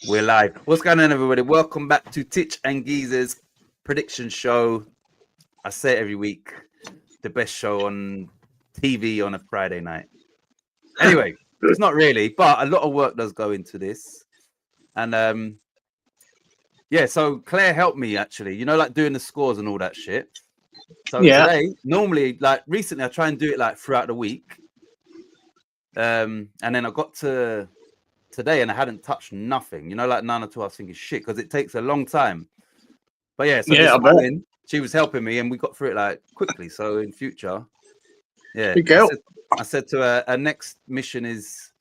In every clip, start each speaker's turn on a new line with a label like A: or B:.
A: We're live. What's going on, everybody? Welcome back to Titch and Geezer's prediction show. I say it every week, the best show on TV on a Friday night. Anyway, it's not really, but a lot of work does go into this. And yeah, so Claire helped me actually, like doing the scores and all that shit. So today, normally, like recently, I try and do it like throughout the week. And then I got to today and I hadn't touched nothing, like none at all. I was thinking shit because it takes a long time. But yeah, so this morning she was helping me and we got through it like quickly. So in future, yeah, I said to her, her next mission is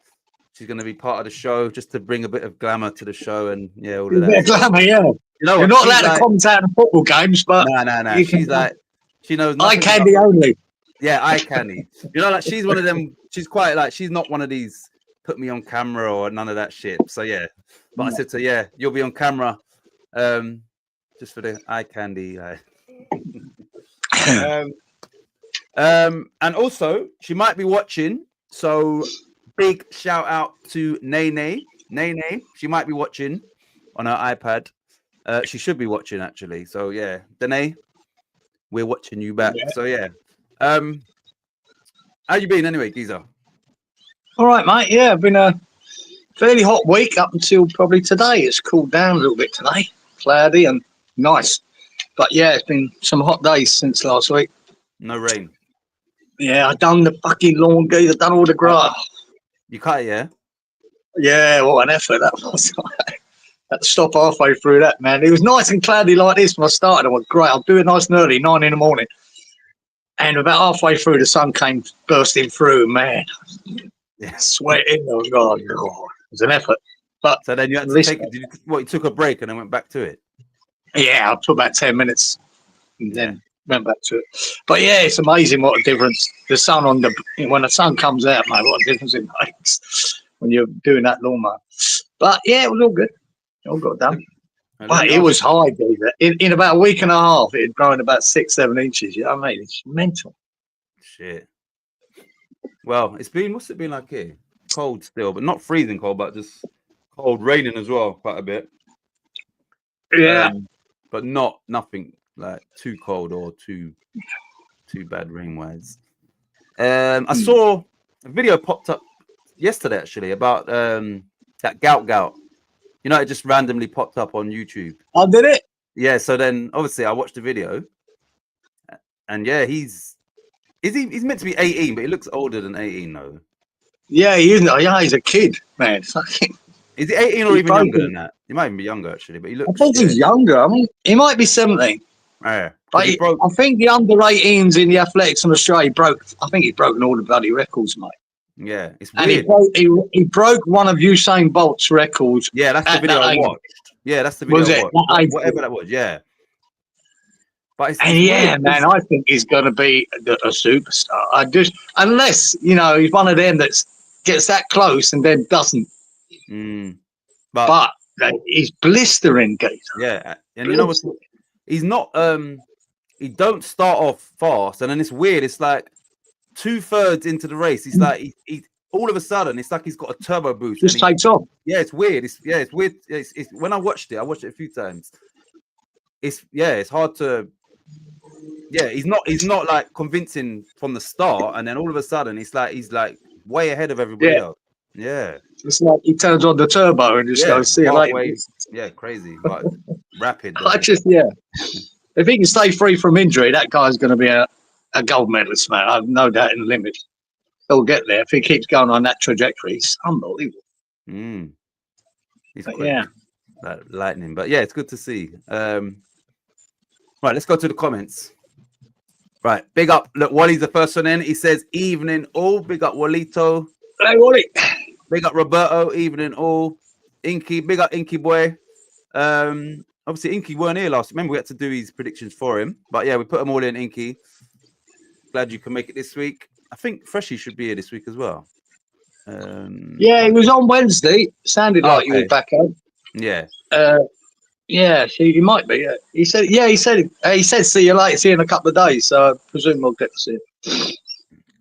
A: she's going to be part of the show just to bring a bit of glamour to the show and yeah, all of that.
B: Yeah, glamour, yeah. You're not allowed to commentate on football games, but
A: no. She's like, she knows
B: eye candy only.
A: Yeah, eye candy. Like she's one of them. She's quite like she's not one of these put me on camera or none of that shit. So yeah, but I said to her, yeah, you'll be on camera, just for the eye candy. And also she might be watching. So big shout out to Nene. She might be watching on her iPad. She should be watching actually. So yeah, Danae, we're watching you back. Yeah. So yeah. How you been anyway, Geezer?
B: All right, mate. Yeah, I've been a fairly hot week up until probably today. It's cooled down a little bit today, cloudy and nice. But yeah, it's been some hot days since last week.
A: No rain.
B: Yeah, I done the fucking lawn, Geezer. Done all the grass.
A: You cut it, yeah?
B: Yeah, what an effort that was. Had to stop halfway through that, man. It was nice and cloudy like this when I started. I went, great, I'll do it nice and early, 9 in the morning. And about halfway through, the sun came bursting through, man. Yeah, sweating. Oh, God. It was an effort. But
A: so then you had to take it. You took a break and then went back to it?
B: Yeah, I took about 10 minutes and then went back to it. But yeah, it's amazing what a difference the sun when the sun comes out, mate, what a difference it makes when you're doing that lawnmower. But yeah, it was all good. It all got done. But it was high, dude. In about a week and a half, it had grown about 6-7 inches. You know what I mean? It's mental.
A: Shit. Well, what's it been like here? Cold still, but not freezing cold, but just cold, raining as well, quite a bit.
B: Yeah.
A: But nothing like too cold or too bad rain-wise. I saw a video popped up yesterday, actually, about that Gout. It just randomly popped up on YouTube.
B: Oh, did it?
A: Yeah, so then, obviously, I watched the video. And yeah, he's meant to be 18, but he looks older than 18 though.
B: Yeah, he isn't. Yeah, he's a kid, man.
A: Is he 18 or even younger than that? He might even be younger actually, but he looks.
B: I think he's younger. I mean, he might be 17.
A: Yeah,
B: but I think the under 18s in the athletics in Australia I think he's broken all the bloody records, mate.
A: Yeah, it's weird.
B: And he broke one of Usain Bolt's records.
A: Yeah, that's the video I watched. Yeah, that's the video I watched. Whatever that was, yeah. But it's
B: weird, man, I think he's going to be a superstar. Unless he's one of them that gets that close and then doesn't. But he's blistering, Gator.
A: Yeah, and he's not. He don't start off fast, and then it's weird. It's like 2/3 into the race. He's like he all of a sudden it's like he's got a turbo boost.
B: Just takes off.
A: Yeah, it's weird. It's weird. It's when I watched it a few times. It's hard to. Yeah, he's not like convincing from the start, and then all of a sudden he's like way ahead of everybody else. Yeah,
B: it's like he turns on the turbo and just goes, "See you later."
A: Yeah, crazy, but rapid.
B: If he can stay free from injury, that guy's going to be a gold medalist, man. I have no doubt in the limit. He'll get there if he keeps going on that trajectory. It's unbelievable.
A: He's like lightning, but yeah, it's good to see. Right, let's go to the comments. Right, big up. Look, Wally's the first one in. He says, evening all. Big up, Wallito.
B: Hey, Wally.
A: Big up, Roberto. Evening all. Inky, big up, Inky boy. Obviously, Inky weren't here last. Remember, we had to do his predictions for him. But yeah, we put them all in, Inky. Glad you can make it this week. I think Freshie should be here this week as well.
B: Yeah, he was on Wednesday. Sounded like he was back home.
A: Yeah.
B: Yeah, he might be. Yeah. He said see you later. See you in a couple of days. So I presume we'll get to see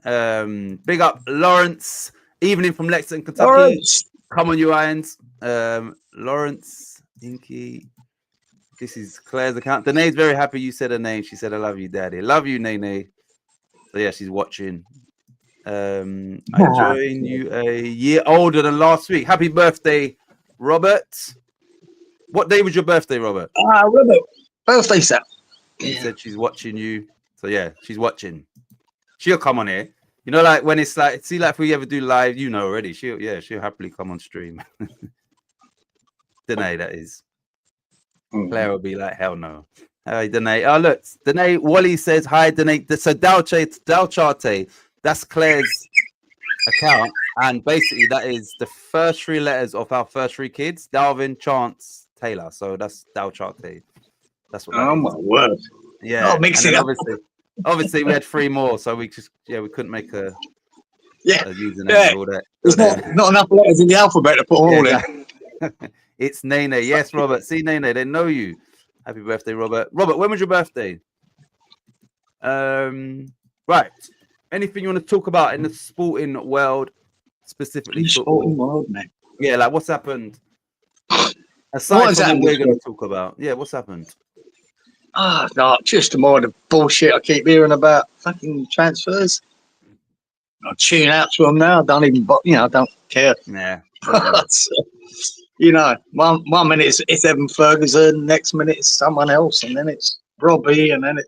B: him.
A: Big up Lawrence. Evening from Lexington, Kentucky.
B: Lawrence.
A: Come on, you irons. Lawrence, Inky. This is Claire's account. Danae's very happy you said her name. She said, I love you, Daddy. Love you, Nene. So yeah, she's watching. I joined you a year older than last week. Happy birthday, Robert. What day was your birthday, Robert?
B: Robert. Birthday set.
A: She said she's watching you. So yeah, she's watching. She'll come on here. You know, like when it's like, see, like if we ever do live, you know already. She'll happily come on stream. Danae, that is. Claire will be like, hell no. Hi, Danae. Oh, look, Danae. Wally says hi, Danae. So Dalcharte, that's Claire's account, and basically that is the first 3 letters of our first 3 kids: Dalvin, Chance, Taylor. So that's Dalcharte. That's what.
B: Oh my word!
A: Yeah,
B: mix it up.
A: Obviously, we had 3 more, so we couldn't make a username and all that.
B: There's not enough letters in the alphabet to put all in.
A: It's Nene. Yes, Robert. See, Nene, they know you. Happy birthday, Robert. Robert, when was your birthday? Right. Anything you want to talk about in the sporting world, specifically?
B: Sporting world, man.
A: Yeah, like what's happened? Aside from what we're going to talk about. Yeah, what's happened?
B: No, just more of the bullshit I keep hearing about fucking transfers. I tune out to them now. I don't even, I don't care.
A: Yeah.
B: One minute it's Evan Ferguson, next minute it's someone else, and then it's Robbie, and then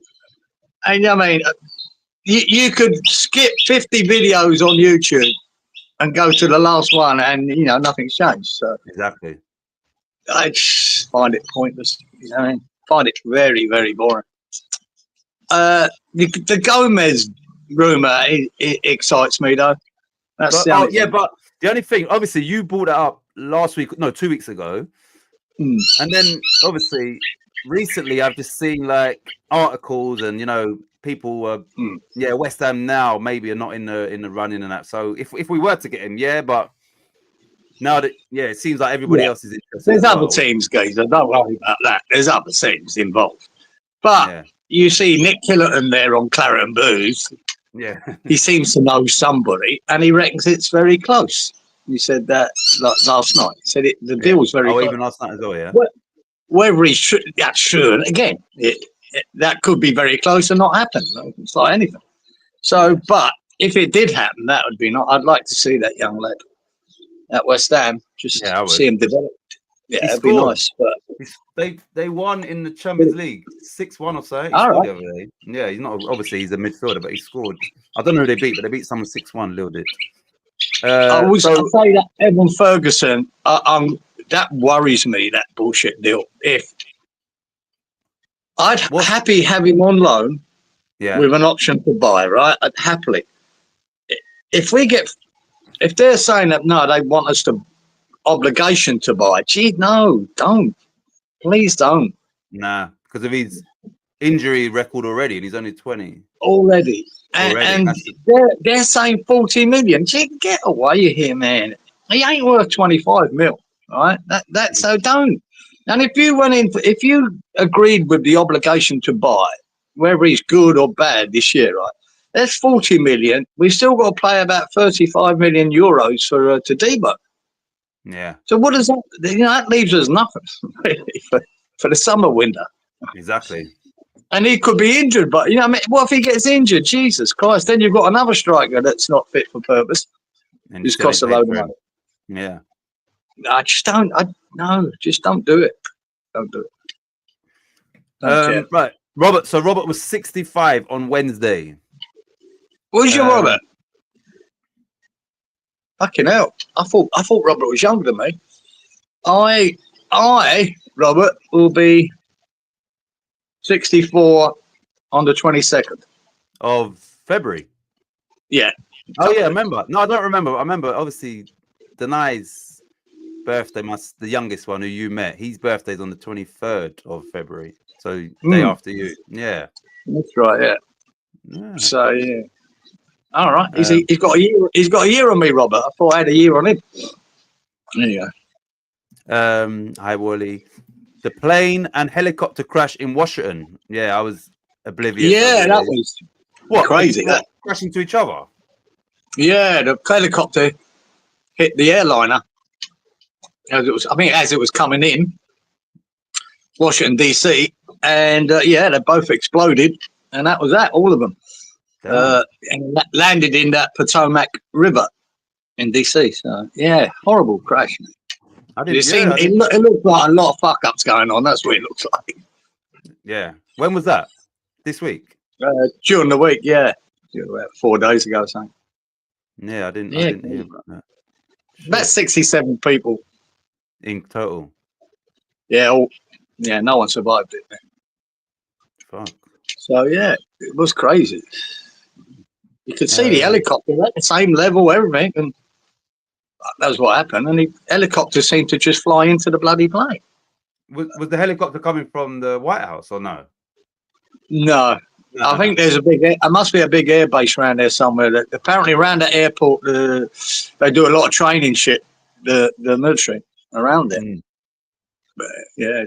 B: you could skip 50 videos on YouTube and go to the last one, and nothing's changed. So
A: exactly,
B: I just find it pointless. Find it very, very boring. The Gomez rumor it excites me though.
A: But the only thing, obviously, you brought it up 2 weeks ago, and then obviously recently I've just seen like articles and people West Ham now maybe are not in the running and that. So if we were to get him, but now that it seems like everybody else is interested.
B: There's other teams, guys. Don't worry about that. There's other teams involved, but you see Nick Killerton there on Claret and Booze.
A: Yeah,
B: he seems to know somebody, and he reckons it's very close. You said that last night. He said the deal was very close.
A: Even last night as well, yeah.
B: Whether he's true, that's true. And again, that could be very close and not happen. It's like anything. So, but if it did happen, that would be not. I'd like to see that young lad at West Ham. Just see him develop. Yeah, it'd be nice. But
A: they won in the Champions League 6-1 or so. The other day. Yeah, he's not obviously he's a midfielder, but he scored. I don't know who they beat, but they beat someone 6-1. Lille did.
B: I'll say that Evan Ferguson. That worries me. That bullshit deal. If I'd happy have him on loan, with an option to buy, right? I'd happily. If they're saying that no, they want us to obligation to buy. Gee, no, don't. Please don't.
A: Nah, because of his injury record already, and he's only 20.
B: Already. And they're saying 40 million. Gee, get away here, man. He ain't worth 25 mil, right? That's so don't. And if you agreed with the obligation to buy, whether he's good or bad this year, right? That's 40 million. We've still got to pay about 35 million euros for Todibo.
A: Yeah.
B: So what does that? That leaves us nothing really for the summer window.
A: Exactly.
B: And he could be injured, but what if he gets injured? Jesus Christ! Then you've got another striker that's not fit for purpose.
A: And
B: who's cost a load of money.
A: Yeah.
B: I just don't. Just don't do it. Don't do it.
A: Right, Robert. So Robert was 65 on Wednesday.
B: Where's your Robert? Fucking hell! I thought Robert was younger than me. Robert will be 64 on the 22nd
A: of February.
B: Yeah.
A: Oh yeah, I remember. No, I don't remember. I remember obviously Denai's birthday, the youngest one who you met. His birthday's on the 23rd of February. So day after you. Yeah.
B: That's right, yeah. So yeah. All right. He's got a year. He's got a year on me, Robert. I thought I had a year on him. There you
A: go. Hi, Wally. The plane and helicopter crash in Washington. Yeah, I was oblivious.
B: Yeah, that was crazy. That
A: crashing to each other.
B: Yeah, the helicopter hit the airliner as it was coming in, Washington DC, and they both exploded, and that was that. All of them, and that landed in that Potomac River in DC. So yeah, horrible crash. It looks like a lot of fuck ups going on. That's what it looks like.
A: Yeah. When was that? This week?
B: During the week, yeah. About 4 days ago or something.
A: Yeah, I didn't hear about that.
B: About 67 people.
A: In total?
B: Yeah, no one survived it.
A: Fuck.
B: So, yeah, it was crazy. You could see the helicopter at the same level, everything, and that was what happened. And the helicopter seemed to just fly into the bloody plane.
A: Was the helicopter coming from the White House or no?
B: No. I think there's there must be a big air base around there somewhere. Apparently around the airport, they do a lot of training shit, the military around it. But, yeah.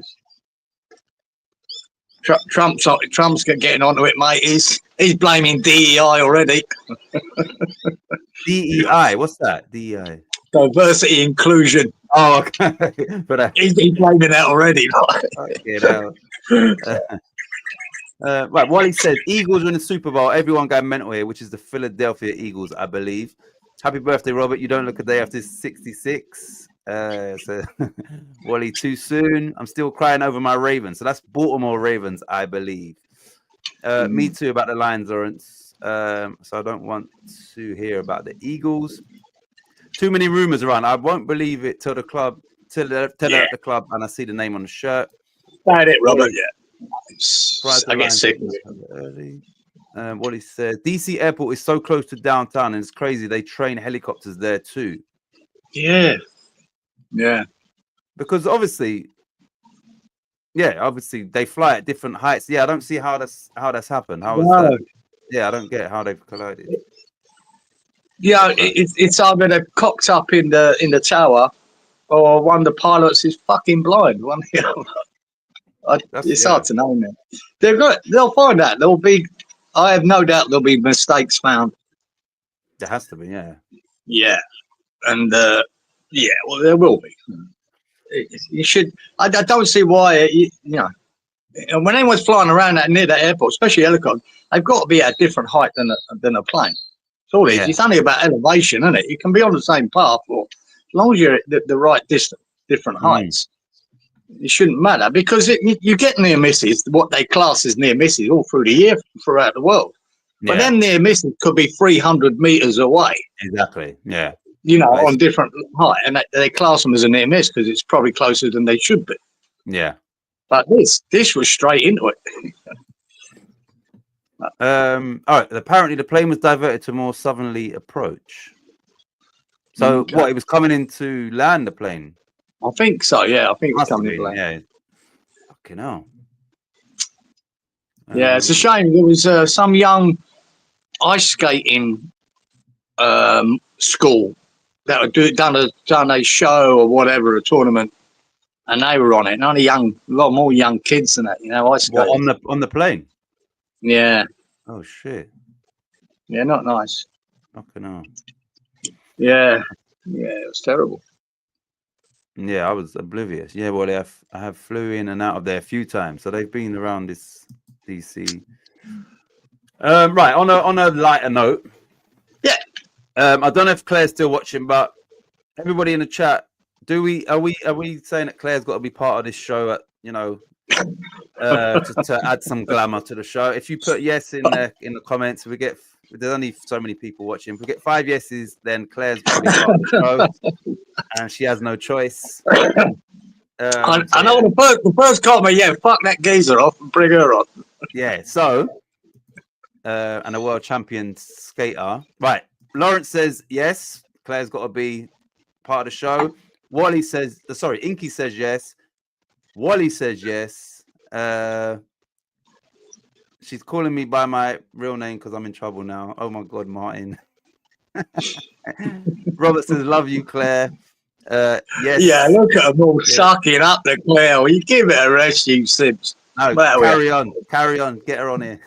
B: Trump's getting onto it, mate. He's blaming DEI already.
A: DEI? What's that? DEI?
B: Diversity inclusion.
A: Oh, okay. But
B: he's blaming that already.
A: Right, Wally said Eagles win the Super Bowl. Everyone going mental here, which is the Philadelphia Eagles, I believe. Happy birthday, Robert. You don't look a day after 66. So Wally, too soon. I'm still crying over my Ravens. So that's Baltimore Ravens, I believe. Me too about the Lions, Lawrence. So I don't want to hear about the Eagles. Too many rumors around. I won't believe it till the club, the club, and I see the name on the shirt.
B: That it, Robert. Yeah. I get sick.
A: What he said, DC Airport is so close to downtown, and it's crazy. They train helicopters there too.
B: Yeah.
A: Because obviously they fly at different heights. Yeah, I don't see how that's happened. How is that? Yeah, I don't get how they've collided.
B: Yeah, it's either they've cocked up in the tower, or one of the pilots is fucking blind. One the other. It's hard to know now. They'll find out. I have no doubt there'll be mistakes found.
A: There has to be, yeah.
B: Yeah, and well, there will be. You should. I don't see why. When anyone's flying around near that airport, especially helicopter, they've got to be at a different height than a plane. It's all it is. It's only about elevation, isn't it? You can be on the same path, or as long as you're at the right distance, different heights. It shouldn't matter because you get near misses, what they class as near misses, all through the year throughout the world. Yeah. But then near misses could be 300 meters away.
A: Exactly. Yeah.
B: On different height, and they class them as a near miss because it's probably closer than they should be.
A: Yeah.
B: But this was straight into it.
A: All right. Apparently, the plane was diverted to a more southerly approach. So what? It was coming in to land the plane.
B: I think so, yeah. I think it's coming in.
A: Yeah. Fucking hell.
B: Yeah, it's a shame. There was some young ice skating school that had done a show or whatever, a tournament, and they were on it. And only a lot more young kids than that, ice skating.
A: What, on the plane?
B: Yeah.
A: Oh, shit.
B: Yeah, not nice.
A: Fucking hell.
B: Yeah. Yeah, it was terrible.
A: Yeah, I was oblivious. Yeah, well, I have flew in and out of there a few times, so they've been around this DC. Right, on a lighter note.
B: Yeah.
A: I don't know if Claire's still watching, but everybody in the chat, are we saying that Claire's got to be part of this show? To add some glamour to the show. If you put yes in the comments, there's only so many people watching. If we get 5 yeses, then Claire's got to be part of the show, and she has no choice.
B: I know the first comment. Yeah, fuck that geezer off and bring her on.
A: Yeah. So, and a world champion skater. Right. Lawrence says yes. Claire's got to be part of the show. Wally says, Inky says yes. Wally says yes. She's calling me by my real name because I'm in trouble now. Oh my God, Martin. Robert says, love you, Claire. Yes.
B: Yeah, look at them all sucking up the Claire. Will you give it a rest, you Sims?
A: No, carry on. Get her on here.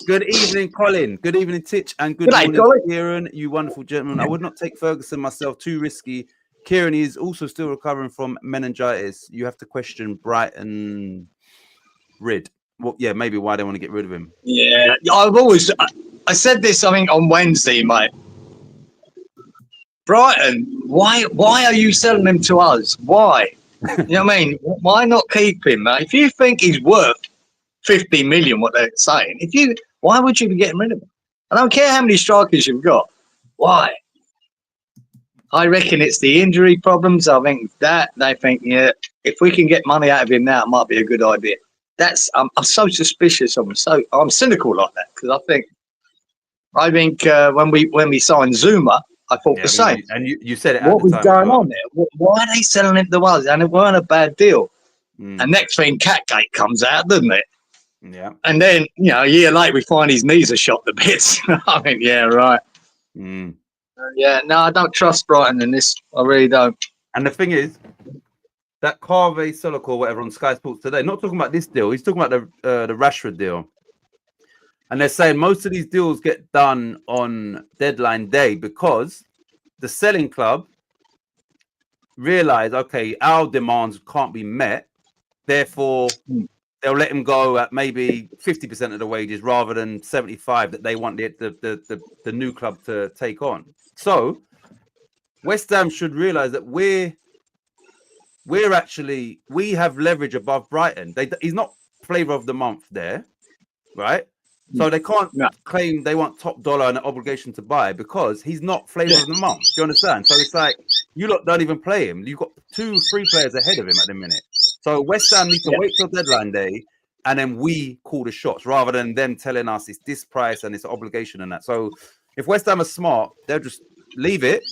A: Good evening, Colin. Good evening, Titch. And good morning, Kieran. You wonderful gentlemen. I would not take Ferguson myself. Too risky. Kieran is also still recovering from meningitis. You have to question Brighton rid. Well, yeah, maybe why they want to get rid of him.
B: Yeah, I said this, I think, on Wednesday, mate. Brighton, why are you selling him to us? Why? You know what I mean? Why not keep him, mate? If you think he's worth 50 million, what they're saying, why would you be getting rid of him? I don't care how many strikers you've got. Why? I reckon it's the injury problems. I think that they think, yeah, if we can get money out of him now, it might be a good idea. I'm so suspicious of him. I'm cynical like that because I think when we signed Zuma, I thought the same.
A: And you said it.
B: What was going on there? Why are they selling him to us? And it weren't a bad deal. And next thing, Catgate comes out, doesn't it?
A: Yeah.
B: And then a year later, we find his knees are shot to bits. I think, yeah, right. Yeah, no, I don't trust Brighton in this. I really don't.
A: And the thing is, that Carvey Solik or whatever on Sky Sports today, not talking about this deal. He's talking about the Rashford deal. And they're saying most of these deals get done on deadline day because the selling club realize, okay, our demands can't be met. Therefore, they'll let him go at maybe 50% of the wages rather than 75 that they want the new club to take on. So West Ham should realize that we have leverage above Brighton. He's not flavor of the month there, right? So they can't claim they want top dollar and an obligation to buy because he's not flavor of the month. Do you understand? So it's like you lot don't even play him. You've got 2-3 players ahead of him at the minute. So West Ham need to wait till deadline day and then we call the shots rather than them telling us it's this price and it's an obligation and that. So if West Ham are smart, they'll just leave it.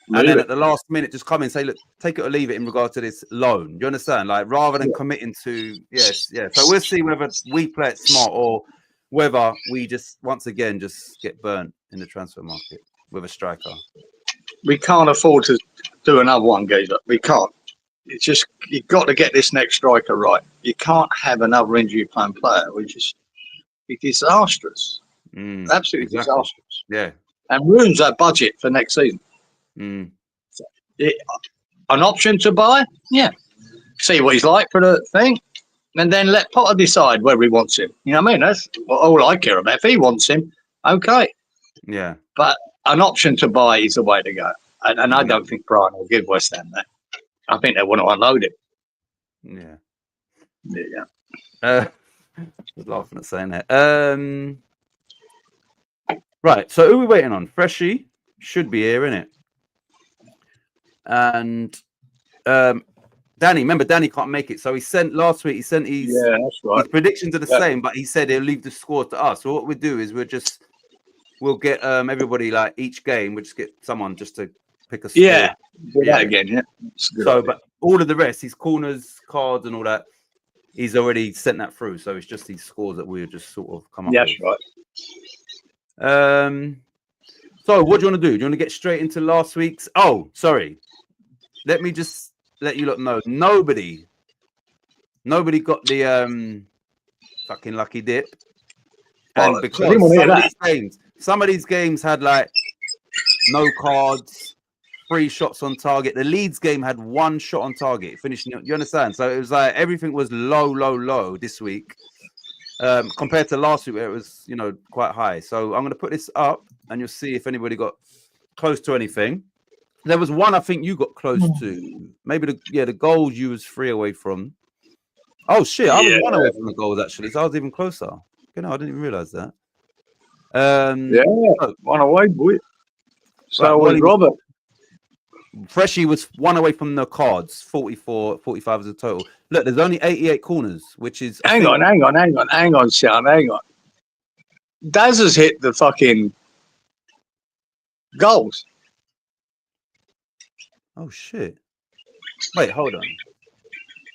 A: And then at the last minute, just come in and say, look, take it or leave it in regard to this loan. You understand? Like, rather than committing to, So we'll see whether we play it smart or whether we just, once again, just get burnt in the transfer market with a striker.
B: We can't afford to do another one, Geezer. We can't. It's just, you've got to get this next striker right. You can't have another injury-prone player. It's disastrous. Absolutely disastrous.
A: Yeah.
B: And ruins our budget for next season. An option to buy, see what he's like for the thing, and then let Potter decide whether he wants him. You know what I mean? That's all I care about. If he wants him, okay.
A: Yeah.
B: But an option to buy is the way to go, and I don't think Brian will give West Ham that. I think they want to unload him.
A: Yeah. I was laughing at saying that. Right. So who are we waiting on? Freshie should be here, isn't it? And Danny, remember Danny can't make it, so he sent last week. He sent his predictions are the same, but he said he'll leave the score to us. So what we do is we'll get everybody like each game. We'll just get someone just to pick a score.
B: That again. Yeah.
A: So, but all of the rest, his corners, cards, and all that, he's already sent that through. So it's just these scores that we'll just sort of come up with. Right. So what do you want to do? Do you want to get straight into last week's? Oh, sorry. Let me just let you lot know. Nobody got the fucking lucky dip. And because some of these games had like no cards, 3 shots on target. The Leeds game had 1 shot on target, finishing. You understand? So it was like everything was low this week. Compared to last week where it was, quite high. So I'm going to put this up and you'll see if anybody got close to anything. There was one I think you got close to. Maybe the goals you was 3 away from. Oh shit, I was 1 away from the goals actually, so I was even closer. I didn't even realize that.
B: 1 away, boy. So was Robert.
A: Freshie was 1 away from the cards, 44, 45 as a total. Look, there's only 88 corners, which is...
B: Hang on, Sean, hang on. Daz has hit the fucking goals.
A: Oh, shit. Wait, hold on.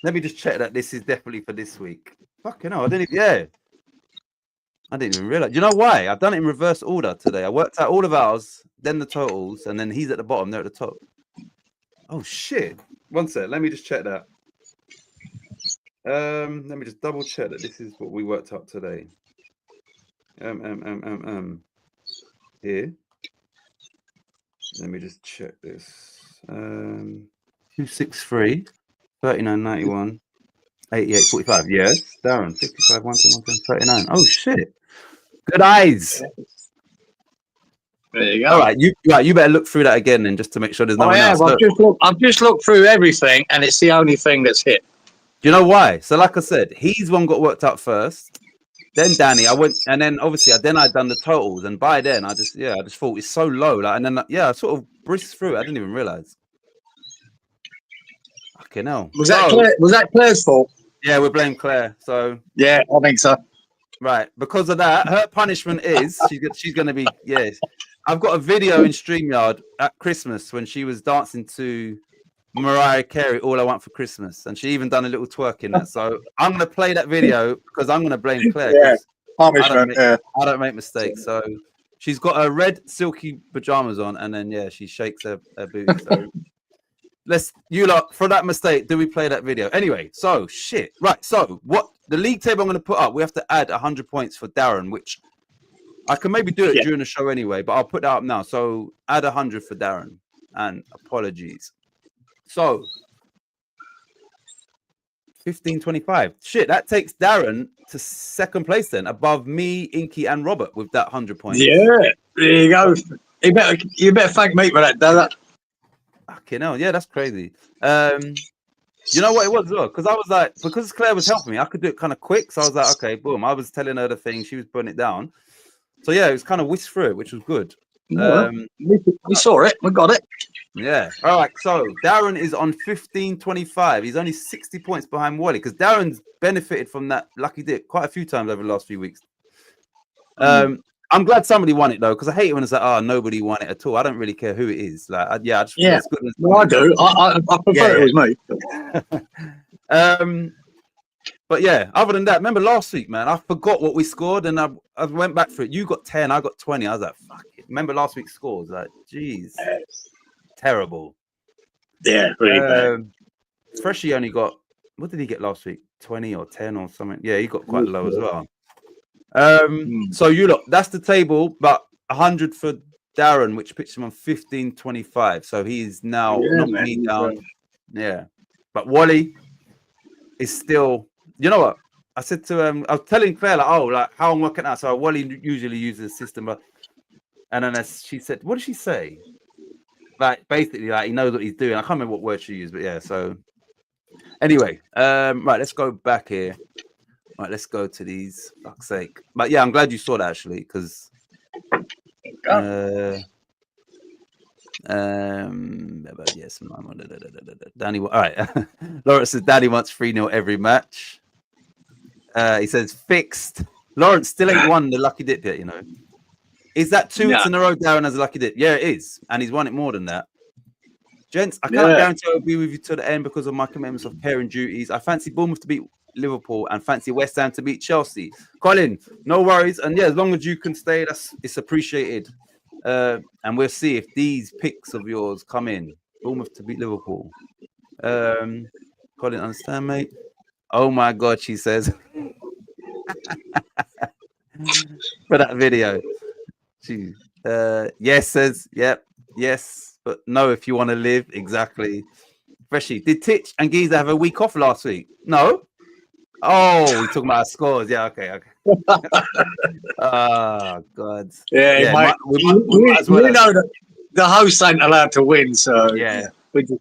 A: Let me just check that this is definitely for this week. Fucking hell, I didn't even realize. You know why? I've done it in reverse order today. I worked out all of ours, then the totals, and then he's at the bottom, they're at the top. Oh shit! 1 sec. Let me just check that. Let me just double check that this is what we worked out today. Here. Let me just check this. 263, 39.91, 88.45. Yes, Darren, 55, 110, 39. Oh shit. Good eyes.
B: There you go.
A: All right, you better look through that again then, just to make sure there's no one else.
B: I've just looked through everything, and it's the only thing that's hit.
A: Do you know why? So, like I said, he's one got worked out first. Then Danny, I went, and then obviously, I'd done the totals, and by then, I just thought it's so low, like, and then I sort of brisked through it. I didn't even realize. Fucking hell.
B: Was that Claire's fault?
A: Yeah, we blame Claire. So
B: yeah, I think so.
A: Right, because of that, her punishment is she's going to be I've got a video in StreamYard at Christmas when she was dancing to Mariah Carey, "All I Want for Christmas," and she even done a little twerk in that. So I'm going to play that video because I'm going to blame Claire.
B: Yeah, punishment.
A: I don't make mistakes. So she's got her red silky pajamas on, and then she shakes her booty. So you lot, for that mistake, do we play that video? Anyway, so shit. Right, so what the league table I'm going to put up, we have to add 100 points for Darren, which I can maybe do it during the show anyway, but I'll put that up now. So add 100 for Darren, and apologies. So 1525. Shit, that takes Darren to second place then, above me, Inky, and Robert with that 100 points.
B: Yeah, there you go. You better thank me for that.
A: Fucking hell, yeah, that's crazy. You know what it was as well? Because I was like, because Claire was helping me, I could do it kind of quick. So I was like, okay, boom. I was telling her the thing, she was putting it down. So yeah, it was kind of whisked through it, which was good.
B: We saw it, we got it.
A: Yeah. All right. So Darren is on 1525. He's only 60 points behind Wally because Darren's benefited from that lucky dip quite a few times over the last few weeks. I'm glad somebody won it though, because I hate it when it's like, oh, nobody won it at all. I don't really care who it is. Like, I do.
B: I prefer it was
A: me. But yeah, other than that, remember last week, man, I forgot what we scored, and I went back for it. You got 10, I got 20. I was like, fuck it. Remember last week's scores? Like, jeez, terrible.
B: Yeah, really bad.
A: Freshie only got, what did he get last week? 20 or 10 or something? Yeah, he got quite low as well. So you look, that's the table, but 100 for Darren, which puts him on 1525. So he's now knocked me down. Yeah, but Wally is still. You know what? I said to I was telling Claire like how I'm working out. So Wally usually uses a system, but and then she said, what did she say? Like basically, like he knows what he's doing. I can't remember what word she used, but yeah. So anyway, right, let's go back here. Right, let's go to these. Fuck's sake! But yeah, I'm glad you saw that actually, because yes, Danny. All right, Lawrence says Danny wants 3-0 every match. He says fixed. Lawrence still ain't won the lucky dip yet. You know, is that 2 weeks in a row Darren has a lucky dip? Yeah, it is, and he's won it more than that. Gents, I cannot guarantee I'll be with you to the end because of my commitments of care and duties. I fancy Bournemouth to beat Liverpool and fancy West Ham to beat Chelsea. Colin, no worries, and yeah, as long as you can stay, it's appreciated. And we'll see if these picks of yours come in. Bournemouth to beat Liverpool. Colin, understand, mate? Oh my God, she says. For that video. She yes says, yep, yes, but no if you want to live. Exactly. Freshie, did Titch and Giza have a week off last week? No. Oh, we're talking about our scores. Yeah, okay. Oh God.
B: Yeah, mate. We know that the hosts ain't allowed to win, so we just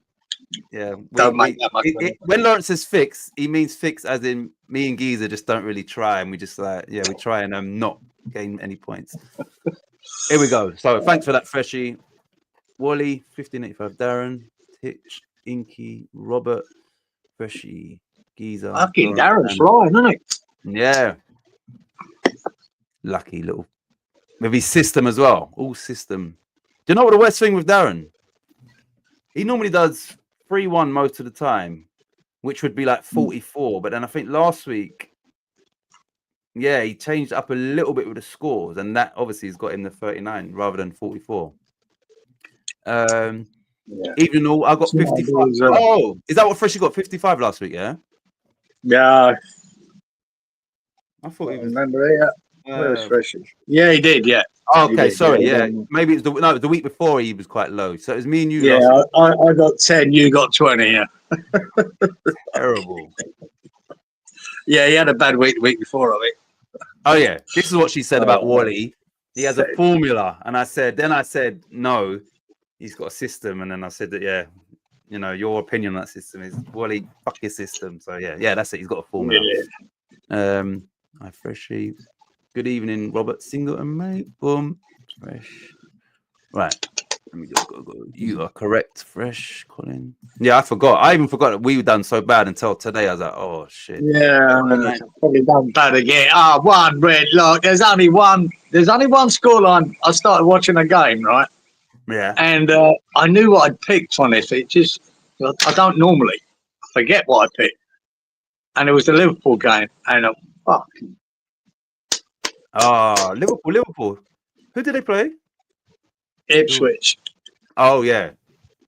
B: don't make that much money.
A: When Lawrence says fix, he means fix as in me and Giza just don't really try, and we just we try and not gain any points. Here we go. So thanks for that, Freshie. Wally, 1585. Darren, Titch, Inky, Robert, Freshie, Giza.
B: Fucking Darren's flying, isn't it?
A: Yeah. Lucky little. With his system as well. All system. Do you know what the worst thing with Darren? He normally does 3-1 most of the time, which would be like 44. But then I think last week, he changed up a little bit with the scores, and that obviously has got him the 39 rather than 44. Even though I got 55. Oh, is that what Freshie got? 55 last week, yeah?
B: Yeah.
A: I thought he was.
B: Remember that? Where was Freshie? Yeah, he did, yeah.
A: Oh, okay,
B: Maybe,
A: sorry. Yeah,
B: then-
A: maybe it's the week before he was quite low. So it was me and you.
B: yeah.
A: Last
B: I got 10. You got 20. Yeah.
A: terrible.
B: Yeah, he had a bad week the week before, I think.
A: Oh yeah, this is what she said about
B: Oh,
A: Wally. He has a
B: so-
A: formula, and I said no, he's got a system, and then I said that your opinion on that system is Wally, fuck your system. So yeah, that's it. He's got a formula.
B: Yeah.
A: Hi Freshie. Good evening, Robert Singleton, mate. Boom, fresh. Right. Let me go. You are correct, Fresh, Colin. Yeah, I forgot. I even forgot that we were done so bad until today. I was like, oh shit.
B: Yeah, probably done bad again. One red. Look, there's only one scoreline. I started watching a game, right?
A: Yeah.
B: And I knew what I'd picked on this. It just, I don't normally forget what I picked. And it was the Liverpool game. And fuck.
A: Oh, Liverpool. Who did they play?
B: Ipswich.
A: Oh yeah.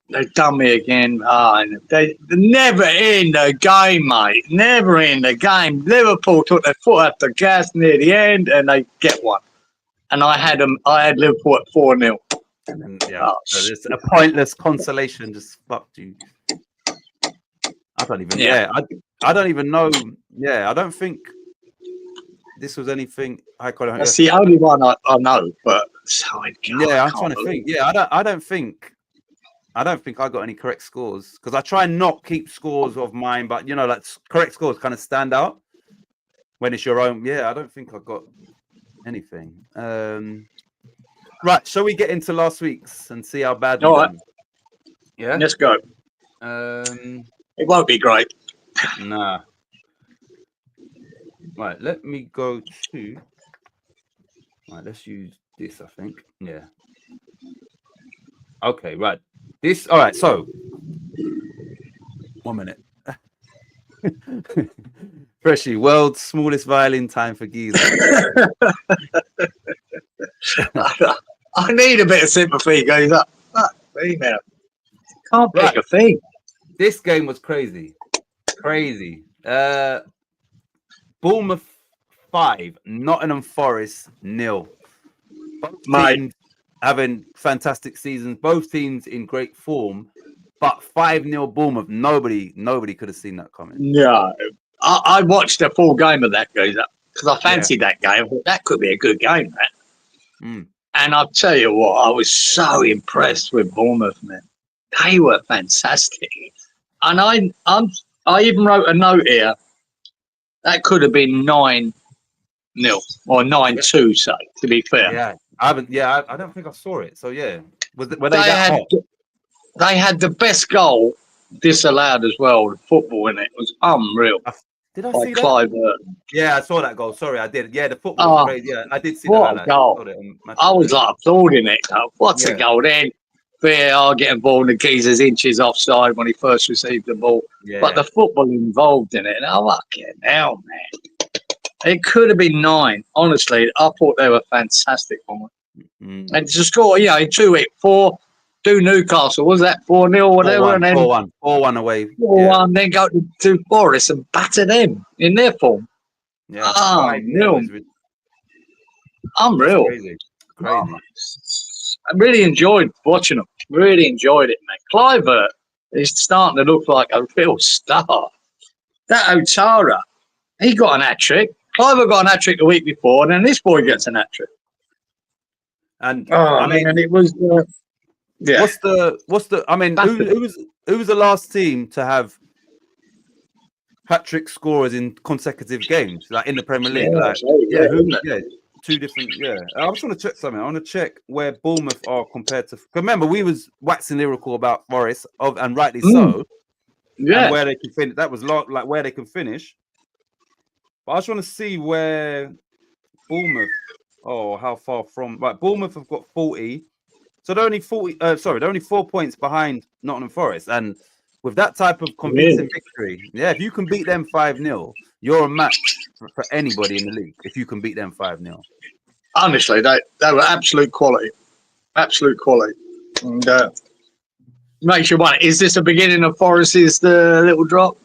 B: They've done me again. And they're never in the game, mate. Never in the game. Liverpool took their foot off the gas near the end, and they get one. And I had Liverpool at 4-0.
A: And then, so it's a pointless consolation. Just fucked you. I don't even.
B: Yeah.
A: I don't even know. Yeah, I don't think this was anything.
B: That's the only one I know. But
A: I'm trying to think. Yeah, I don't think I got any correct scores because I try and not keep scores of mine, but like correct scores kind of stand out when it's your own. Yeah, I don't think I got anything. Right, shall we get into last week's and see how bad?
B: All right.
A: Yeah,
B: let's go. It won't be great.
A: Nah. Right, let me go to. Right, let's use this. I think. Yeah. Okay. Right. This. All right. So. 1 minute. Freshie, world's smallest violin time for geezer.
B: I need a bit of sympathy, guys. Fuck me, man. Can't pick a thing.
A: This game was crazy. Bournemouth 5, Nottingham Forest 0. Both teams having fantastic seasons. Both teams in great form. But 5-0 Bournemouth. Nobody could have seen that coming.
B: No, I watched a full game of that, guys, because I fancied that game. I thought that could be a good game, man. And I'll tell you what, I was so impressed with Bournemouth, man. They were fantastic. And I even wrote a note here. That could have been 9-0 or 9-2, say, to be fair.
A: Yeah, I don't think I saw it. So yeah, were they that hot?
B: They had the best goal disallowed as well. The football in it was unreal.
A: Did I see that?
B: Clive.
A: Yeah, I saw that goal. Sorry, I did. Yeah, the football was crazy. Yeah, I did see
B: what
A: that.
B: Goal. I was like applauding it. What's a goal then? VAR getting ball and the geezer's inches offside when he first received the ball. Yeah. But the football involved in it. And I'm like, hell, man. It could have been 9. Honestly, I thought they were fantastic. And to score, in 2-4. Do Newcastle, was that 4-0 or whatever?
A: 4-1,
B: and then
A: 4-1 away.
B: 4-1, then go to Forest and batter them in their form.
A: Yeah.
B: Unreal.
A: Crazy.
B: I really enjoyed watching them. Really enjoyed it, man. Clivert is starting to look like a real star. That Otara, he got an hat-trick. Clivert got an hat-trick the week before, and then this boy gets an hat-trick.
A: And
B: it was... yeah.
A: What's the? I mean, who was the last team to have hat-trick scorers in consecutive games, like in the Premier League? Two different. Yeah, I was trying to check something. I want to check where Bournemouth are compared to. Remember, we was waxing lyrical about Forest, and rightly so.
B: Yeah,
A: and where they can finish. That was like where they can finish. But I just want to see where Bournemouth. Oh, how far from? Right, Bournemouth have got 40. So they're only 4 points behind Nottingham Forest. And with that type of convincing victory, if you can beat them 5-0, you're a match for anybody in the league. If you can beat them 5-0.
B: Honestly, they were absolute quality. Absolute quality. And makes you wonder, is this the beginning of Forest's little drop?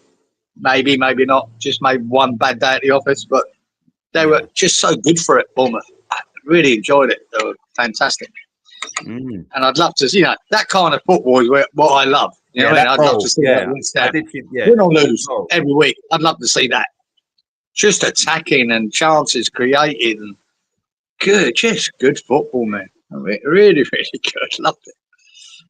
B: Maybe, maybe not. Just maybe one bad day at the office. But they were just so good for it, Bournemouth. really enjoyed it. They were fantastic.
A: Mm.
B: And I'd love to see that kind of football is what I love. You know what I mean? I'd love to see that West Ham win or lose every week. I'd love to see that. Just attacking and chances created and just good football, man. I mean, really, really good. Loved it.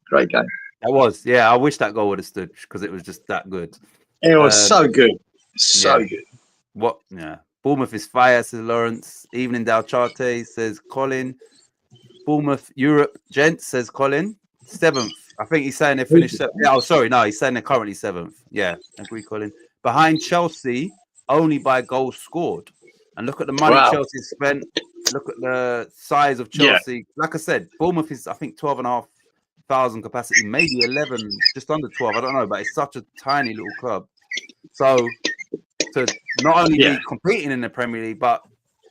B: Great game.
A: That was, yeah. I wish that goal would have stood because it was just that good.
B: It was so good. So good.
A: What? Yeah. Bournemouth is fire, says Lawrence. Evening Dalcharte, says Colin. Bournemouth Europe, gents, says Colin. 7th. I think he's saying they finished 7th. Yeah, oh, sorry. No, he's saying they're currently 7th. Yeah, agree, Colin. Behind Chelsea, only by goals scored. And look at the money Chelsea spent. Look at the size of Chelsea. Yeah. Like I said, Bournemouth is, I think, 12,500 capacity, maybe 11, just under 12. I don't know, but it's such a tiny little club. So to not only be competing in the Premier League, but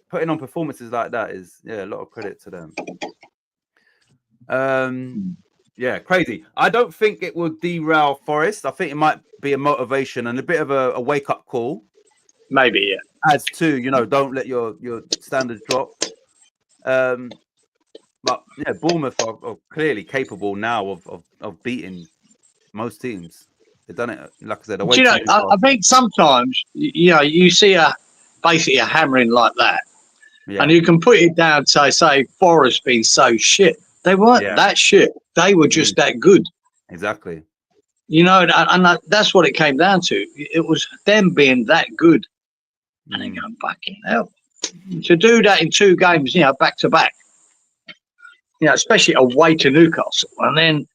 A: putting on performances like that is, a lot of credit to them. Yeah, crazy. I don't think it will derail Forest. I think it might be a motivation and a bit of a wake-up call.
B: Maybe, yeah.
A: As to, don't let your standards drop. But yeah, Bournemouth are clearly capable now of beating most teams. They've done it, like I said.
B: I think sometimes you see basically a hammering like that, and you can put it down to say Forest being so shit. They weren't that shit. They were just that good.
A: Exactly.
B: And that's what it came down to. It was them being that good. And then going, fucking hell. To do that in 2 games, back to back, especially away to Newcastle, and then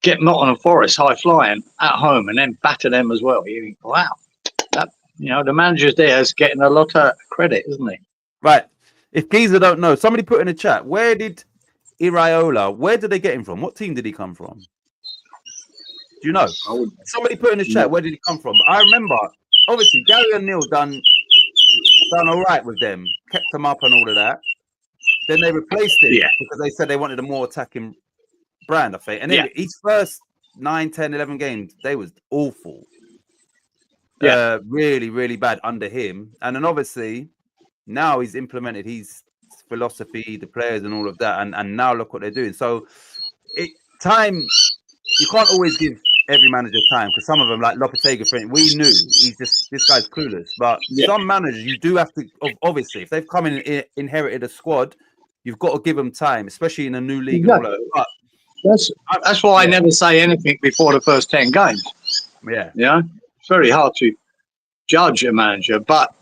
B: get Nottingham Forest high flying at home and then batter them as well. You think, wow, that the manager's there is getting a lot of credit, isn't he?
A: Right. If Giza don't know, somebody put in the chat, where did they get him from? What team did he come from? Do you know? Somebody put in the chat, where did he come from? I remember, obviously, Gary O'Neill done all right with them, kept them up and all of that. Then they replaced him because they said they wanted a more attacking brand, I think. And then his first 9, 10, 11 games, they was awful. Really, really bad under him. And then obviously now he's implemented his philosophy, the players and all of that. And now look what they're doing. So you can't always give every manager time because some of them, like Lopetegui, we knew this guy's clueless. But some managers, you do have to, obviously, if they've come in and inherited a squad, you've got to give them time, especially in a new league.
B: Exactly. And all that. That's why I never say anything before the first 10 games.
A: Yeah.
B: It's very hard to judge a manager. But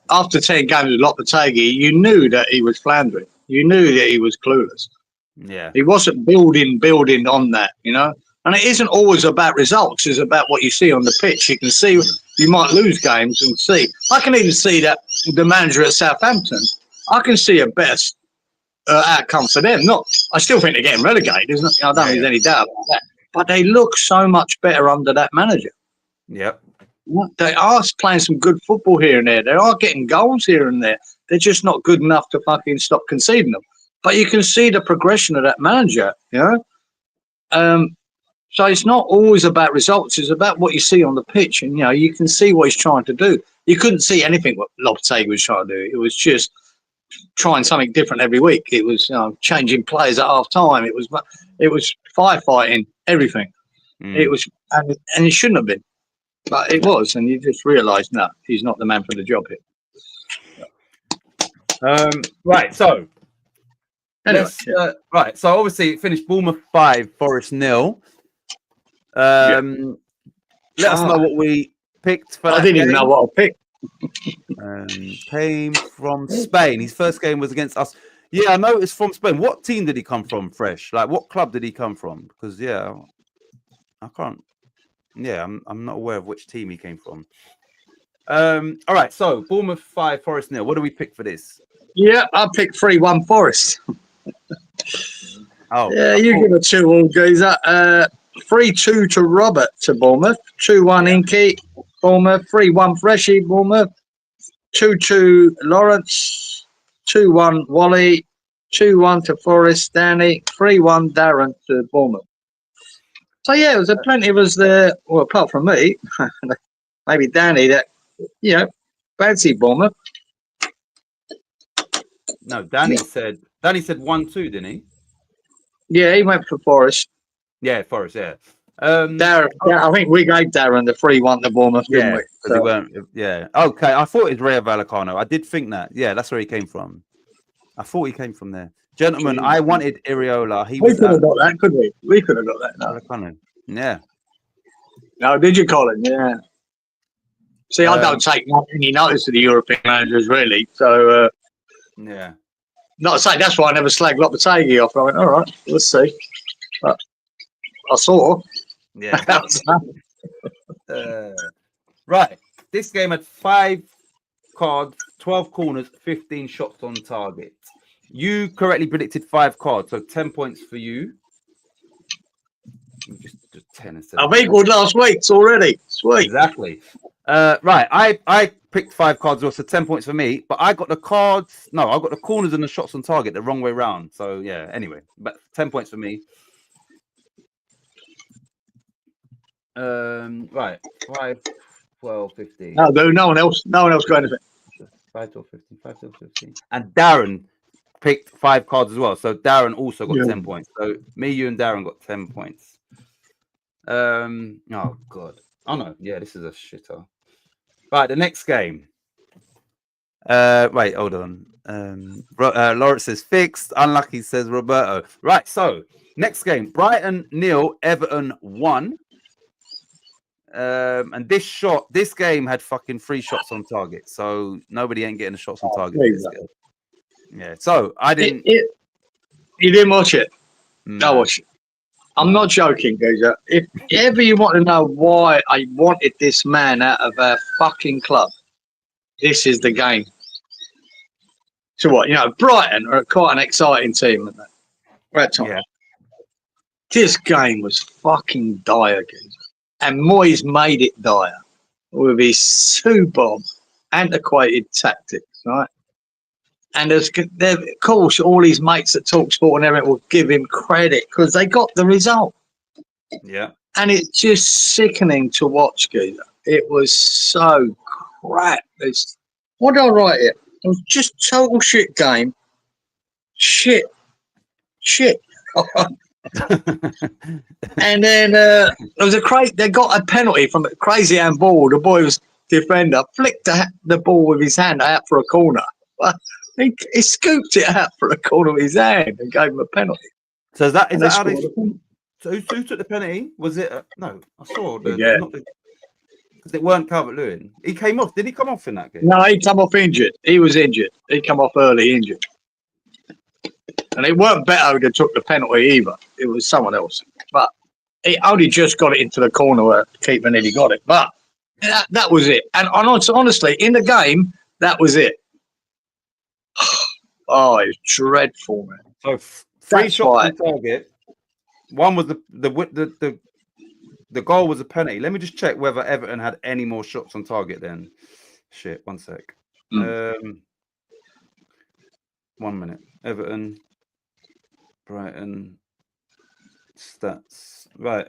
B: after 10 games with Lopetegui, you knew that he was floundering. You knew that he was clueless.
A: Yeah.
B: He wasn't building on that, And it isn't always about results. It's about what you see on the pitch. You can see you might lose games and see. I can even see that the manager at Southampton, I can see a better outcome for them. I still think they're getting relegated. I don't think there's any doubt about that. But they look so much better under that manager.
A: Yep.
B: They are playing some good football here and there. They are getting goals here and there. They're just not good enough to fucking stop conceding them. But you can see the progression of that manager, So it's not always about results. It's about what you see on the pitch. And, you can see what he's trying to do. You couldn't see anything what Lopetegui was trying to do. It was just trying something different every week. It was changing players at half time. It was firefighting, everything. It was, and it shouldn't have been. But it was. And you just realised, no, he's not the man for the job here.
A: Right, so.
B: Anyway,
A: right, so obviously it finished Bournemouth 5, Forest 0. Let us know what we picked for that.
B: I didn't even know what I picked.
A: Came from Spain. His first game was against us. Yeah, I know it's from Spain. What team did he come from, Fresh? Like, what club did he come from? Because, I can't. Yeah, I'm not aware of which team he came from. All right, so Bournemouth 5, Forest 0. What do we pick for this?
B: Yeah, I picked 3-1 Forest. You give a 2 all, Geezer. 3-2 to Robert to Bournemouth. 2-1 Inky, Bournemouth. 3-1 Freshy, Bournemouth. 2-2 Lawrence. 2-1 Wally. 2-1 to Forest, Danny. 3-1 Darren to Bournemouth. So it was plenty of us there. Well, apart from me, maybe Danny, that fancy Bournemouth.
A: No, Danny said 1-2, didn't he?
B: Yeah, he went for Forest.
A: Yeah, Forest. Yeah.
B: Darren, I think we gave Darren the 3-1 to Bournemouth, didn't
A: Yeah,
B: we?
A: because he weren't. Yeah. Okay, I thought it was Rayo Vallecano. I did think that. Yeah, that's where he came from. I thought he came from there. Gentlemen, I wanted Iriola. He
B: We
A: was
B: could
A: at
B: have got that, couldn't we? We could have got that. No,
A: Vallecano. Yeah.
B: no, did you, Colin? Yeah. See, I don't take any notice of the European managers, really. So,
A: Yeah.
B: not to say that's why I never slagged Lopetegui off. I went, all right, let's see. But I saw.
A: Yeah.
B: That was
A: Right. This game had 5 cards, 12 corners, 15 shots on target. You correctly predicted 5 cards, so 10 points for you. Just 10 instead.
B: I've equaled last week's already. Sweet.
A: Exactly. Right. I picked 5 cards, also 10 points for me, but I got the cards. No, I got the corners and the shots on target the wrong way round. So yeah. Anyway, but 10 points for me. Right. 5, 12, 15.
B: No one else got anything.
A: 5, 12, 15, 5, 12, 15. And Darren picked 5 cards as well. So Darren also got 10 points. So me, you, and Darren got 10 points. Oh god. Oh no, yeah, this is a shitter. Right, the next game. Wait, hold on. Lawrence says fixed. Unlucky says Roberto. Right, so next game. Brighton 0, Everton 1. And this game had fucking 3 shots on target, so nobody ain't getting the shots on target. Yeah, so I didn't.
B: You didn't watch it?
A: No.
B: I watched it. I'm not joking, Geezer. If ever you want to know why I wanted this man out of our fucking club, this is the game. So what? Brighton are quite an exciting team, aren't they? Right, Tom? Yeah. This game was fucking dire, Geezer. And Moyes made it dire with his super antiquated tactics, right? And of course, all his mates at TalkSport and everything will give him credit because they got the result.
A: Yeah.
B: And it's just sickening to watch, Geezer. It was so crap. What did I write it? It was just total shit game. Shit. And then there was they got a penalty from a crazy handball. The boy was defender, flicked the ball with his hand out for a corner. He scooped it out for a corner with his hand and gave him a penalty.
A: So is that how they? So who took the penalty? Was it? No, I saw the.
B: Yeah.
A: Because it weren't Calvert-Lewin. He came off. Did he come off in that game?
B: No, he come off injured. He was injured. He come off early injured. And it weren't Beto that took the penalty either. It was someone else. But he only just got it into the corner where the keeper nearly got it. But that was it. And honestly, in the game, that was it. Oh, it was dreadful, man.
A: So 3 shots on target. One was the goal was a penalty. Let me just check whether Everton had any more shots on target then. Shit, 1 sec. 1 minute. Everton, Brighton, stats. Right.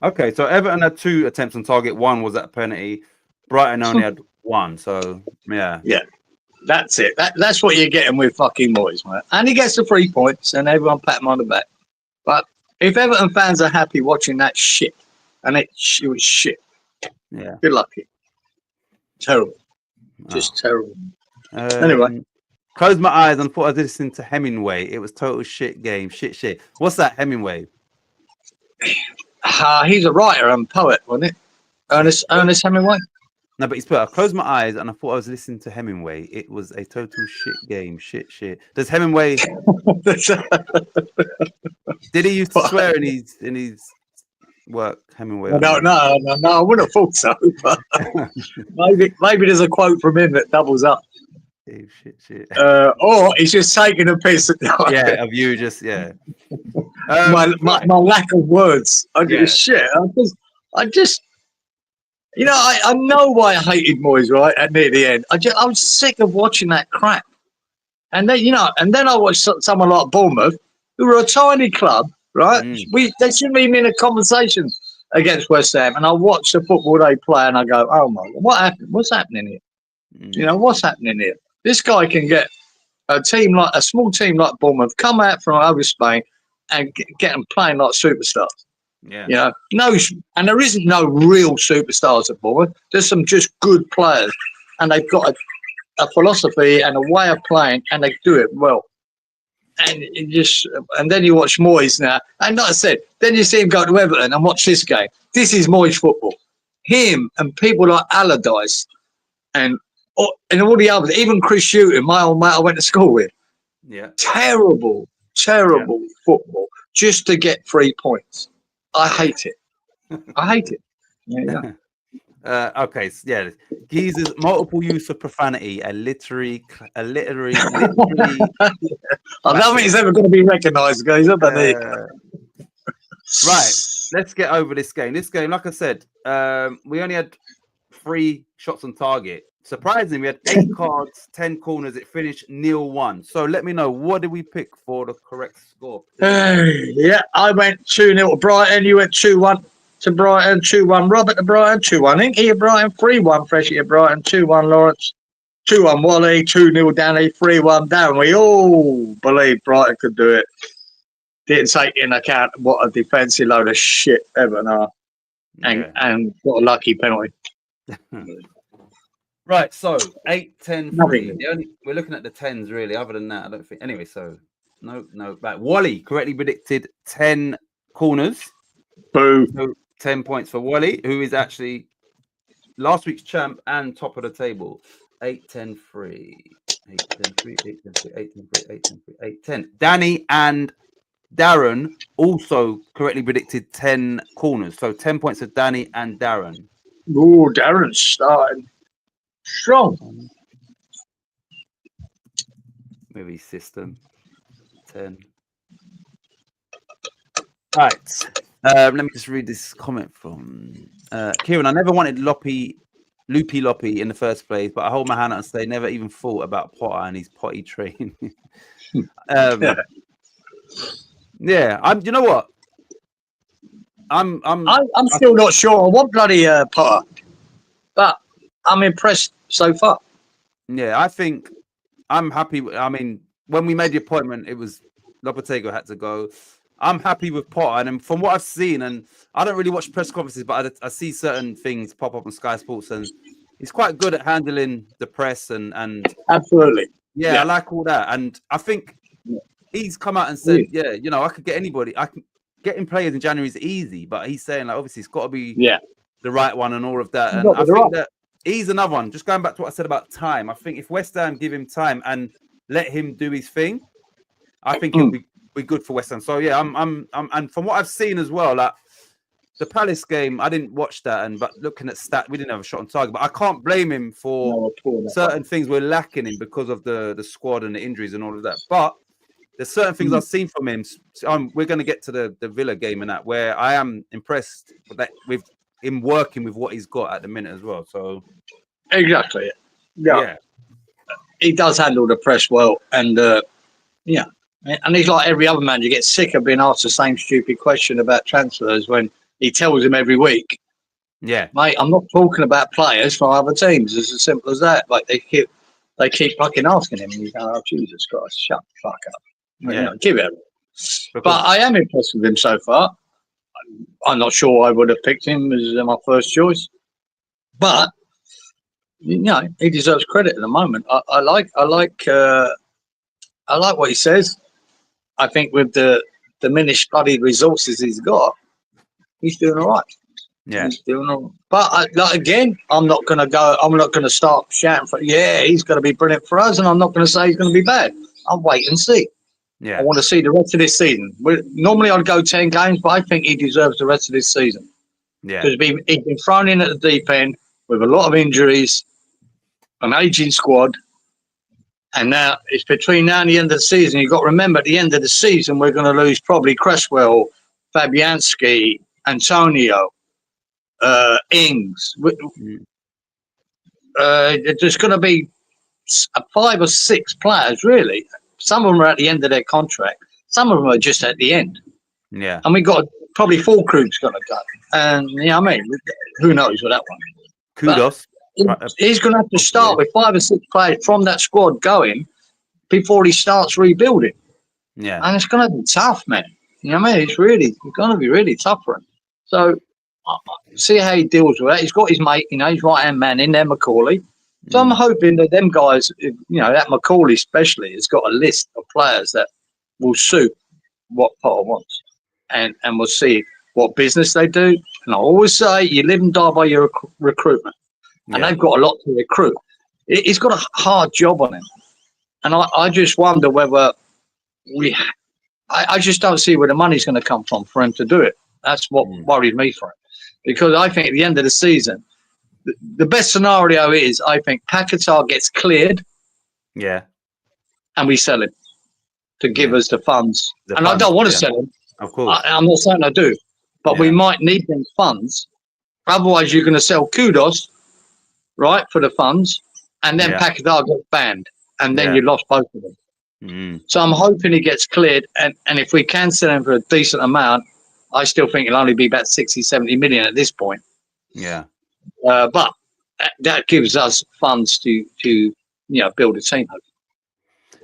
A: Okay, so Everton had 2 attempts on target. 1 was at a penalty. Brighton only had 1. So yeah.
B: Yeah. That's it. That's what you're getting with fucking Moyes, man. And he gets the 3 points and everyone pat him on the back. But if Everton fans are happy watching that shit, and it was shit.
A: Yeah.
B: Good lucky. Terrible. Just terrible. Anyway.
A: Closed my eyes and thought I was listening to Hemingway. It was total shit game. Shit. What's that, Hemingway?
B: He's a writer and poet, wasn't it? Ernest Hemingway?
A: No, but he's put. I closed my eyes and I thought I was listening to Hemingway. It was a total shit game. Shit. Does Hemingway? Did he used to swear in his work, Hemingway?
B: No, I wouldn't have thought so. But maybe there's a quote from him that doubles up.
A: Shit.
B: Or he's just taking a piss.
A: Yeah, of you just
B: my lack of words. Shit. I just. I know why I hated Moyes, right? At near the end, I was sick of watching that crap. And then, I watched someone like Bournemouth, who were a tiny club, right? They shouldn't even be in a conversation against West Ham. And I watch the football they play, and I go, "Oh my God, what happened? What's happening here? What's happening here?" This guy can get a small team like Bournemouth come out from over Spain and get them playing like superstars.
A: Yeah.
B: You know, and there isn't no real superstars at Bournemouth. There's some just good players, and they've got a philosophy and a way of playing, and they do it well. And then you watch Moyes now, and like I said, then you see him go to Everton and watch this game. This is Moyes football. Him and people like Allardyce and all the others, even Chris Hughton, my old mate I went to school with.
A: Yeah.
B: Terrible football just to get 3 points. I hate it. I hate it. Yeah.
A: Okay, yeah. Geezer's multiple use of profanity, a literary.
B: I don't think it's ever going to be recognised, guys.
A: Right, let's get over this game. This game, like I said, we only had 3 shots on target. Surprisingly, we had 8 cards, 10 corners. It finished 0-1. So let me know, what did we pick for the correct score?
B: Yeah, I went 2-0 to Brighton. You went 2-1 to Brighton, 2-1 Robert to Brighton, 2-1 Inky at Brighton, 3-1 Freshie at Brighton, 2-1 Lawrence, 2-1 Wally, 2-0 Danny, 3-1 Darren. We all believed Brighton could do it. Didn't take into account what a defensive load of shit Everton are. And what a lucky penalty.
A: Right, so 8-10-3. We're looking at the 10s, really. Other than that, I don't think. Anyway, so no. Right, Wally correctly predicted 10 corners.
B: Boo.
A: So 10 points for Wally, who is actually last week's champ and top of the table. 8-10-3. 8-10-3, 8-10-3, 8-10-3, 8-10-3, 8-10. Danny and Darren also correctly predicted 10 corners. So 10 points for Danny and Darren.
B: Ooh, Darren's starting strong.
A: Movie system. 10. Right. Let me just read this comment from Kieran. I never wanted Loopy in the first place, but I hold my hand out and say never even thought about Potter and his potty train. Yeah, you know what? I'm
B: still not sure. I want bloody Potter, but I'm impressed so far.
A: Yeah, I think I'm happy. I mean, when we made the appointment, it was Lopetegui had to go. I'm happy with Potter, and from what I've seen, and I don't really watch press conferences, but I see certain things pop up on Sky Sports, and he's quite good at handling the press and
B: absolutely.
A: Yeah, I like all that, and I think he's come out and said, yeah, you know, I could get anybody. I can getting players in January is easy, but he's saying like obviously it's got to be the right one and all of that. And I think that he's another one. Just going back to what I said about time, I think if West Ham give him time and let him do his thing, I think he'll be good for West Ham. So yeah, I'm and from what I've seen as well, like the Palace game, I didn't watch that, but looking at we didn't have a shot on target. But I can't blame him for certain things we're lacking in because of the squad and the injuries and all of that. But there's certain things I've seen from him. We're going to get to the Villa game and that, where I am impressed with him working with what he's got at the minute as well. So
B: exactly, yeah. He does handle the press well, and and he's like every other man. You get sick of being asked the same stupid question about transfers when he tells him every week. Yeah, mate, I'm not talking about players from other teams. It's as simple as that. Like they keep fucking asking him, and you go, "Oh Jesus Christ, shut the fuck up." Give it. But I am impressed with him so far. I'm not sure I would have picked him as my first choice, but he deserves credit at the moment. I like what he says. I think with the diminished bloody resources he's got, he's doing all right. Yeah, he's doing all right. But again, I'm not going to start shouting for. Yeah, he's going to be brilliant for us, and I'm not going to say he's going to be bad. I'll wait and see. Yeah, I want to see the rest of this season. Normally, I'd go 10 games, but I think he deserves the rest of this season. Yeah, because he's been thrown in at the deep end with a lot of injuries, an aging squad. And now it's between now and the end of the season. You've got to remember, at the end of the season, we're going to lose probably Cresswell, Fabianski, Antonio, Ings. There's going to be 5 or 6 players, really. Some of them are at the end of their contract. Some of them are just at the end. Yeah. And we've got probably Fulkrug's going to go. And, I mean, who knows with that one.
A: Kudos.
B: He's going to have to start with 5 or 6 players from that squad going before he starts rebuilding.
A: Yeah.
B: And it's going to be tough, man. You know what I mean? It's going to be really tough for him. So see how he deals with it. He's got his mate, his right-hand man in there, Macaulay. So I'm hoping that them guys, that Macaulay especially, has got a list of players that will suit what Potter wants. And we'll see what business they do. And I always say you live and die by your recruitment. And they've got a lot to recruit. He's got a hard job on him. And I just wonder whether I just don't see where the money's going to come from for him to do it. That's what worries me for him. Because I think at the end of the season, the best scenario is, I think Paquetá gets cleared.
A: Yeah.
B: And we sell him to give us the funds. I don't want to sell him.
A: Of course.
B: I'm not saying I do. But we might need them funds. Otherwise, you're going to sell Kudos, right, for the funds. And then Paquetá gets banned. And then you lost both of them. So I'm hoping he gets cleared, and if we can sell him for a decent amount, I still think it'll only be about 60, 70 million at this point.
A: Yeah.
B: But that gives us funds to build a team.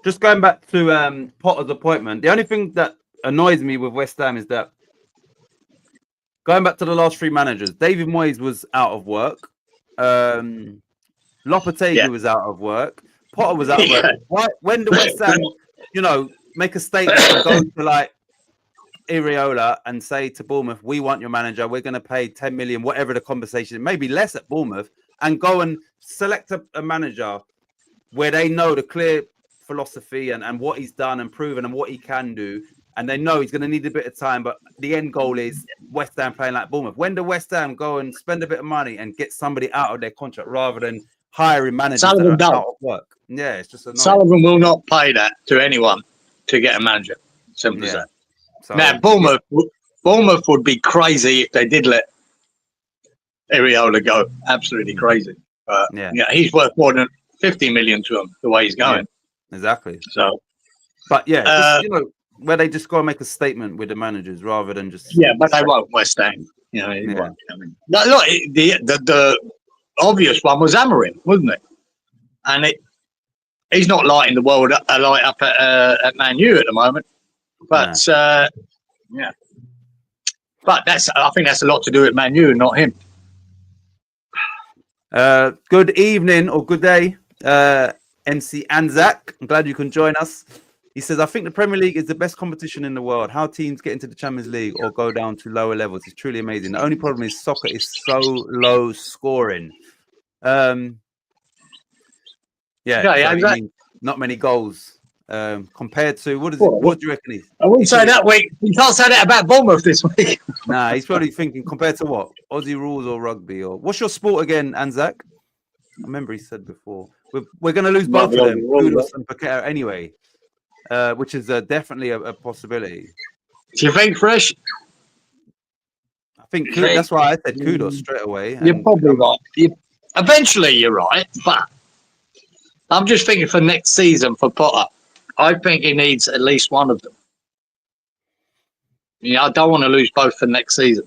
A: Just going back to Potter's appointment, the only thing that annoys me with West Ham is that going back to the last 3 managers, David Moyes was out of work. Lopetegui was out of work. Potter was out of work. Why, when the West Ham, make a statement and go to like Iriola and say to Bournemouth, we want your manager, we're going to pay 10 million, whatever the conversation, maybe less at Bournemouth, and go and select a manager where they know the clear philosophy and what he's done and proven and what he can do, and they know he's going to need a bit of time, but the end goal is West Ham playing like Bournemouth. When do West Ham go and spend a bit of money and get somebody out of their contract rather than hiring managers that are out of work? Yeah, it's just annoying.
B: Sullivan will not pay that to anyone to get a manager. Simple as that. So, now, Bournemouth would be crazy if they did let Iriola go. Absolutely crazy. He's worth more than 50 million to them the way he's going.
A: Yeah, exactly.
B: So,
A: but where they just go and make a statement with the managers rather than just
B: but they won't. West Ham. Won't. I mean, look, the obvious one was Amorim, wasn't it? And he's not lighting the world up at Man U at the moment. But but I think that's a lot to do with Man U and not him.
A: Good evening or good day, MC Anzac. I'm glad you can join us. He says, I think the Premier League is the best competition in the world. How teams get into the Champions League or go down to lower levels is truly amazing. The only problem is soccer is so low scoring. Not many goals compared to what do you reckon?
B: I wouldn't say that week. You can't say that about Bournemouth this week.
A: Nah, he's probably thinking compared to what? Aussie rules or rugby or what's your sport again, Anzac? I remember he said before we're going to lose both of them, Kudos and Paquetá anyway, which is definitely a possibility.
B: Do you think, Fresh?
A: I think that's why I said Kudos straight away.
B: You're probably right. Eventually, you're right, but I'm just thinking for next season for Potter. I think he needs at least one of them. I don't want to lose both for next season.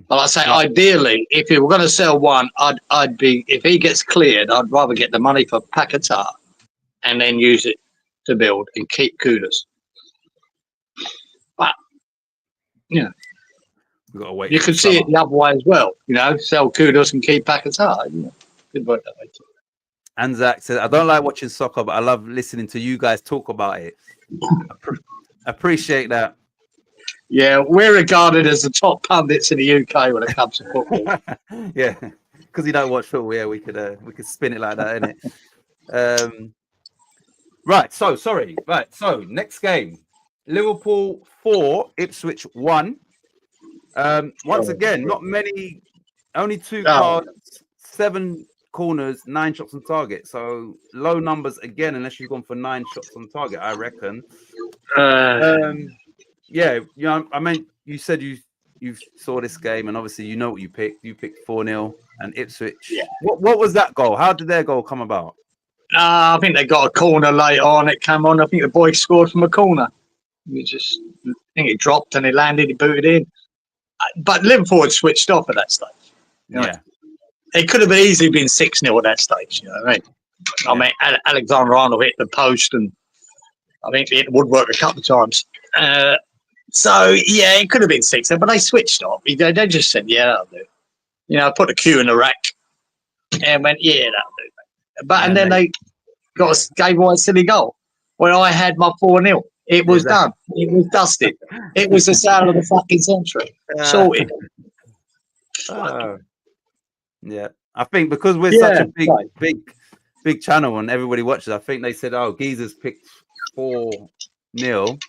B: But I say, ideally, if you were going to sell one, I'd be, if he gets cleared, I'd rather get the money for Paquetá and then use it to build and keep Kudos. But we've
A: got to wait.
B: You could see it the other way as well. Sell Kudos and keep Paquetá. Could work that way too.
A: Anzac said, I don't like watching soccer, but I love listening to you guys talk about it. Appreciate that.
B: Yeah, we're regarded as the top pundits in the UK when it comes to football.
A: Yeah, because you don't watch football. Yeah, we could spin it like that, innit? Right. So next game, Liverpool 4, Ipswich 1. Once again, not many, only 2 cards, 7 corners, 9 shots on target. So low numbers again, unless you've gone for 9 shots on target, I reckon. I mean, you said you saw this game, and obviously you know what you picked. You picked 4-0 and Ipswich. Yeah. What was that goal? How did their goal come about?
B: I think they got a corner late on. It came on. I think the boy scored from a corner. I think it dropped and it landed. He booted in. But Liverpool had switched off at that stage. it could have easily been 6-0 at that stage. You know what I mean? I mean, Alexander Arnold hit the post, and I think it would work a couple of times. So yeah, it could have been 6-0, but they switched off. They just said, "Yeah, that'll do." You know, put the cue in the rack and went, "Yeah, that'll do." But and then they gave away a silly goal where I had my 4-0. It was done. It was dusted. It was the sound of the fucking century. Sorted.
A: Yeah, I think because we're such a big channel and everybody watches, I think they said, "Oh, Geezer's picked 4-0."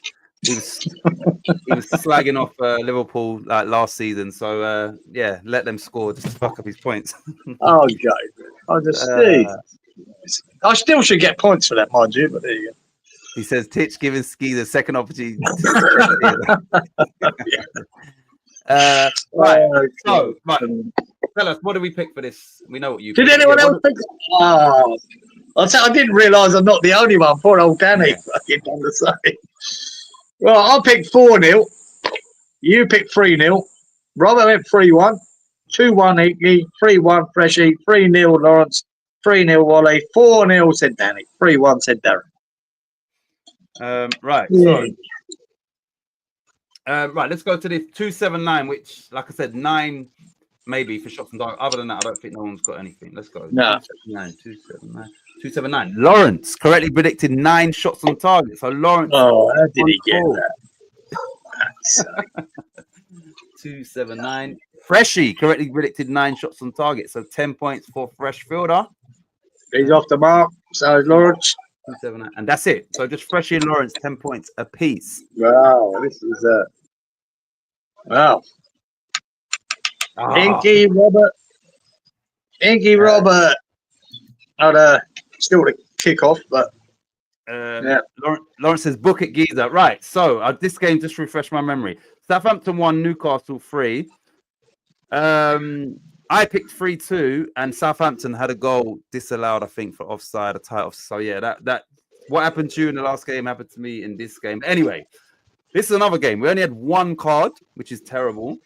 A: He was slagging off Liverpool like last season, so yeah, let them score just to fuck up his points.
B: Oh, God. I still should get points for that, mind you, but there you go.
A: He says Titch giving Ski the second opportunity. Right. So, tell us, what do we pick for this? We know what you
B: did. Anyone else pick? Oh, I didn't realise I'm not the only one. Poor old Danny fucking done the same. Well, I picked 4-0. You picked 3-0. Robert went 3-1. 2-1 Inky. 3-1 Freshie. 3-0 Lawrence. 3-0 Wally. 4-0 said Danny. 3-1 said Darren.
A: Right. Yeah. So, right. Let's go to this 279, which, like I said, 9 maybe for shots on target. Other than that, I don't think no one's got anything. Let's go.
B: No.
A: 279. Lawrence correctly predicted 9 shots on target. So Lawrence.
B: Oh, how did he get that?
A: 279. Freshie correctly predicted 9 shots on target. So 10 points for Fresh Fielder.
B: He's off the mark. So is Lawrence.
A: 279. And that's it. So just Freshie and Lawrence, 10 points apiece.
B: Wow. This is wow. Inky Robert. Still to kick off, but
A: Lawrence says book it, Geezer. Right. So this game just refreshed my memory. Southampton 1, Newcastle 3. I picked 3-2, and Southampton had a goal disallowed, I think, for offside, a tight off. So yeah, that what happened to you in the last game happened to me in this game. Anyway, this is another game. We only had 1 card, which is terrible.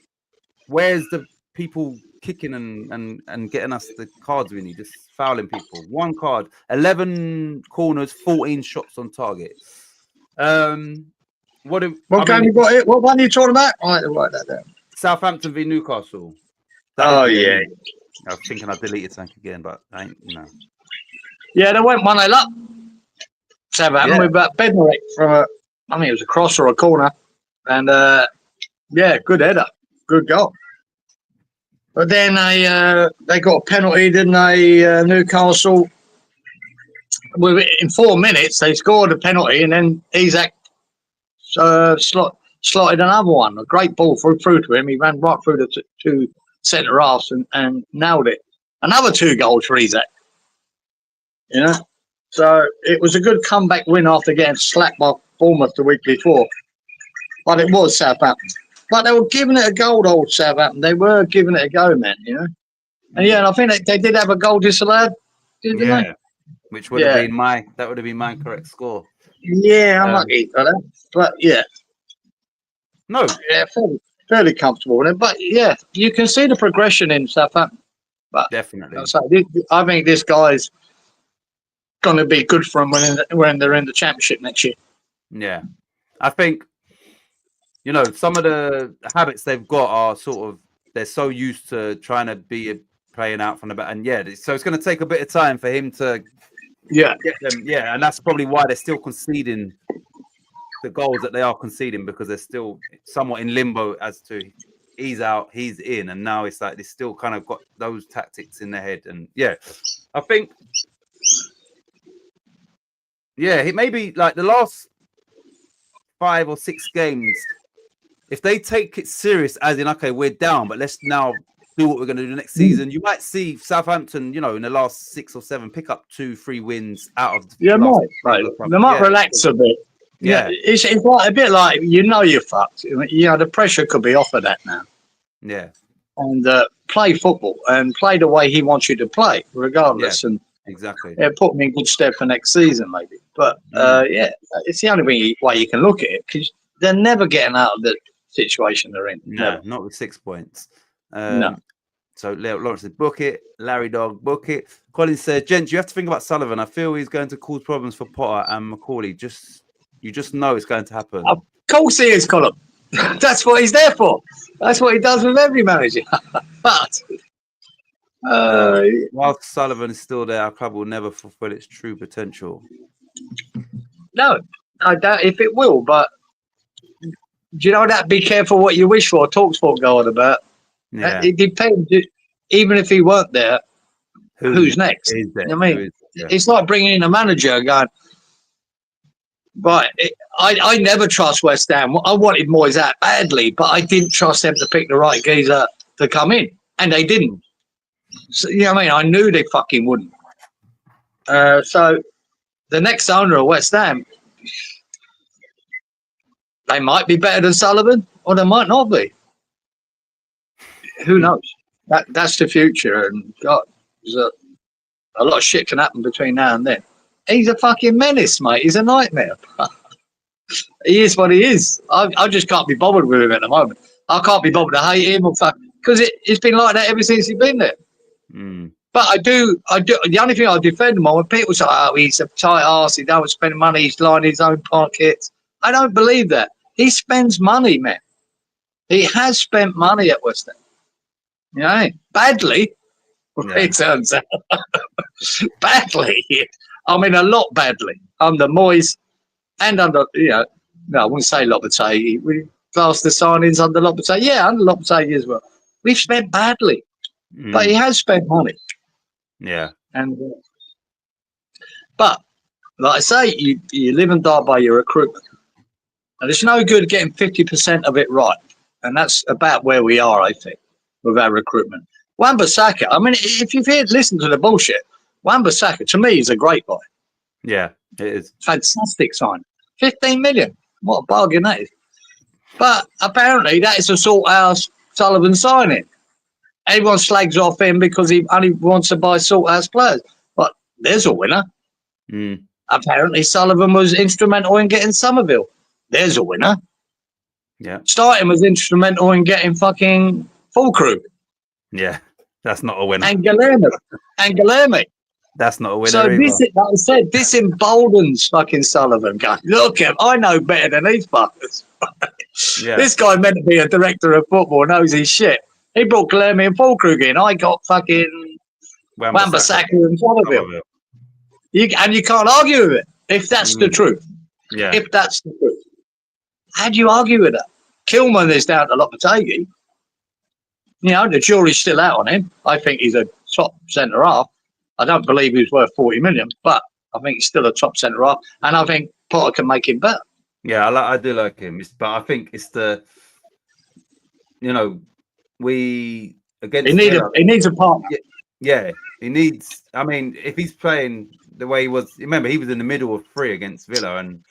A: Where's the people kicking and getting us the cards we need? Just fouling people. 1 card, 11 corners, 14 shots on target. What game
B: you got it? What one are you talking about? I have to write that down.
A: Southampton v Newcastle.
B: Yeah.
A: I was thinking I deleted something again, but I ain't. No.
B: Yeah, they went 1-0 up. Southampton with Bednarek from it was a cross or a corner, and good header, good goal. But then they got a penalty, didn't they? Newcastle. In 4 minutes, they scored a penalty, and then Isak slotted another one. A great ball through to him. He ran right through the 2 centre halves and nailed it. Another 2 goals for Isak. You know, so it was a good comeback win after getting slapped by Bournemouth the week before. But it was Southampton. But they were giving it a go, old Southampton. They were giving it a go, man. You know, and and I think they did have a goal disallowed, didn't they?
A: Which would have been my correct score.
B: Yeah, I'm lucky for that. But
A: no,
B: fairly comfortable with it. But yeah, you can see the progression in Southampton. But
A: definitely,
B: I think this guy's going to be good for them when they're in the Championship next year.
A: Yeah, I think some of the habits they've got are sort of they're so used to trying to be playing out from the back, and so it's going to take a bit of time for him to get them. Yeah, and that's probably why they're still conceding the goals that they are conceding, because they're still somewhat in limbo as to he's out, he's in, and now it's like they still kind of got those tactics in their head. And I think it may be like the last 5 or 6 games. If they take it serious, as in, okay, we're down, but let's now do what we're going to do next season, you might see Southampton, in the last 6 or 7, pick up 2-3 wins out of
B: they might relax a bit.
A: Yeah,
B: it's like a bit like you're fucked. The pressure could be off of that now.
A: Yeah,
B: and play football and play the way he wants you to play, regardless. And
A: exactly,
B: put me in good stead for next season, maybe. But it's the only way you can look at it, because they're never getting out of the situation they're in.
A: No, not with 6 points.
B: No.
A: So Lawrence said, book it. Larry Dog, book it. Colin said, gents, you have to think about Sullivan. I feel he's going to cause problems for Potter and McCauley. You just know it's going to happen.
B: Of course he is, Colin. That's what he's there for. That's what he does with every manager. But
A: while Sullivan is still there, our club will never fulfill its true potential.
B: no, I doubt if it will. But do you know that? Be careful what you wish for. Talksport go on about.
A: Yeah.
B: It depends. Even if he weren't there, who's next?
A: Is there?
B: I mean, it's like bringing in a manager and going, right, I never trust West Ham. I wanted Moyes out badly, but I didn't trust them to pick the right geezer to come in. And they didn't. So, you know what I mean? I knew they fucking wouldn't. So the next owner of West Ham, they might be better than Sullivan, or they might not be. Who knows? That's the future. And God, a lot of shit can happen between now and then. He's a fucking menace, mate. He's a nightmare. He is what he is. I just can't be bothered with him at the moment. I can't be bothered to hate him or fuck, because it's been like that ever since he's been there.
A: Mm.
B: But I do. The only thing I defend him on, when people say, "Oh, he's a tight ass. He don't spend money. He's lining his own pockets." I don't believe that. He spends money, man. He has spent money at West Ham. You know, badly.
A: Yeah.
B: It turns out, badly. I mean, a lot badly under Moyes and under, no, I wouldn't say Lopetegui. We class the signings under Lopetegui. Yeah, under Lopetegui as well. We've spent badly, but he has spent money.
A: Yeah.
B: And but like I say, you live and die by your recruitment, and it's no good getting 50% of it right, and that's about where we are, I think, with our recruitment. Wan-Bissaka, I mean, if you've listened to the bullshit, Wan-Bissaka to me is a great buy.
A: Yeah, it is.
B: Fantastic sign. 15 million. What a bargain that is. But apparently that is a Salthouse Sullivan signing. Everyone slags off him because he only wants to buy Salthouse players. But there's a winner.
A: Mm.
B: Apparently Sullivan was instrumental in getting Somerville. There's a winner.
A: Yeah.
B: Starting was instrumental in getting fucking Fulcrum.
A: Yeah. That's not a winner.
B: And Guilherme.
A: That's not a winner.
B: So
A: either.
B: this, like I said, this emboldens fucking Sullivan. Going, look him, I know better than these fuckers.
A: Yeah.
B: This guy meant to be a director of football, knows his shit. He brought Guilherme and Fulkrug in. I got fucking Wan-Bissaka and Somerville. You can't argue with it if that's the truth.
A: Yeah.
B: If that's the truth. How do you argue with that? Kilman is down to Lopetegui. You know, the jury's still out on him. I think he's a top centre half. I don't believe he's worth 40 million, but I think he's still a top centre half, and I think Potter can make him better.
A: Yeah, I do like him, but I think it's the, we against.
B: He needs a partner.
A: Yeah, he needs. I mean, if he's playing the way he was, remember he was in the middle of three against Villa, and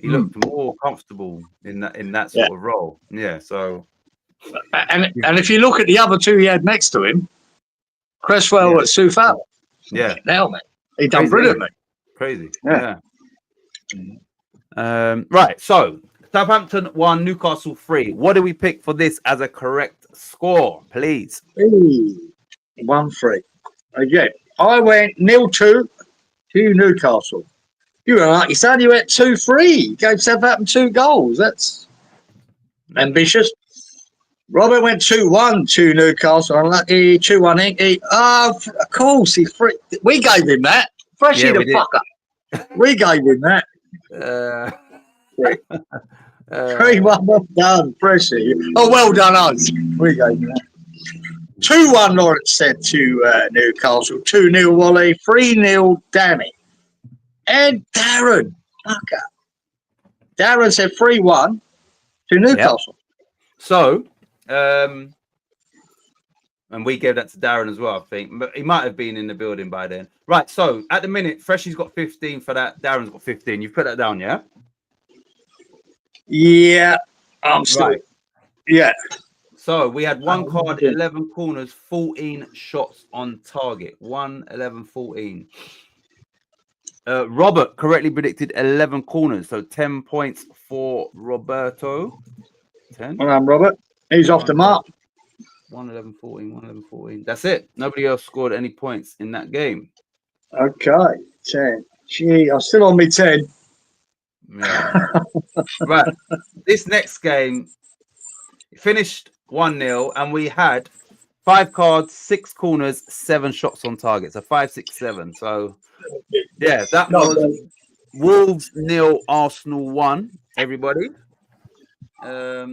A: he looked more comfortable in that sort of role. Yeah, so.
B: And if you look at the other two he had next to him, Cresswell at Soufal.
A: Yeah.
B: Now, man. He done brilliantly.
A: Crazy. Yeah. Right. So Southampton 1, Newcastle 3. What do we pick for this as a correct score, please?
B: 1-3. Again, I went 0-2 to Newcastle. You were like, you went 2-3. You gave Southampton 2 goals. That's ambitious. Robert went 2-1 to Newcastle. Unlucky 2-1. Of course, we gave him that. Freshie the fucker. We gave him that. 3-1, well done, Freshie. Oh, well done, us. We gave him that. 2-1, Lawrence said to Newcastle. 2-0, Wally. 3-0, Danny. And Darren. Fucker. Darren said 3-1 to Newcastle.
A: Yep. So, and we gave that to Darren as well, I think. But he might have been in the building by then. Right, so at the minute, Freshie's got 15 for that. Darren's got 15. You've put that down, yeah?
B: Yeah, I'm still. Right. Yeah.
A: So we had 1 card, 11 corners, 14 shots on target. 1, 11, 14. Robert correctly predicted 11 corners, so 10 points for Roberto. 10.
B: Well done, Robert. He's off the mark.
A: 1-11-14, 1-11-14. That's it. Nobody else scored any points in that game.
B: Okay, 10. Gee, I'm still on me 10.
A: Yeah. Right. This next game finished 1-0, and we had 5 cards, 6 corners, 7 shots on target. So 5, 6, 7. So yeah, that
B: Not
A: was
B: bad.
A: Wolves 0, Arsenal 1. Everybody. I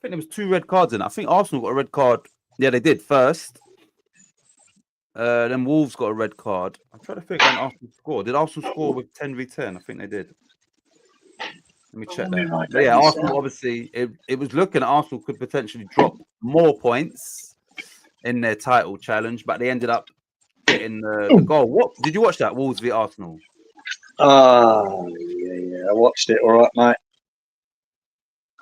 A: think there was 2 red cards in it. I think Arsenal got a red card. Yeah, they did first. Then Wolves got a red card. I'm trying to think when Arsenal scored. Did Arsenal score with 10v10? I think they did. Let me check that. But yeah, Arsenal obviously it was looking at Arsenal could potentially drop more points in their title challenge, but they ended up getting the goal. What did you watch that? Wolves v Arsenal.
B: Oh, yeah. I watched it. All right, mate.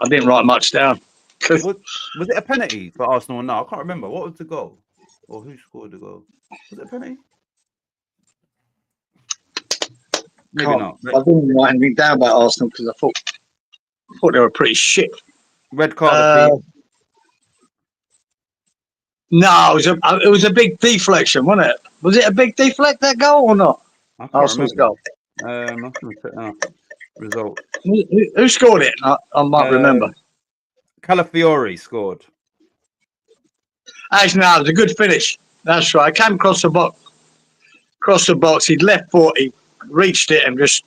B: I didn't write much down.
A: Was it a penalty for Arsenal or no? I can't remember. What was the goal? Or who scored the goal? Was it a penalty? Maybe not.
B: I didn't write anything down about Arsenal because I thought they were pretty shit.
A: Red card.
B: No, it was a big deflection, wasn't it? Was it a big deflect, that goal, or not?
A: I can't
B: Arsenal's
A: remember.
B: goal.
A: I'm going to put out result.
B: Who scored it? I might remember.
A: Calafiori scored.
B: Actually, no, it was a good finish. That's right. I came across the box. He'd left foot. He reached it and just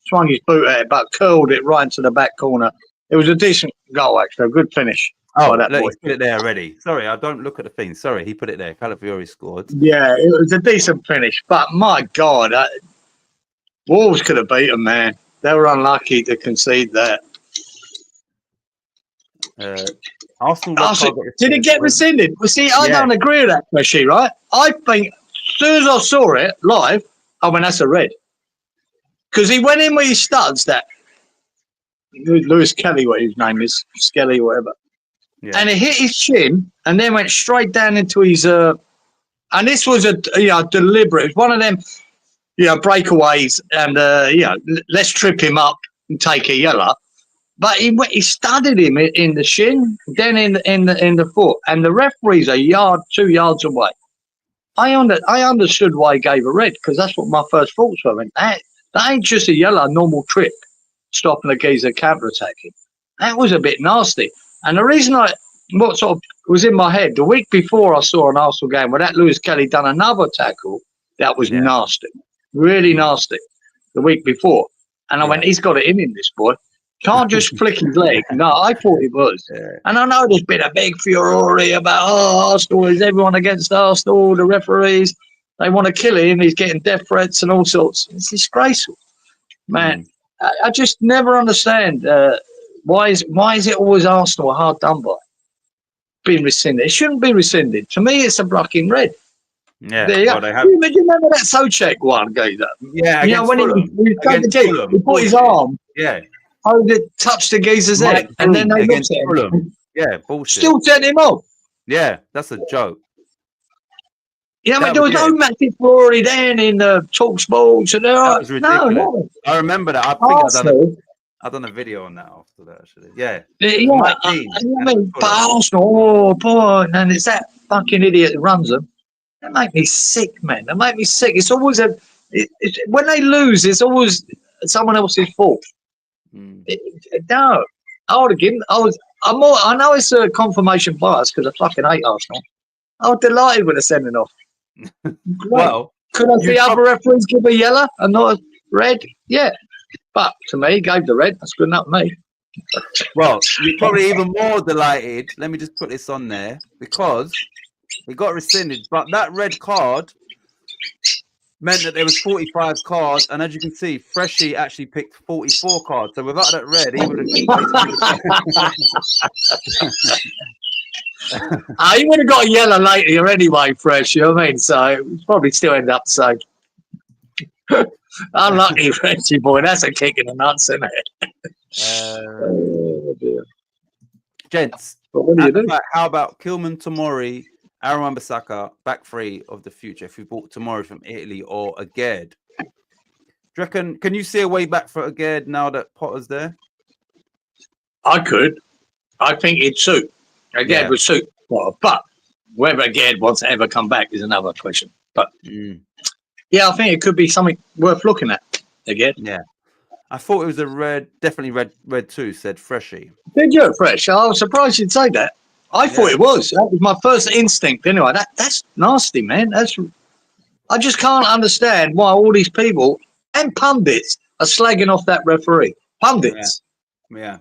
B: swung his boot at it, but curled it right into the back corner. It was a decent goal, actually. A good finish.
A: Oh,
B: that
A: look,
B: boy.
A: he's put it there already. Sorry, I don't look at the thing. Sorry, he put it there. Calafiori scored.
B: Yeah, it was a decent finish. But my God, Wolves could have beaten, man. They were unlucky to concede that.
A: Arsenal
B: did it get rescinded? Well, see, I don't agree with that, Messi, right? I think as soon as I saw it live, I went, that's a red. Because he went in with his studs, that Lewis Kelly, what his name is, Skelly or whatever. Yeah. And it hit his chin and then went straight down into his... and this was a deliberate, it was one of them breakaways and, let's trip him up and take a yellow. But he studied him in the shin, then in the foot, and the referee's 2 yards away. I understood why he gave a red, because that's what my first thoughts were. I mean, that ain't just a yellow normal trip stopping a geezer counter-attacking. That was a bit nasty. And the reason what sort of was in my head, the week before I saw an Arsenal game where that Lewis Kelly done another tackle that was nasty, really nasty, the week before. And I went, he's got it in this boy. Can't just flick his leg. No, I thought it was. Yeah. And I know there's been a big furore about, Arsenal, is everyone against Arsenal, the referees, they want to kill him, he's getting death threats and all sorts. It's disgraceful. Man, I just never understand why is it always Arsenal hard done by? Being rescinded. It shouldn't be rescinded. To me, it's a fucking red.
A: Yeah,
B: do you remember that Souček one, Gator?
A: Yeah,
B: when he put his arm.
A: Yeah.
B: Oh, they touched the geezer's head, and then they looked at him.
A: Yeah, bullshit.
B: Still sent him off.
A: Yeah, that's a joke.
B: Yeah, I mean, there was no massive glory then in the talk sports. And
A: that was ridiculous. No. I remember that. I think I've done a video on that after that, actually. Yeah.
B: But Arsenal, oh boy, and it's that fucking idiot that runs them. They make me sick, man. They make me sick. It's always when they lose, it's always someone else's fault. No, I would have given. I know it's a confirmation bias because I fucking hate Arsenal. I was delighted with the sending off. Well, could I see other referees give a yellow and not a red? Yeah, but to me, he gave the red. That's good enough for me.
A: Well, you're probably even more delighted. Let me just put this on there because it got rescinded, but that red card meant that there was 45 cards, and as you can see, Freshie actually picked 44 cards. So without that red, he would have.
B: He would have got a yellow later anyway, Fresh. You know what I mean? So he'd probably still end up the same. Unlucky, Freshie boy. That's a kick in the nuts, isn't it?
A: Gents, how about Kilman Tomori? Aaron Wan-Bissaka, back three of the future. If we bought Tomori from Italy or Aged, do you reckon? Can you see a way back for Aged now that Potter's there?
B: I could. I think it'd suit. Again, would suit. Well, but whether again wants to ever come back is another question. But yeah, I think it could be something worth looking at again.
A: Yeah. I thought it was a red, definitely red 2, said Freshie.
B: Did you, Fresh? I was surprised you'd say that. I thought it was. That was my first instinct anyway. That's nasty, man. I just can't understand why all these people and pundits are slagging off that referee. Pundits.
A: Yeah.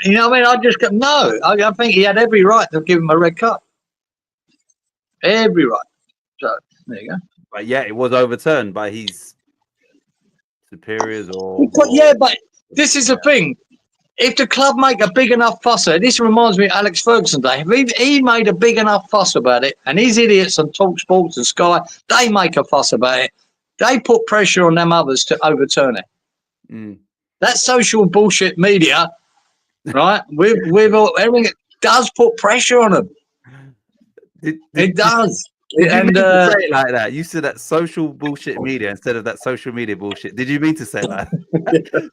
B: You know what I mean? I just go, no. I think he had every right to give him a red card. Every right. So, there you go.
A: But yeah, it was overturned by his superiors
B: but this is the thing. If the club make a big enough fuss, this reminds me of Alex Ferguson Day. If he made a big enough fuss about it, and these idiots on Talk Sports and Sky, they make a fuss about it. They put pressure on them others to overturn it. That social bullshit media, right? With everything, it does put pressure on them. It does.
A: Did you say it like that? You said that social bullshit media instead of that social media bullshit. Did you mean to say that?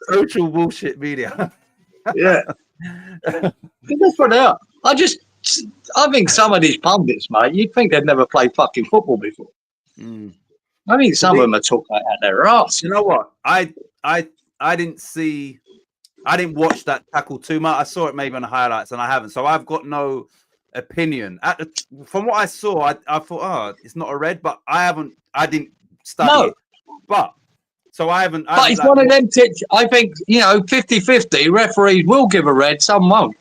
A: Social bullshit media.
B: Yeah. That's what they are. I think some of these pundits, mate, you'd think they'd never played fucking football before. I think some of them are talking out their ass.
A: You know what? I didn't watch that tackle too much. I saw it maybe on the highlights and I haven't. So I've got no opinion. From what I saw, I thought, it's not a red, but I didn't study it. But so I haven't.
B: But it's one of them. I think 50-50. Referees will give a red, some won't.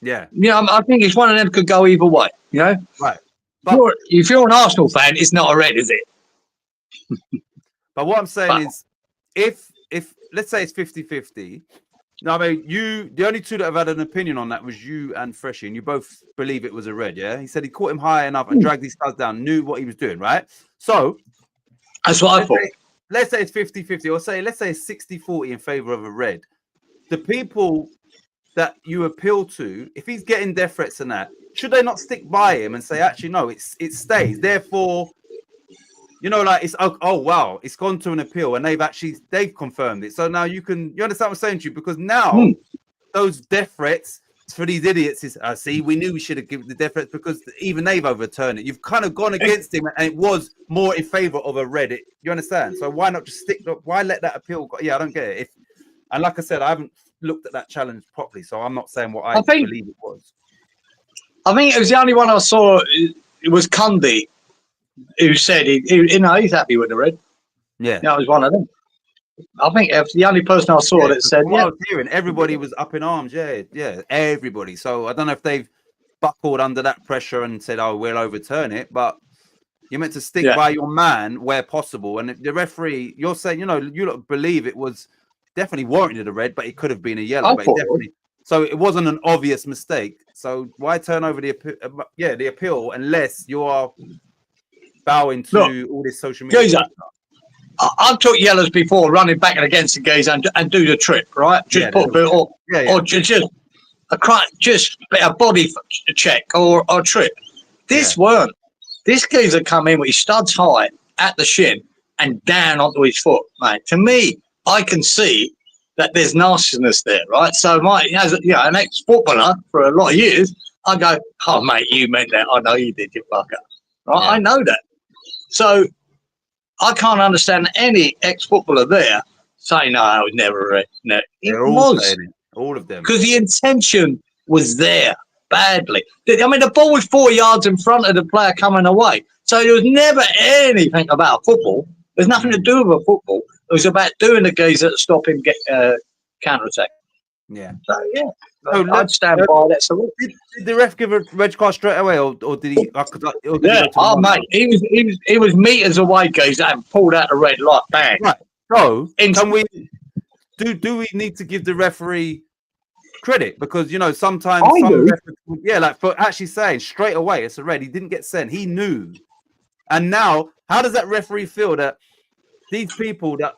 A: Yeah.
B: I think it's one of them could go either way.
A: Right. But
B: if you're an Arsenal fan, it's not a red, is it?
A: But what I'm saying is, if let's say it's 50-50. No, I mean the only two that have had an opinion on that was you and Freshie, and you both believe it was a red. Yeah. He said he caught him high enough and dragged his studs down, knew what he was doing, right? So
B: that's what I thought.
A: Let's say it's 50-50, or let's say it's 60-40 in favor of a red. The people that you appeal to, if he's getting death threats and that, should they not stick by him and say, actually, no, it stays. Therefore, it's wow, it's gone to an appeal and they've confirmed it. So now you understand what I'm saying to you? Because now those death threats for these idiots is, see, we knew we should have given the death threats because even they've overturned it. You've kind of gone against him and it was more in favor of a red. You understand? So why not just why let that appeal go? Yeah, I don't get it. And like I said, I haven't looked at that challenge properly, so I'm not saying what I believe it was.
B: I think it was the only one I saw. It was Cundy who said he's happy with the red.
A: Yeah,
B: that was one of them. I think it's the only person I saw that said,
A: I was hearing, everybody was up in arms. Yeah, everybody. So I don't know if they've buckled under that pressure and said, "Oh, we'll overturn it," but you're meant to stick by your man where possible. And the referee, you're saying, you don't believe it was definitely warranted a red, but it could have been a yellow. So it wasn't an obvious mistake. So why turn over the appeal unless you are bowing to all this social media?
B: I've took yellows before, running back and against the gaze and do the trip, right? Just put a bit, or just a body check or trip. This weren't. This geezer come in with his studs high at the shin and down onto his foot, mate. To me, I can see that there's nastiness there, right? So, as an ex-footballer for a lot of years, I go, "Oh, mate, you meant that. I know you did, you fucker." Right? Yeah. I know that. So I can't understand any ex-footballer there saying, "No, I was never a no."
A: They're all saying it, all of them,
B: because the intention was there badly. I mean, the ball was 4 yards in front of the player coming away, so there was never anything about football. There's nothing to do with football. It was about doing the geezer to stop him get counter-attack.
A: Yeah.
B: So I'd stand by that. So
A: did the ref give a red card straight away, or did he?
B: Mate, he was meters away, geezer, and pulled out the red light. Bang.
A: Right. So can we do we need to give the referee credit? Because sometimes referees, for actually saying straight away it's a red. He didn't get sent. He knew. And now, how does that referee feel that these people that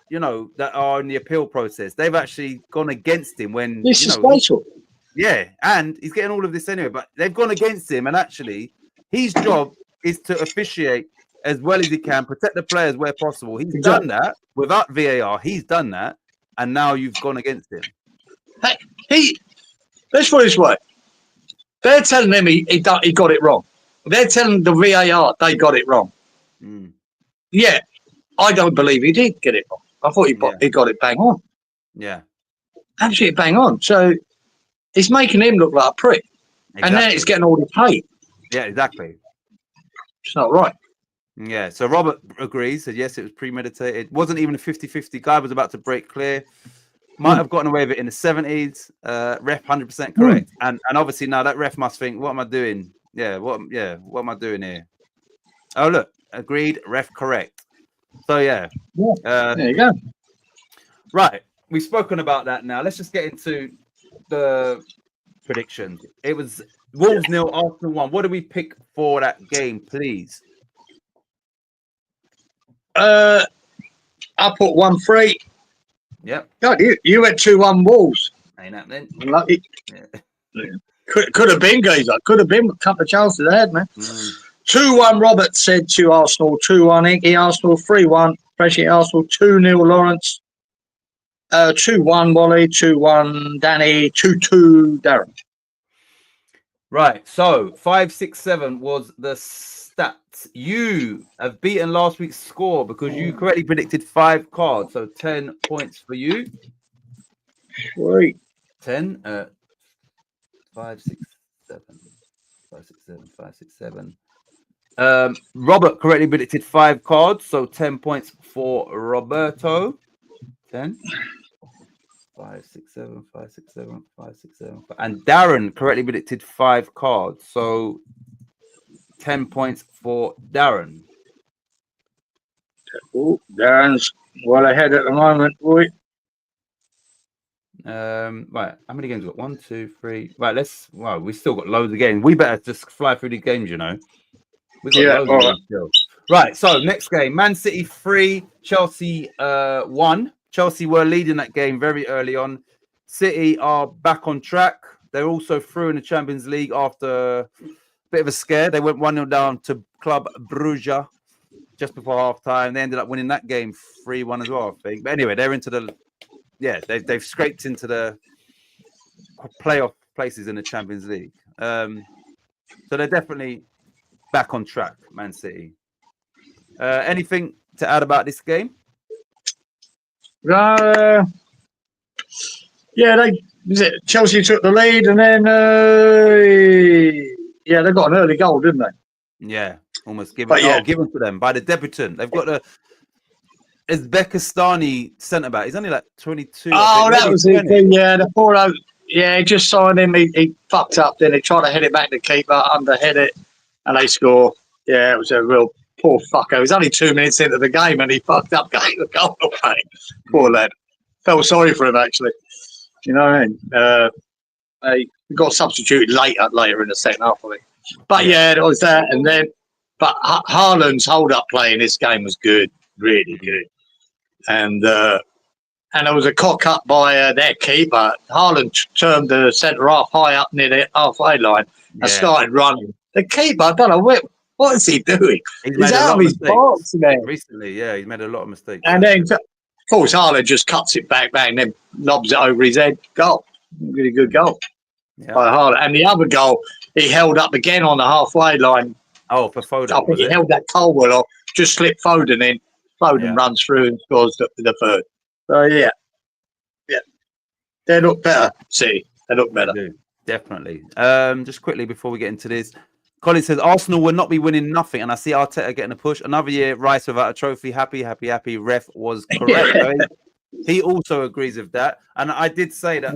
A: that are in the appeal process, they've actually gone against him when
B: this is special?
A: Yeah, and he's getting all of this anyway, but they've gone against him, and actually his job is to officiate as well as he can, protect the players where possible. He's done that without VAR. He's done that, and now you've gone against him.
B: Hey, let's put it this way. They're telling him he got it wrong. They're telling the VAR they got it wrong.
A: Mm.
B: Yeah, I don't believe he did get it wrong. I thought he got it bang on.
A: Yeah.
B: Absolutely bang on. So it's making him look like a prick.
A: Exactly.
B: And then it's getting all the hate.
A: Yeah, exactly.
B: It's not right.
A: Yeah, so Robert agrees, said yes, it was premeditated. Wasn't even a 50-50. Guy was about to break clear. Might have gotten away with it in the 70s. Ref 100% correct. And obviously now that ref must think, what am I doing? What am I doing here? Oh, look, agreed, ref correct. So there
B: you go.
A: Right, we've spoken about that now. Let's just get into the predictions. It was Wolves 0, Arsenal 1. What do we pick for that game, please?
B: I put 1-3.
A: Yep.
B: God, you went 2-1 Wolves.
A: Ain't that then?
B: Lucky.
A: Yeah.
B: Could have been, Geezer. Could have been a couple of chances ahead, man. 2-1 Robert said to Arsenal. 2-1 Inky Arsenal. 3-1 Freshie Arsenal. 2-0 Lawrence. 2-1 Wally. 2-1 Danny. 2-2 Darren.
A: Right. So 5-6-7 was the stats. You have beaten last week's score because you correctly predicted 5 cards. So 10 points for you.
B: Sweet.
A: 10. 5, 6, 7. 5, 6, 7. 5, 6, 7. Robert correctly predicted 5 cards. So 10 points for Roberto. 10. 5, 6, 7, 5, 6, 7, 5, 6, 7. And Darren correctly predicted 5 cards. So 10 points for Darren.
B: Ooh, Darren's well ahead at the moment, boy.
A: Right, how many games we got? 1, 2, 3. Right, we still got loads of games. We better just fly through these games, you know. We got loads of games still. Right, so next game, Man City 3, Chelsea 1. Chelsea were leading that game very early on. City are back on track. They're also through in the Champions League after a bit of a scare. They went 1-0 down to Club Brugge just before half time. They ended up winning that game 3-1 as well, I think. But anyway, they're into the they've scraped into the playoff places in the Champions League. So they're definitely back on track, Man City. Anything to add about this game?
B: Chelsea took the lead, and then they got an early goal, didn't they?
A: Yeah, almost given to them by the debutant. They've got the Uzbekistani centre back. He's only like 22.
B: Oh, that was it. Yeah, the poor. Yeah, he just signed him. He fucked up. Then he tried to head it back to the keeper, underhead it, and they score. Yeah, it was a real poor fucker. It was only 2 minutes into the game, and he fucked up, gave the goal away. Poor lad. Felt sorry for him, actually. You know what I mean? He got substituted later in the second half, I think. But it was that, and then. But Haaland's hold-up play in this game was good, really good. And there was a cock-up by their keeper. Haaland turned the centre-half high up near the halfway line and started running. The keeper, I don't know, what is he doing? He's out of his box, man.
A: Recently, he's made a lot of mistakes.
B: And then, of course, Haaland just cuts it back, bang, then lobs it over his head. Goal. Really good goal by Haaland. And the other goal, he held up again on the halfway line.
A: Oh, for Foden.
B: I think he held that Colwell off, just slipped Foden in. Foden runs through and scores the third. So, yeah. They look better, City. They look better.
A: They do, definitely. Just quickly before we get into this, Colin says, Arsenal will not be winning nothing, and I see Arteta getting a push. Another year, Rice without a trophy. Happy. Ref was correct. He also agrees with that. And I did say that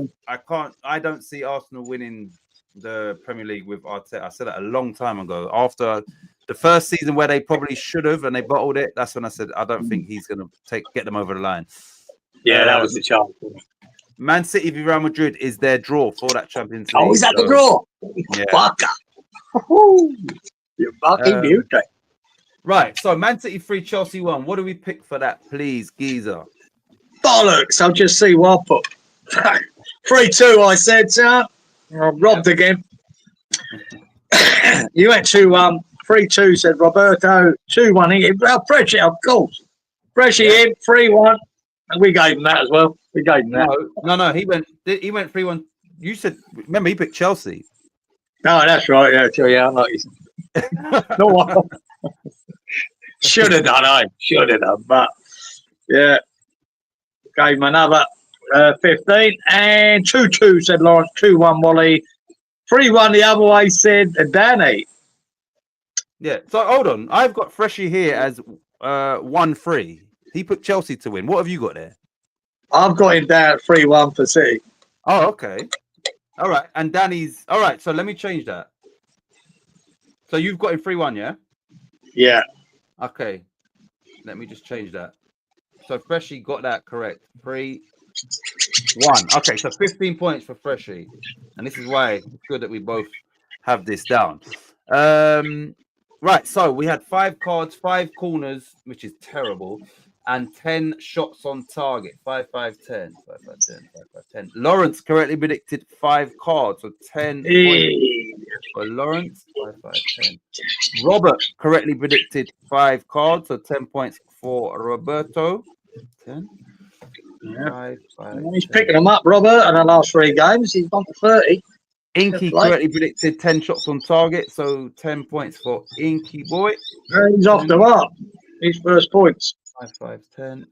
A: I don't see Arsenal winning the Premier League with Arteta. I said that a long time ago. After the first season where they probably should have and they bottled it, that's when I said I don't think he's going to get them over the line.
B: Yeah, that was the chance.
A: Man City v Real Madrid is their draw for that Champions League.
B: Oh, is that the draw?
A: Yeah.
B: Fucker. You're fucking beautiful.
A: Right, so Man City 3, Chelsea 1. What do we pick for that, please, Geezer?
B: Bollocks, I'll just see what I put. 3-2, I said, sir. Robbed again. You went 2-1. 3-2, said Roberto. 2-1. Well, Freshie, of course. Freshie in, 3-1. And we gave him that as well. We gave him that.
A: No, he went 3-1. You said, remember, he picked Chelsea.
B: No, that's right. Yeah, sure, yeah, I know. No one should have done. I should have done, but yeah, gave him another 15 and 2-2. Said Lawrence. 2-1 Wally. 3-1 the other way. Said Danny.
A: Yeah. So hold on. I've got Freshie here as 1-3. He put Chelsea to win. What have you got there?
B: I've got him down at 3-1 for City.
A: Oh, okay. All right. And Danny's all right. So let me change that. So you've got him 3-1, yeah?
B: Yeah.
A: Okay. Let me just change that. So Freshie got that correct. 3-1. Okay, so 15 points for Freshie. And this is why it's good that we both have this down. Right, so we had 5 cards, 5 corners, which is terrible, and 10 shots on target. 5-5-10. 5-5-10. 5-5-10. Lawrence correctly predicted 5 cards, so 10 points for Lawrence. 5-5-10. Robert correctly predicted 5 cards, so 10 points for Roberto. 10.
B: Yeah.
A: 5,
B: He's
A: 10.
B: picking them up, Robert, in the last 3 games. He's gone to 30.
A: Inky correctly predicted 10 shots on target, so 10 points for Inky boy.
B: He's off the mark. His first points.
A: 5-5-10.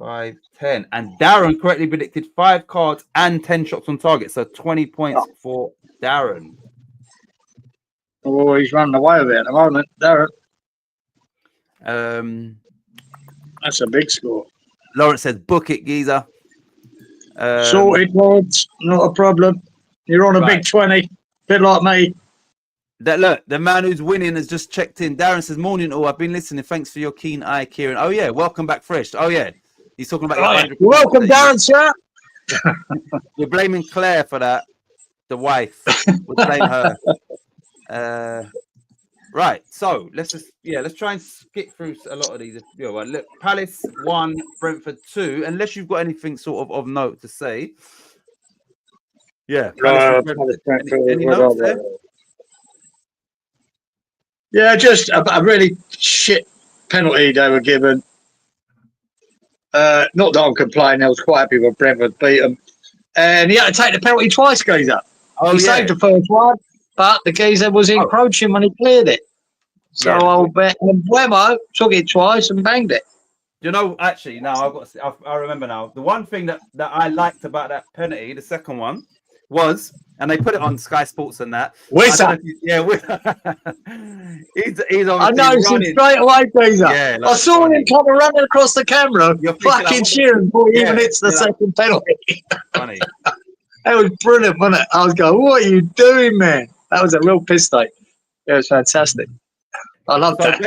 A: 5-5-10. And Darren correctly predicted 5 cards and 10 shots on target, so 20 points for Darren.
B: Oh, he's running away with it at the moment, Darren. That's a big score.
A: Lawrence says, book it, geezer.
B: Sorted, Lawrence. Not a problem. You're on a big 20. Bit like me.
A: Look, the man who's winning has just checked in. Darren says, morning all. I've been listening. Thanks for your keen eye, Kieran. Oh, yeah. Welcome back fresh. Oh, yeah. He's talking about
B: You're welcome, Darren, sir.
A: You're blaming Claire for that. The wife. We'll blame her. Right, so let's try and skip through a lot of these. Look, Palace 1, Brentford 2. Unless you've got anything sort of note to say. Yeah, Palace, Brentford. Any notes there?
B: Yeah, just a really shit penalty they were given. Not that I'm complaining. I was quite happy when Brentford beat them. And he had to take the penalty twice, Geezer. He saved the first one, but the Geezer was encroaching when he cleared it. So Wemo took it twice and banged it.
A: You know, actually, now I remember now. The one thing that I liked about that penalty, the second one, was, and they put it on Sky Sports and that. He's
B: I noticed him straight away, Geezer. Yeah, I saw him come running across the camera, fucking cheering before he even hits the second penalty.
A: Funny.
B: That was brilliant, wasn't it? I was going, what are you doing, man? That was a real piss take. It was fantastic. I love that.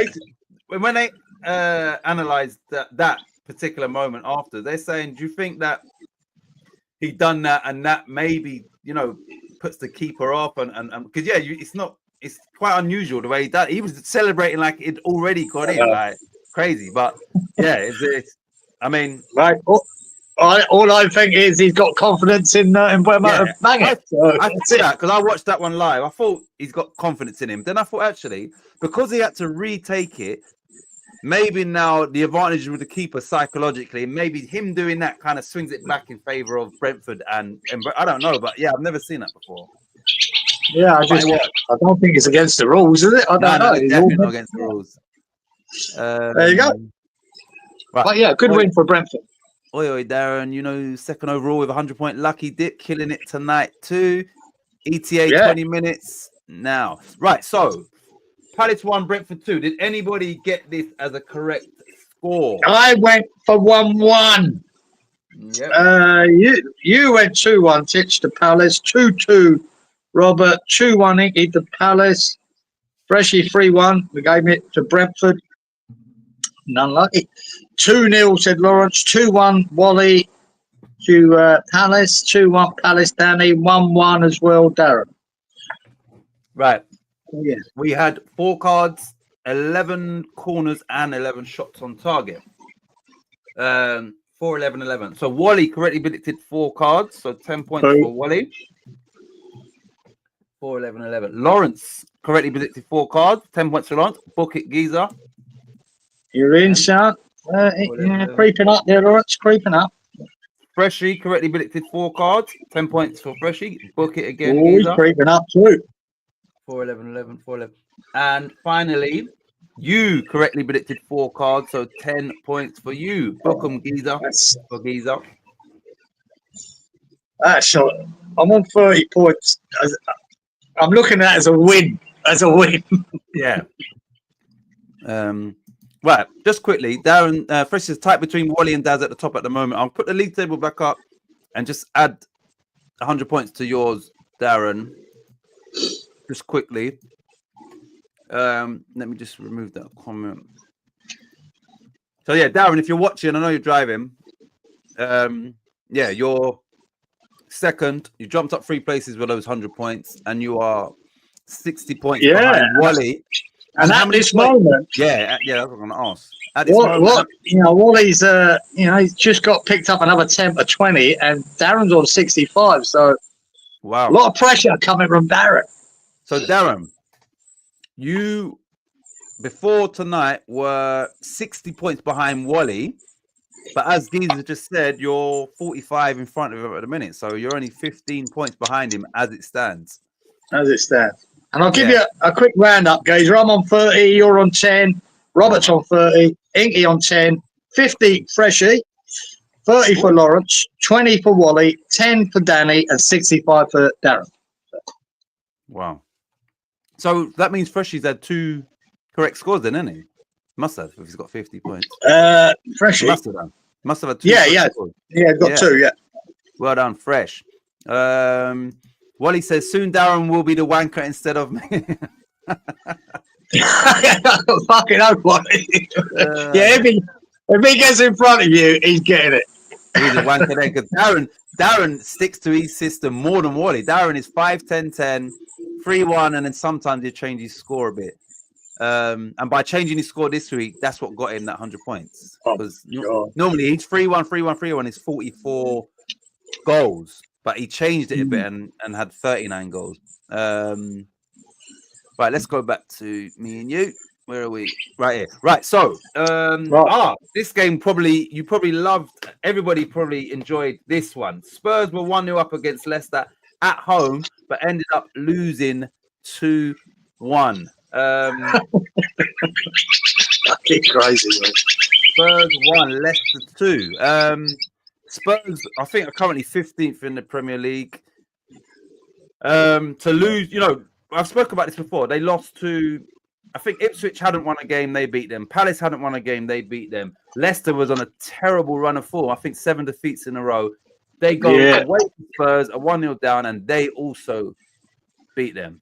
A: When they analysed that particular moment after, they're saying, do you think that he done that and that maybe, puts the keeper off and because it's quite unusual the way he did. He was celebrating like it already got in, like crazy. But yeah, I mean,
B: right. All I think is he's got confidence in Buemo to bang it.
A: I see that because I watched that one live. I thought he's got confidence in him. Then I thought actually, because he had to retake it, maybe now the advantage with the keeper psychologically, maybe him doing that kind of swings it back in favour of Brentford and I don't know, but yeah, I've never seen that before.
B: Yeah, I don't think it's against the rules, is it? I don't know.
A: It's definitely not against the rules.
B: There you go.
A: Right.
B: But yeah, good win for Brentford.
A: Oi, Darren, second overall with 100-point lucky dip, killing it tonight too. ETA 20 minutes now. Right, so Palace 1, Brentford 2. Did anybody get this as a correct score?
B: I went for 1-1.
A: Yep.
B: You went 2-1, Titch to Palace. 2-2, Robert. 2-1, Inky to Palace. Freshie 3-1. We gave it to Brentford. None lucky. 2-0, said Lawrence. 2-1, Wally to Palace. 2-1, Palace, Danny. 1-1 as well, Darren.
A: Right.
B: Yeah.
A: We had 4 cards, 11 corners, and 11 shots on target. 4, 11, 11. So Wally correctly predicted 4 cards, so 10 points for Wally. 4, 11, 11. Lawrence correctly predicted 4 cards, 10 points for Lawrence. Book it, geezer.
B: You're in, son. Creeping up there, Lawrence. Creeping up.
A: Freshie correctly predicted 4 cards. 10 points for Freshie. Book it again,
B: Oh, he's
A: Giza.
B: creeping up too.
A: 4, 11, 11, 4, 11. And finally, you correctly predicted 4 cards, so 10 points for you. Book them, Giza.
B: That's
A: For Giza.
B: so I'm on 30 points. I'm looking at it as a win. As a win.
A: Yeah. Right, just quickly, Darren, Fresh is tight between Wally and Daz at the top at the moment. I'll put the league table back up and just add 100 points to yours, Darren. Just quickly. Let me just remove that comment. So yeah, Darren, if you're watching, I know you're driving. Yeah, you're second. You jumped up 3 places with those 100 points, and you are 60 points behind Wally.
B: And at this moment,
A: that's what I'm going to ask. At this moment,
B: Wally's, he's just got picked up another 10 or 20, and Darren's on 65. So,
A: wow,
B: a lot of pressure coming from Darren.
A: So, Darren, you before tonight were 60 points behind Wally, but as Giza just said, you're 45 in front of him at the minute. So, you're only 15 points behind him as it stands.
B: And I'll give you a quick roundup, Gazer. I'm on 30, you're on 10, Robert's on 30, Inky on 10, 50 Freshie, 30 for Lawrence, 20 for Wally, 10 for Danny, and 65 for Darren.
A: Wow. So that means Freshie's had 2 correct scores then, hasn't he? Must have, if he's got 50 points.
B: Freshie?
A: Must have had 2 scores.
B: Yeah, got 2, yeah.
A: Well done, Fresh. Wally says, soon Darren will be the wanker instead of me.
B: Fucking hope, Wally. If he gets in front of you, he's getting it.
A: He's a wanker there because Darren sticks to his system more than Wally. Darren is 5-10-10, 3-1, and then sometimes he changes his score a bit. And by changing his score this week, that's what got him that 100 points. Because normally he's 3-1, 3-1, 3-1 is 44 goals. But he changed it a bit and had 39 goals. Right, let's go back to me and you. Where are we? Right here. Right, so this game you probably loved. Everybody probably enjoyed this one. Spurs were 1-0 up against Leicester at home, but ended up losing 2-1.
B: Fucking crazy, man.
A: Spurs 1, Leicester 2. Spurs, I think, are currently 15th in the Premier League. To lose, I've spoken about this before. They lost to, I think Ipswich hadn't won a game, they beat them. Palace hadn't won a game, they beat them. Leicester was on a terrible run of form. I think 7 defeats in a row. They go away to Spurs, are 1-0 down, and they also beat them.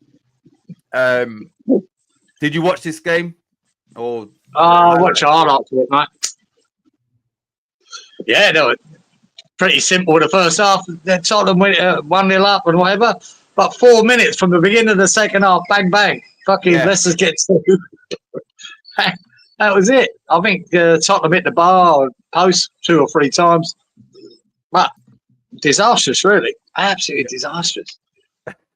A: Did you watch this game? Or
B: I watched highlights of it, mate. Yeah, no, pretty simple the first half. Then Tottenham went 1-0 up and whatever. But 4 minutes from the beginning of the second half, bang, bang. Fucking Leicester gets 2. That was it. I think Tottenham hit the bar or post 2 or 3 times. But disastrous, really. Absolutely disastrous.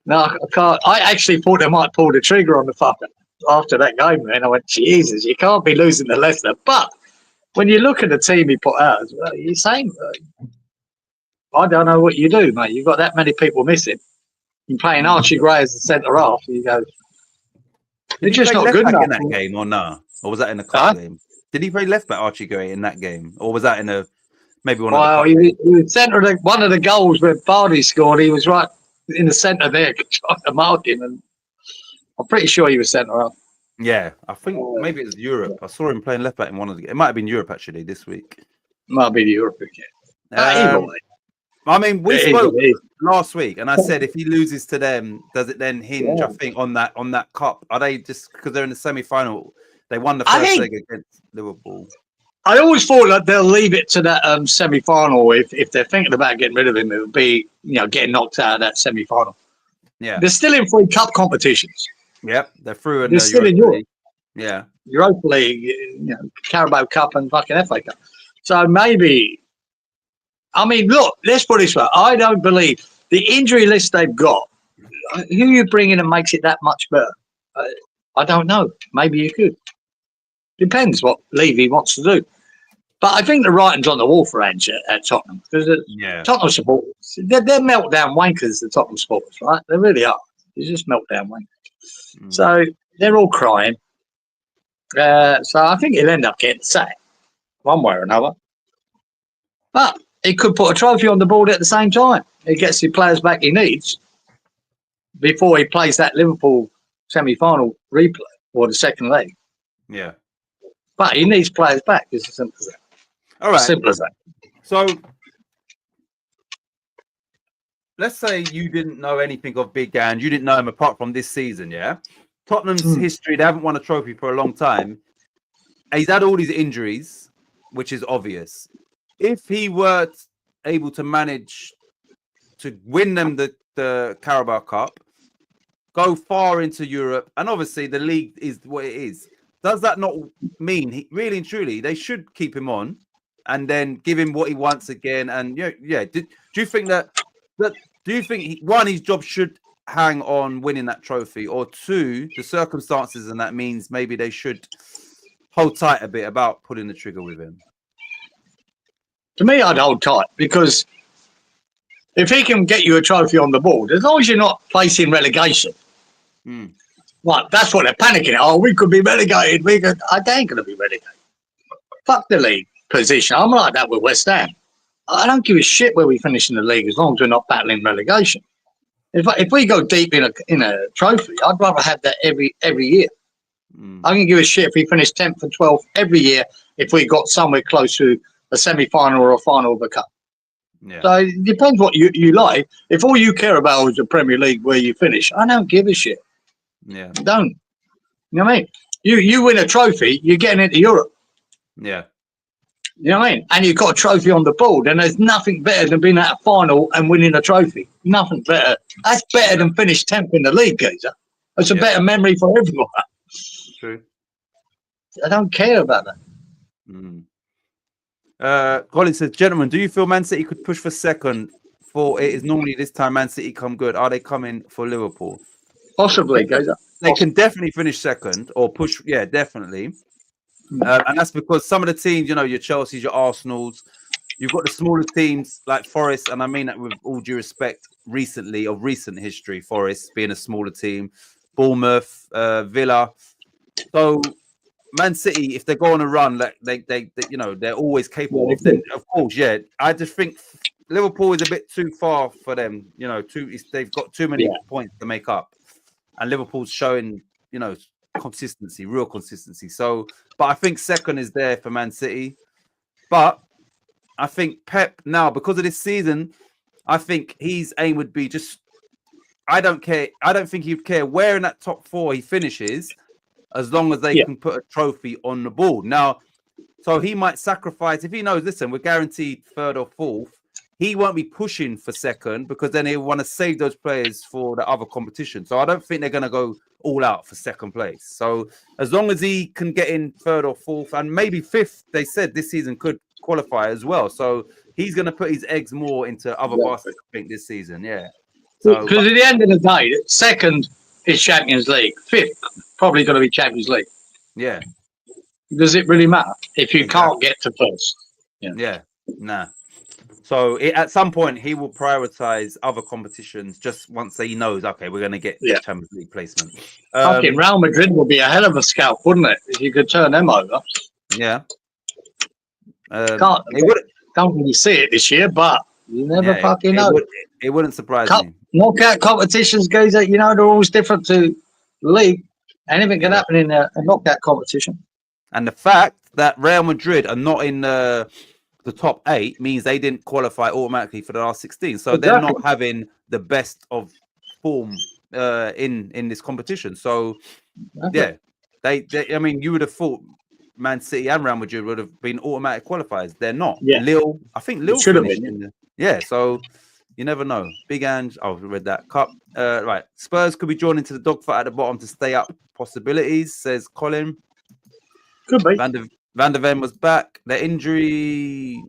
B: No, I can't. I actually thought they might pull the trigger on the fucker after that game, man. I went, Jesus, you can't be losing to Leicester. But when you look at the team he put out, you're saying, I don't know what you do, mate. You've got that many people missing. You're playing Archie Gray as the centre half. You go, they're just not good enough
A: in that game, or no? Or was that in the cup game? Did he play left back Archie Gray in that game, or was that in maybe one?
B: Well, he was centre of one of the goals where Bardi scored. He was right in the centre there, trying to mark him, and I'm pretty sure he was centre half.
A: Yeah, I think maybe it was Europe. I saw him playing left back in one of the. It might have been Europe actually this week.
B: Might be Europe again. Either way.
A: I mean, we spoke last week, and I said if he loses to them, does it then hinge? I think on that cup. Are they just because they're in the semi-final? They won the first leg against Liverpool.
B: I always thought that they'll leave it to that semi-final. If they're thinking about getting rid of him, it would be getting knocked out of that semi-final. Yeah, they're still in 3 cup competitions.
A: Yep, they're through.
B: They're still in Europe.
A: Yeah,
B: Europa League, Carabao Cup, and fucking FA Cup. So maybe. I mean, look, let's put it this way. I don't believe the injury list they've got, who you bring in and makes it that much better? I don't know. Maybe you could. Depends what Levy wants to do. But I think the writing's on the wall for Ange at Tottenham because
A: Yeah.
B: Tottenham supporters, they're meltdown wankers, the Tottenham supporters, right? They really are. They're just meltdown wankers.
A: Mm.
B: So they're all crying. So I think he'll end up getting sacked one way or another. But he could put a trophy on the board at the same time. He gets the players back he needs before he plays that Liverpool semi-final replay or the second leg.
A: Yeah.
B: But he needs players back. It's as simple as that.
A: All right.
B: As simple as that.
A: So let's say you didn't know anything of Big Ange. You didn't know him apart from this season, yeah? Tottenham's history, they haven't won a trophy for a long time. He's had all these injuries, which is obvious. If he were able to manage to win them the Carabao Cup, go far into Europe, and obviously the league is what it is, does that not mean, really and truly, they should keep him on and then give him what he wants again? And do you think one, his job should hang on winning that trophy, or two, the circumstances and that means maybe they should hold tight a bit about pulling the trigger with him?
B: To me, I'd hold tight because if he can get you a trophy on the board, as long as you're not facing relegation, right, that's what they're panicking. Oh, we could be relegated. They ain't going to be relegated. Fuck the league position. I'm like that with West Ham. I don't give a shit where we finish in the league as long as we're not battling relegation. If we go deep in a trophy, I'd rather have that every year. I can give a shit if we finish 10th and 12th every year if we got somewhere close to a semi-final or a final of a cup.
A: Yeah.
B: So it depends what you like. If all you care about is the Premier League where you finish, I don't give a shit.
A: Yeah.
B: I don't. You know what I mean? You win a trophy, you're getting into Europe.
A: Yeah.
B: You know what I mean? And you've got a trophy on the board, and there's nothing better than being at a final and winning a trophy. Nothing better. That's better than finish 10th in the league, geezer. It's a better memory for everyone.
A: True.
B: I don't care about that.
A: Colin says, gentlemen, do you feel Man City could push for second? For it is normally this time Man City come good. Are they coming for Liverpool?
B: Possibly, geezer.
A: They can definitely finish second or push. Yeah, definitely. And that's because some of the teams, your Chelsea's, your Arsenal's, you've got the smaller teams like Forest, and I mean that with all due respect, of recent history, Forest being a smaller team, Bournemouth, Villa. So Man City, if they go on a run, like they're always capable of. Then, of course, yeah. I just think Liverpool is a bit too far for them. They've got too many points to make up, and Liverpool's showing, consistency, real consistency. So, but I think second is there for Man City. But I think Pep now, because of this season, I think his aim would be just. I don't care. I don't think he'd care where in that top four he finishes, as long as they can put a trophy on the board. Now, so he might sacrifice if he knows, listen, we're guaranteed third or fourth. He won't be pushing for second because then he'll want to save those players for the other competition. So I don't think they're going to go all out for second place. So as long as he can get in third or fourth and maybe fifth, they said this season could qualify as well. So he's going to put his eggs more into other baskets, I think, this season. Yeah.
B: Because at the end of the day, second is Champions League. Fifth, probably going to be Champions League.
A: Yeah.
B: Does it really matter if you can't get to first?
A: Yeah. Nah. So at some point, he will prioritize other competitions just once he knows, okay, we're going to get the Champions League placement.
B: Fucking Real Madrid would be a hell of a scalp, wouldn't it? If you could turn them over.
A: Yeah.
B: Don't really see it this year, but you never fucking know.
A: It wouldn't surprise me.
B: Knockout competitions, guys, they're always different to the league. Anything can happen in a knockout competition.
A: And the fact that Real Madrid are not in the top 8 means they didn't qualify automatically for the last 16. So they're not having the best of form in this competition. So they I mean, you would have thought Man City and Real Madrid would have been automatic qualifiers. They're not. Lille, I think Lille
B: should have been.
A: So you never know. Big Ange, I've read that. Cup. Right. Spurs could be drawn into the dogfight at the bottom to stay up. Possibilities, says Colin.
B: Could be.
A: Van der Ven was back. Their injury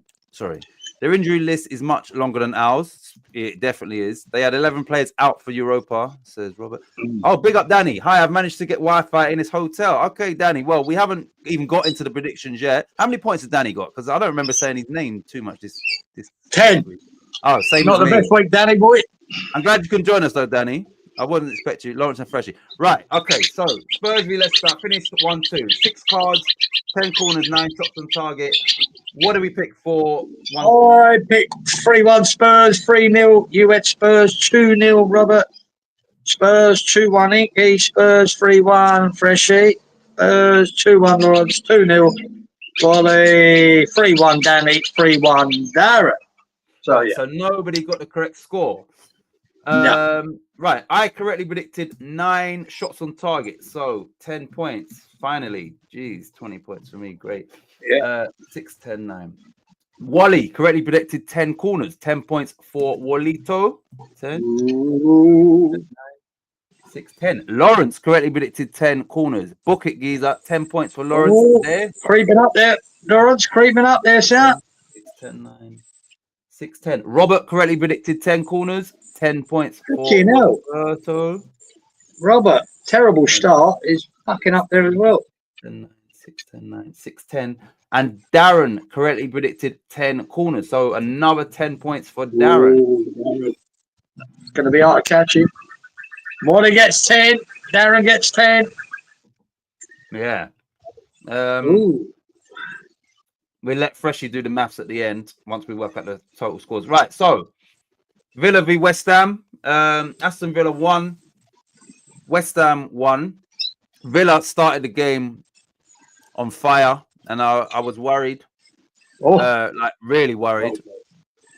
A: list is much longer than ours. It definitely is. They had 11 players out for Europa, says Robert. Oh, big up Danny. Hi, I've managed to get Wi-Fi in his hotel. Okay, Danny. Well, we haven't even got into the predictions yet. How many points has Danny got? Because I don't remember saying his name too much this
B: 10.
A: Oh, same
B: Not
A: as
B: the
A: me.
B: best week, Danny boy.
A: I'm glad you can join us though, Danny. I wouldn't expect you, Lawrence and Freshie. Right, okay, so Spurs v Leicester finished 1-2. 6 cards, 10 corners, 9 shots on target. What do we pick for one?
B: I picked 3-1 Spurs, 3-0. You had Spurs, 2-0, Robert. Spurs, 2-1 Inky. Spurs, 3-1 Freshie. Spurs, 2-1 Lawrence, 2-0 Wally. 3-1 Danny, 3-1 Darren. So,
A: Right,
B: yeah.
A: so nobody got the correct score.
B: No.
A: Right, I correctly predicted 9 shots on target, so 10 points. Finally, geez, 20 points for me, great.
B: Yeah.
A: 6, 10, 9. Wally correctly predicted 10 corners, 10 points for Walito. 10,
B: Ooh.
A: 6, 10. Lawrence correctly predicted 10 corners. Book it, Geezer, 10 points for Lawrence.
B: Ooh,
A: There.
B: creeping up there. Lawrence, creeping up there, sir.
A: 6, 10, 9. 6, 10. Robert correctly predicted 10 corners, 10 points for
B: Fucking hell.
A: Roberto.
B: Robert, terrible start, is fucking up there as well.
A: 10, 9, 6, 10, 9, 6, 10. And Darren correctly predicted 10 corners. So another 10 points for Darren.
B: Ooh, it's going to be hard to catch him. Wally gets 10. Darren gets 10.
A: Yeah.
B: Ooh.
A: We'll let Freshie do the maths at the end once we work out the total scores. Right. So Villa v West Ham. Aston Villa won. West Ham won. Villa started the game on fire, and I was worried.
B: Oh.
A: Like really worried.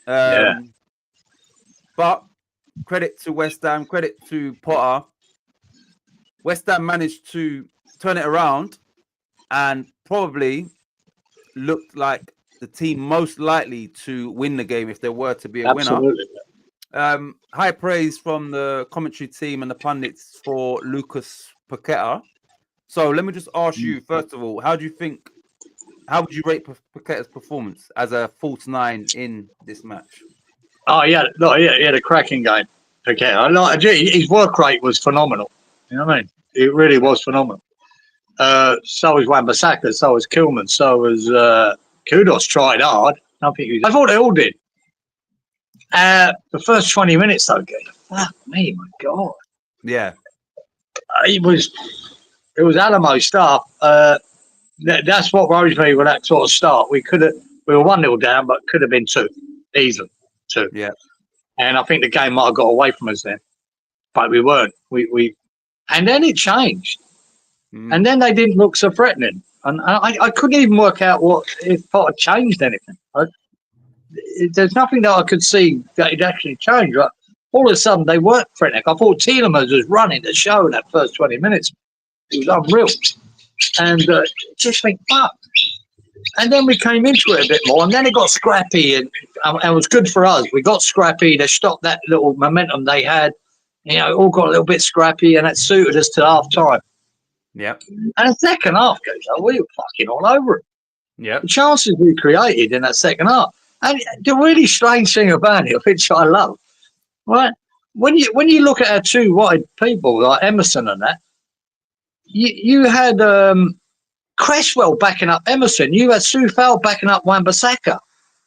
B: Yeah.
A: But credit to West Ham, credit to Potter. West Ham managed to turn it around and probably looked like the team most likely to win the game if there were to be a
B: Absolutely.
A: winner. High praise from the commentary team and the pundits for Lucas Paqueta. So let me just ask you, first of all, how would you rate Paqueta's performance as a false 9 in this match?
B: Oh, yeah. No, he had a cracking game. Okay. His work rate was phenomenal. You know what I mean? It really was phenomenal. So was Wan-Bissaka, so was Kilman, so was Kudos tried hard. I thought they all did. The first 20 minutes, though, fuck me, my God.
A: Yeah.
B: It was Alamo stuff. That's what worries me with that sort of start. We were 1-0 down, but could have been 2, easily 2.
A: Yeah.
B: And I think the game might have got away from us then, but we weren't. And then it changed. And then they didn't look so threatening. And I couldn't even work out if Potter changed anything. There's nothing that I could see that it actually changed. But all of a sudden, they weren't threatening. I thought Tielemans was running the show in that first 20 minutes. It was unreal. And just think, fuck. And then we came into it a bit more. And then it got scrappy. And it was good for us. We got scrappy. They stopped that little momentum they had. You know, it all got a little bit scrappy. And that suited us to half time.
A: Yep.
B: And the second half goes, we were fucking all over it.
A: Yep.
B: The chances we created in that second half. And the really strange thing about it, which I love, right? When you look at our two wide people, like Emerson and that, you had Cresswell backing up Emerson. You had Soufal backing up Wan-Bissaka.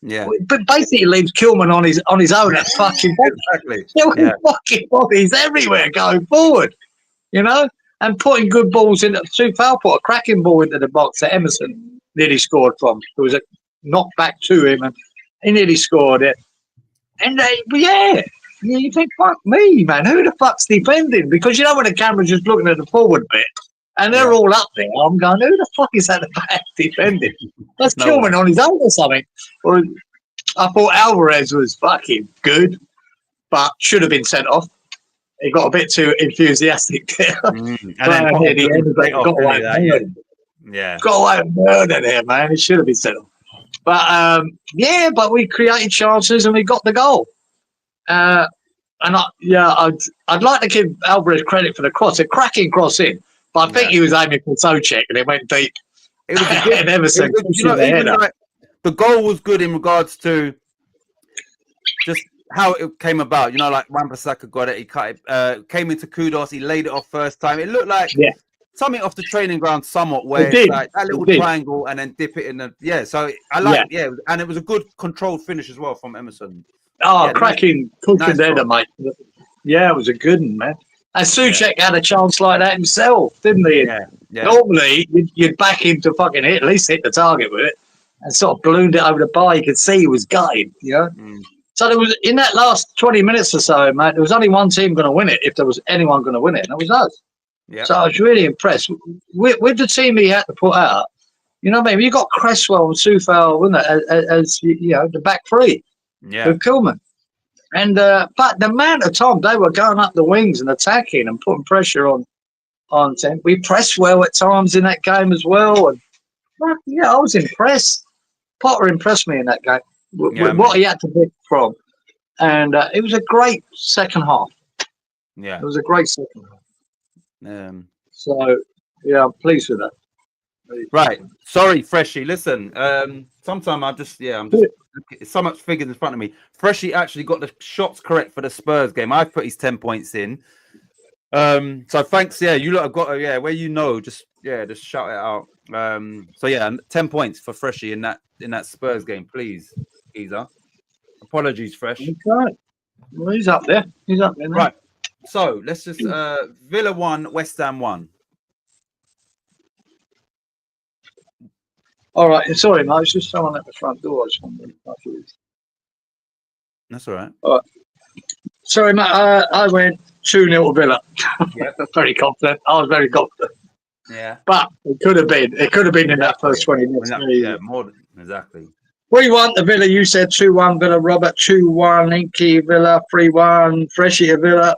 A: Yeah.
B: But basically leaves Kilman on his own at fucking
A: Exactly.
B: there were fucking bodies everywhere going forward, you know? And putting good balls in. Soufal put a cracking ball into the box that Emerson nearly scored from. There was a knock back to him, and he nearly scored it. And you think, fuck me, man. Who the fuck's defending? Because you know when the camera's just looking at the forward bit, and they're all up there. I'm going, who the fuck is at the back defending? That's Kilman on his own or something. Or I thought Alvarez was fucking good, but should have been sent off. He got a bit too enthusiastic there.
A: And then
B: got away with murder there, man. It should have been sent off. But but we created chances and we got the goal. And I'd like to give Alvarez credit for the cross, a cracking cross in. But I think he was aiming for Souček and it went deep.
A: It was a good,
B: and Emerson
A: the goal was good in regards to just how it came about. You know, like Wan-Bissaka got it. He cut it. Came into Kudos. He laid it off first time. It looked like
B: Yeah.
A: something off the training ground, somewhat where
B: It
A: it's
B: did.
A: like that little
B: It did.
A: triangle and then dip it in the So I like and it was a good controlled finish as well from Emerson.
B: Oh,
A: Yeah,
B: cracking cooking
A: nice
B: there,
A: goal.
B: mate. Yeah, it was a good one, man. And Souček had a chance like that himself, didn't he?
A: Yeah.
B: Normally, you'd back him to fucking at least hit the target with it, and sort of ballooned it over the bar. You could see he was gutted, you know. So there was in that last 20 minutes or so, mate. There was only one team going to win it, if there was anyone going to win it, and that was us.
A: Yeah.
B: So I was really impressed with the team he had to put out. You know what I mean? You got Cresswell and Soufal, wasn't it, as you know, the back three.
A: Yeah.
B: With Koeman. And but the amount of time they were going up the wings and attacking and putting pressure on them. We pressed well at times in that game as well. And yeah, I was impressed. Potter impressed me in that game with what he had to pick from. And it was a great second half.
A: Yeah.
B: It was a great second half. So yeah, I'm pleased with that.
A: Right. Sorry, Freshie. Listen, sometimes I'm just so much figures in front of me. Freshie actually got the shots correct for the Spurs game. I've put his 10 points in. So thanks. Yeah, you lot have got where just shout it out. So yeah, 10 points for Freshie in that Spurs game, please, Geezer. Apologies, Fresh.
B: Okay. Well, he's up there. He's up there.
A: Right. So let's just Villa 1, West Ham 1.
B: All right, sorry, mate. It's just someone at the front door.
A: That's all right.
B: All right. Sorry, mate. I went 2-0 to Villa. Yeah, very confident. I was very confident.
A: Yeah,
B: but it could have been. It could have been in that first 20 minutes.
A: Yeah, more than exactly.
B: 3-1 to Villa. You said 2-1 Villa. Robert 2-1. Inky Villa 3-1. Freshie to Villa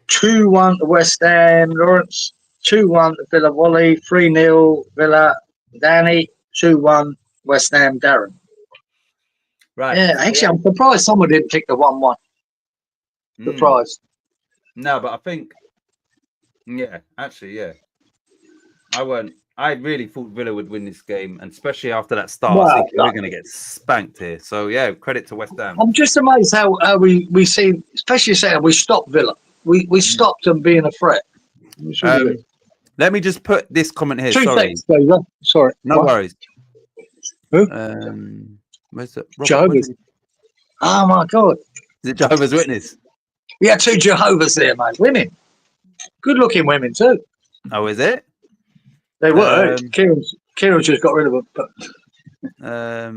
B: 2-1 to West Ham. Lawrence 2-1 to Villa. Wally 3-0 Villa. Danny 2-1 West Ham. Darren.
A: Right.
B: Yeah, actually, I'm surprised someone didn't pick the 1-1. Surprised.
A: No, but I think, I really thought Villa would win this game, and especially after that start, I think we're going to get spanked here. So yeah, credit to West Ham.
B: I'm just amazed how we see, especially saying we stopped Villa. We stopped them being a threat.
A: Let me just put this comment here.
B: Sorry.
A: No worries.
B: Who?
A: Where's it?
B: Jehovah's. Oh my God.
A: Is it Jehovah's Witness?
B: We had 2 Jehovah's there, mate. Women. Good looking women too.
A: Oh, is it?
B: They were. Kieran's just got rid of them.
A: But...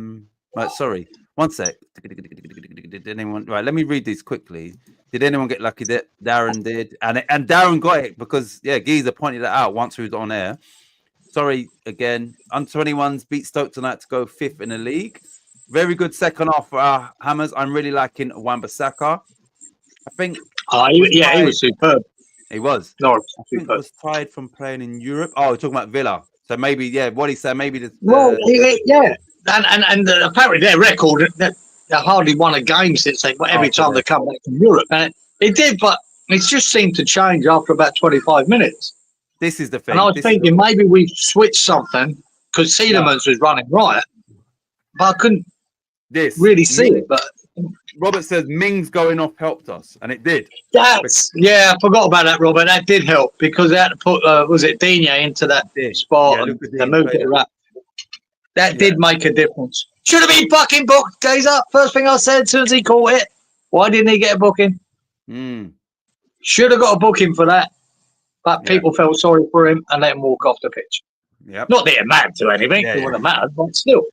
A: right, sorry. One sec. Did anyone let me read these quickly. Did anyone get lucky that Darren did? And Darren got it because Geezer pointed it out once we was on air. Sorry again. Under-21s beat Stoke tonight to go 5th in the league. Very good second half for our Hammers. I'm really liking Wan-Bissaka. I think.
B: He was superb.
A: He was.
B: No,
A: I think he was tired from playing in Europe. Oh, we're talking about Villa. So maybe, what he said, maybe the.
B: And apparently their record, they hardly won a game since every time they come back from Europe. And it did, but it just seemed to change after about 25 minutes.
A: This is the thing.
B: And I was thinking maybe we've switched something because Seedemans was running right, but I couldn't really see it. But
A: Robert says Mings going off helped us, and it did.
B: I forgot about that, Robert. That did help because they had to put was it Digne into that spot and they moved it around. That did make a difference. Should have been fucking booked, Gazer. First thing I said as soon as he caught it. Why didn't he get a booking? Should have got a booking for that. But people felt sorry for him and let him walk off the pitch.
A: Yep.
B: Not that it mattered to anything. It wouldn't have mattered, but still.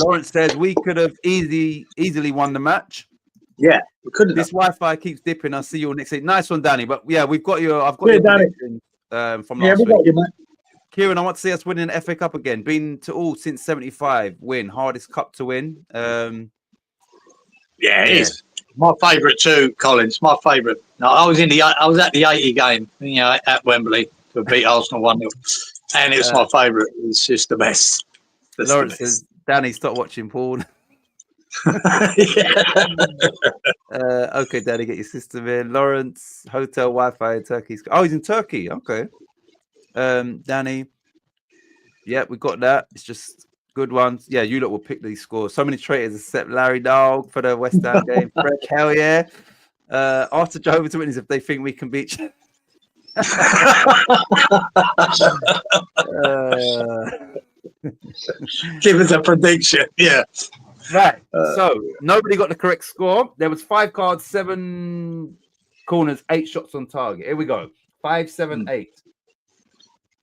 A: Lawrence says we could have easily won the match.
B: Yeah, we could have.
A: This Wi-Fi keeps dipping. I'll see you all next week. Nice one, Danny. But we've got your. I've got your prediction from last week.
B: Got you, mate.
A: Kieran, I want to see us winning the FA Cup again. Been to all since '75. Win hardest cup to win.
B: It is my favourite too, Collins. My favourite. No, I was at the 80 game, at Wembley to beat Arsenal 1-0, and it's my favourite. It's just the best.
A: Lawrence says, Danny, stop watching porn. Okay, Danny, get your system in. Lawrence, hotel Wi-Fi in Turkey. Oh, he's in Turkey. Okay. Danny. Yeah, we got that. It's just Good ones. Yeah, you lot will pick these scores. So many traitors except Larry Dog for the West Ham game. Fresh, hell yeah. After Jehovah's Witness, if they think we can beat you.
B: Give us a prediction. Yeah.
A: Right. So nobody got the correct score. There was 5 cards, 7 corners, 8 shots on target. Here we go. 5, 7, 8.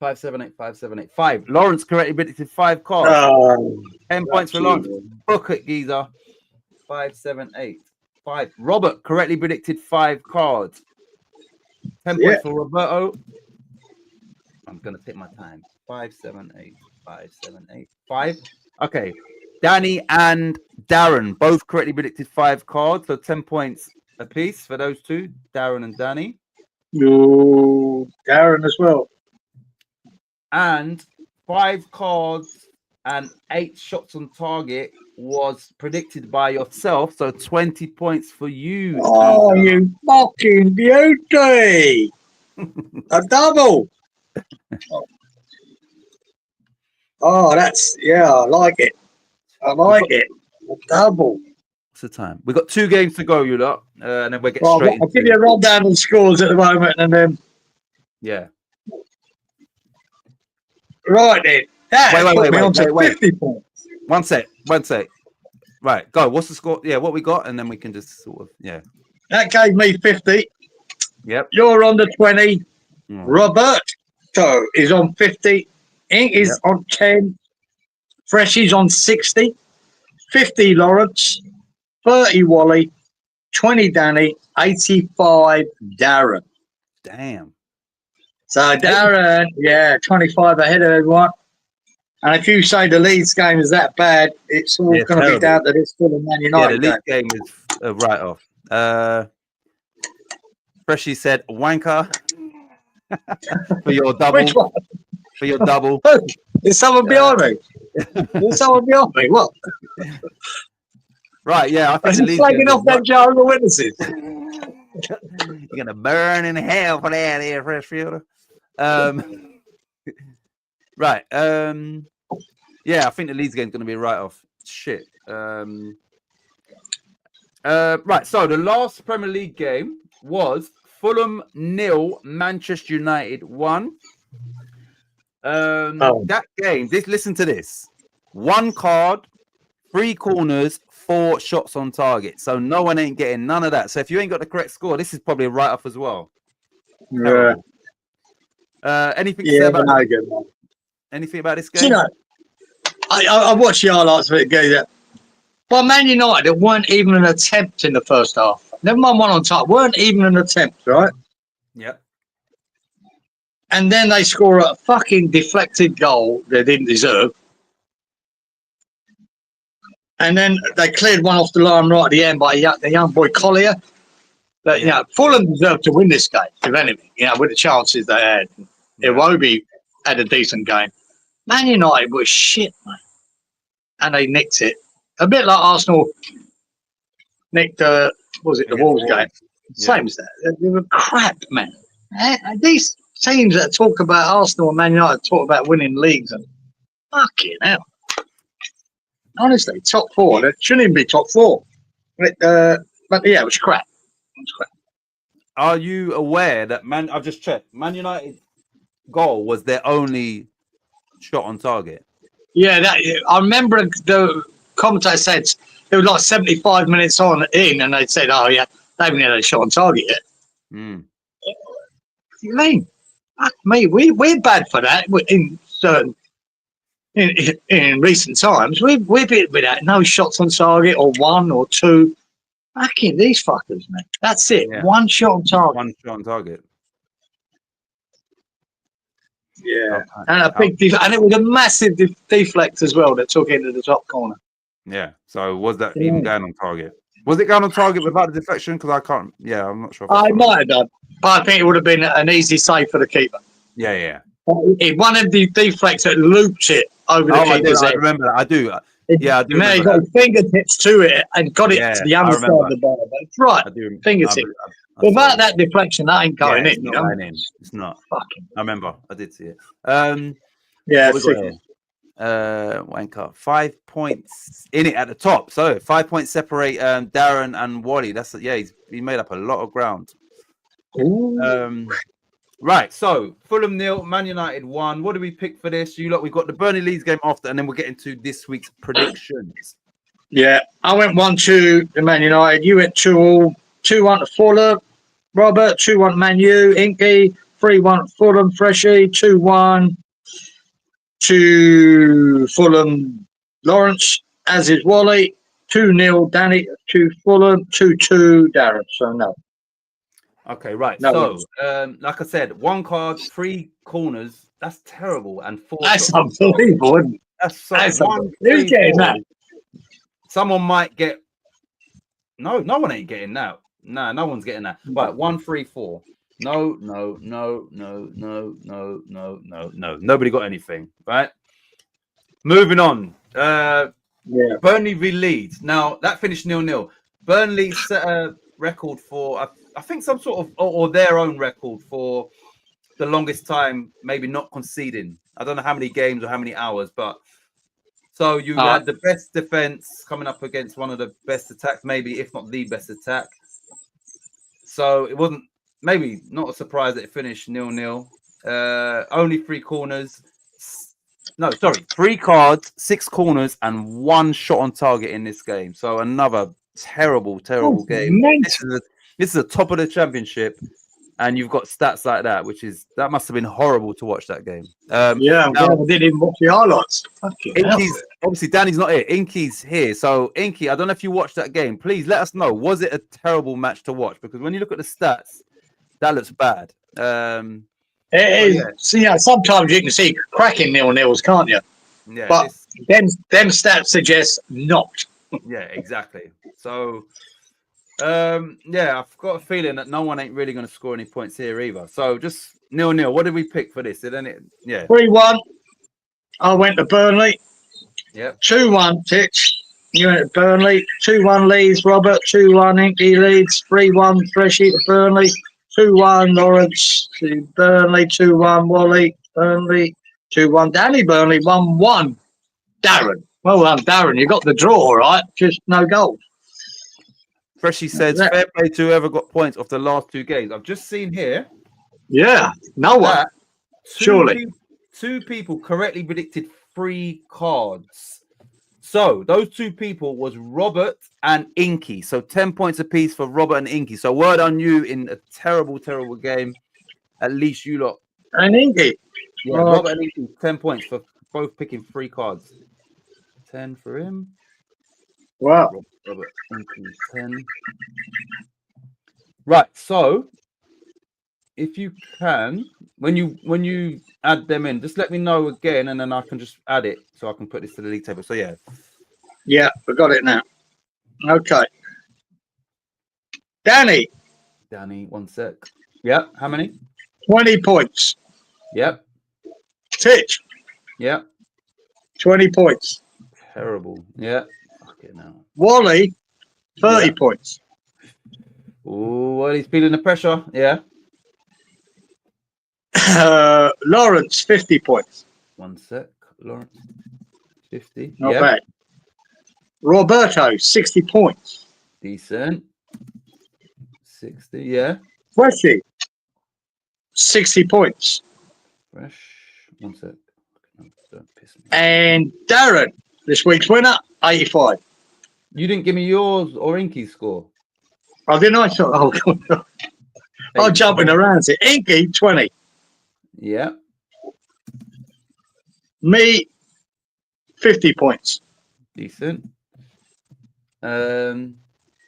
A: 5, 7, 8, 5, 7, 8. 5. Lawrence correctly predicted 5 cards. 10 points for Lawrence. Book it, geezer. 5, 7, 8. 5. Robert correctly predicted 5 cards. 10 points for Roberto. I'm gonna take my time. 5, 7, 8. 5, 7, 8. 5. Okay. Danny and Darren both correctly predicted 5 cards, so 10 points apiece for those two, Darren and Danny.
B: No, Darren as well.
A: And 5 cards and 8 shots on target was predicted by yourself, so 20 points for you.
B: Oh, you fucking beauty! A double. Oh, I like it. I like it. A double.
A: What's the time? We've got 2 games to go, you lot, and then we'll get
B: Well,
A: straight
B: I'll give you a rundown on scores at the moment, and then
A: yeah.
B: Right then.
A: Wait.
B: 50 points.
A: One sec. Right, go. What's the score? Yeah, what we got, and then we can just sort of
B: That gave me 50.
A: Yep.
B: You're on the 20. Roberto is on 50. Ink is on 10. Freshy's on 60. 50 Lawrence. 30 Wally. 20 Danny. 85 Darren.
A: Damn.
B: So Darren, 25 ahead of everyone. And if you say the Leeds game is that bad, it's all going to be down to this Fulham Man United.
A: Yeah, the Leeds game is a write-off. Freshy said wanker for your double.
B: Which one?
A: For your double.
B: Is someone behind me? Is someone behind me? What?
A: Right, yeah. I think the Leeds
B: flagging off them Jehovah's Witnesses.
A: You're gonna burn in hell for that, here, Freshfielder. Right. Yeah, I think the Leeds game's gonna be a write-off. Shit. Right. So the last Premier League game was Fulham 0, Manchester United 1. That game. Listen to this. 1 card, 3 corners, 4 shots on target. So no one ain't getting none of that. So if you ain't got the correct score, this is probably a write-off as well.
B: Yeah.
A: Anything to say about anything about this game?
B: You know, I watched the highlights of it. But Man United, it weren't even an attempt in the first half. Never mind one on top. Weren't even an attempt, right?
A: Yeah.
B: And then they score a fucking deflected goal they didn't deserve. And then they cleared one off the line right at the end by the young boy Collier. But, Fulham deserved to win this game, if anything, with the chances they had. Iwobi had a decent game. Man United was shit, man. And they nicked it. A bit like Arsenal nicked, the Wolves game. Same as that. They were crap, man. And these teams that talk about Arsenal and Man United talk about winning leagues and fucking hell. Honestly, top 4. They shouldn't even be top 4. But it was crap.
A: Are you aware that I've just checked. Man United goal was their only shot on target.
B: Yeah, I remember the commentator said it was like 75 minutes in, and they said, "Oh yeah, they haven't had a shot on target yet." What do you mean? Fuck me, we're bad for that in certain in recent times. We're bit with that, no shots on target or 1 or 2. Fucking these fuckers, man. That's it.
A: Yeah.
B: 1 shot on target.
A: 1 shot on target.
B: Yeah, and a big and it was a massive deflect as well that took into the top corner.
A: Yeah. So was that even going on target? Was it going on target without the deflection? Because I can't. Yeah, I'm not sure.
B: I might have done, but I think it would have been an easy save for the keeper.
A: Yeah.
B: One of the deflects that looped it over the keeper's head.
A: I remember that. I do. Yeah, I do.
B: Man, he got his fingertips to it and got it to the underside of the bar. That's right. Fingertips. Without that deflection, that ain't going in.
A: It's not.
B: Fucking.
A: I remember. I did see it.
B: Yeah.
A: Wanker, 5 points in it at the top. So 5 points separate Darren and Wally. He made up a lot of ground. Right, so Fulham 0, Man United 1. What do we pick for this? We've got the Burnley Leeds game after, and then we'll get into this week's predictions.
B: Yeah, I went 1-2 to Man United. You went 2-2, 2-1 to Fulham. Robert, 2-1 Man U. Inky, 3-1 Fulham. Freshie, 2-1 to Fulham. Lawrence, as is Wally. 2-0 Danny to Fulham. 2-2 Darren. So no.
A: Okay, right.
B: No,
A: so, like I said, 1 card, 3 corners. That's terrible. And 4.
B: That's unbelievable, isn't it?
A: That's
B: Who's getting that?
A: Someone might get. No one ain't getting that. No one's getting that. Right, 1, 3, 4. No. Nobody got anything. Right. Moving on. Burnley v Leeds. Now that finished 0-0. Burnley set a record for I think some sort of or their own record for the longest time, maybe not conceding. I don't know how many games or how many hours, but so you had the best defense coming up against one of the best attacks, maybe if not the best attack. So it wasn't maybe not a surprise that it finished 0-0. Only 3 corners. No, sorry, 3 cards, 6 corners, and 1 shot on target in this game. So another terrible game. This is the top of the championship, and you've got stats like that, that must have been horrible to watch that game.
B: I didn't even watch the highlights.
A: Obviously, Danny's not here. Inky's here. So, Inky, I don't know if you watched that game. Please let us know. Was it a terrible match to watch? Because when you look at the stats, that looks bad.
B: It is. Yeah. So, sometimes you can see cracking 0-0s, can't you?
A: Yeah.
B: But them stats suggest not.
A: Yeah, exactly. So, I've got a feeling that no one ain't really going to score any points here either. So just 0-0. What did we pick for this?
B: 3-1. I went to Burnley.
A: Yep.
B: 2-1 Titch. You went to Burnley. 2-1 Leeds. Robert. 2-1 Inky Leeds. 3-1 Freshie to Burnley. 2-1 Lawrence to Burnley. 2-1 Wally. Burnley. 2-1 Danny Burnley. 1-1 Darren. Well done, Darren. You got the draw, all right? Just no goals.
A: Freshie says, fair play to whoever got points off the last 2 games. I've just seen here.
B: Yeah, no one. Surely.
A: 2 people correctly predicted 3 cards. So those 2 people was Robert and Inky. So 10 points apiece for Robert and Inky. So word on you in a terrible game. At least you lot.
B: And Inky.
A: Yeah, Robert and Inky, 10 points for both picking 3 cards. 10 for him.
B: Wow.
A: Robert, 10. Right, so if you can, when you add them in, just let me know again, and then I can just add it so I can put this to the league table. So yeah,
B: I got it now. Okay, Danny,
A: 1 sec. Yep, how many?
B: 20 points.
A: Yep.
B: Titch.
A: Yep.
B: 20 points.
A: Terrible. Yeah. Okay, now.
B: Wally, 30 points.
A: Oh, well, he's feeling the pressure. Yeah.
B: Lawrence, 50 points.
A: 1 sec. Lawrence, 50.
B: Not bad. Roberto, 60 points.
A: Decent. 60, yeah.
B: Freshie, 60 points.
A: Fresh. 1 sec. Don't piss me.
B: And Darren, this week's winner, 85.
A: You didn't give me yours or Inky's score.
B: Oh, didn't I? Oh, God. I'm jumping around here. Inky, 20.
A: Yeah.
B: Me, 50 points.
A: Decent. Yeah,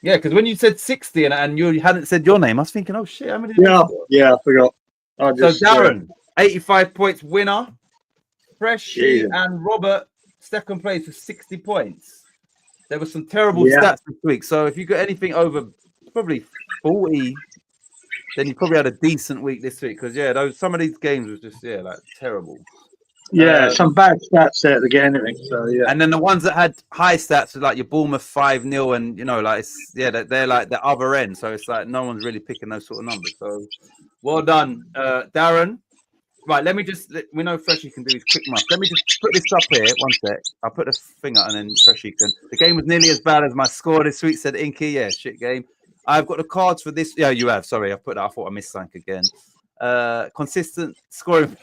A: because when you said 60 and you hadn't said your name, I was thinking, oh shit, how many?
B: Yeah, I forgot.
A: So Darren, 85 points winner. Freshie and Robert, second place with 60 points. There were some terrible stats this week. So if you got anything over probably 40, then you probably had a decent week this week. Because some of these games was just like terrible.
B: Yeah, some bad stats there at the beginning. So yeah.
A: And then the ones that had high stats were like your Bournemouth 5-0, and they're like the other end. So it's like no one's really picking those sort of numbers. So well done, Darren. Right, we know Freshie can do his quick math. Let me just put this up here. One sec. I'll put the thing up and then Freshie can. The game was nearly as bad as my score this week, said Inky. Yeah, shit game. I've got the cards for this. Yeah, you have. Sorry, I put that. I thought I missed something again. Consistent scoring.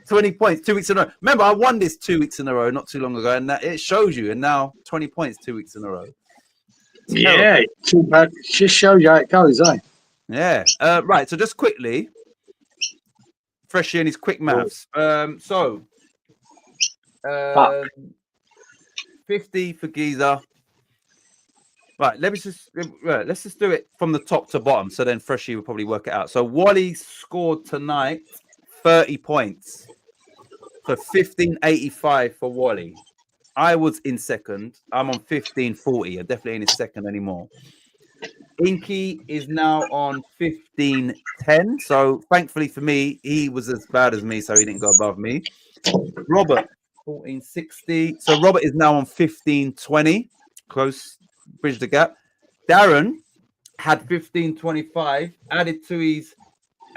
A: 20 points 2 weeks in a row. Remember, I won this 2 weeks in a row not too long ago, and that it shows you. And now 20 points 2 weeks in a row.
B: Yeah, too bad. Just shows you how it goes, eh?
A: Yeah. Right. So just quickly, Freshie and his quick maths. 50 for Giza. Right. Let's just do it from the top to bottom. So then Freshie will probably work it out. So Wally scored tonight 30 points. So 1585 for Wally. I was in second. I'm on 1540. I definitely ain't in second anymore. Inky is now on 1510. So thankfully for me, he was as bad as me, so he didn't go above me. Robert, 1460. So Robert is now on 1520. Close, bridge the gap. Darren had 1525. Added to his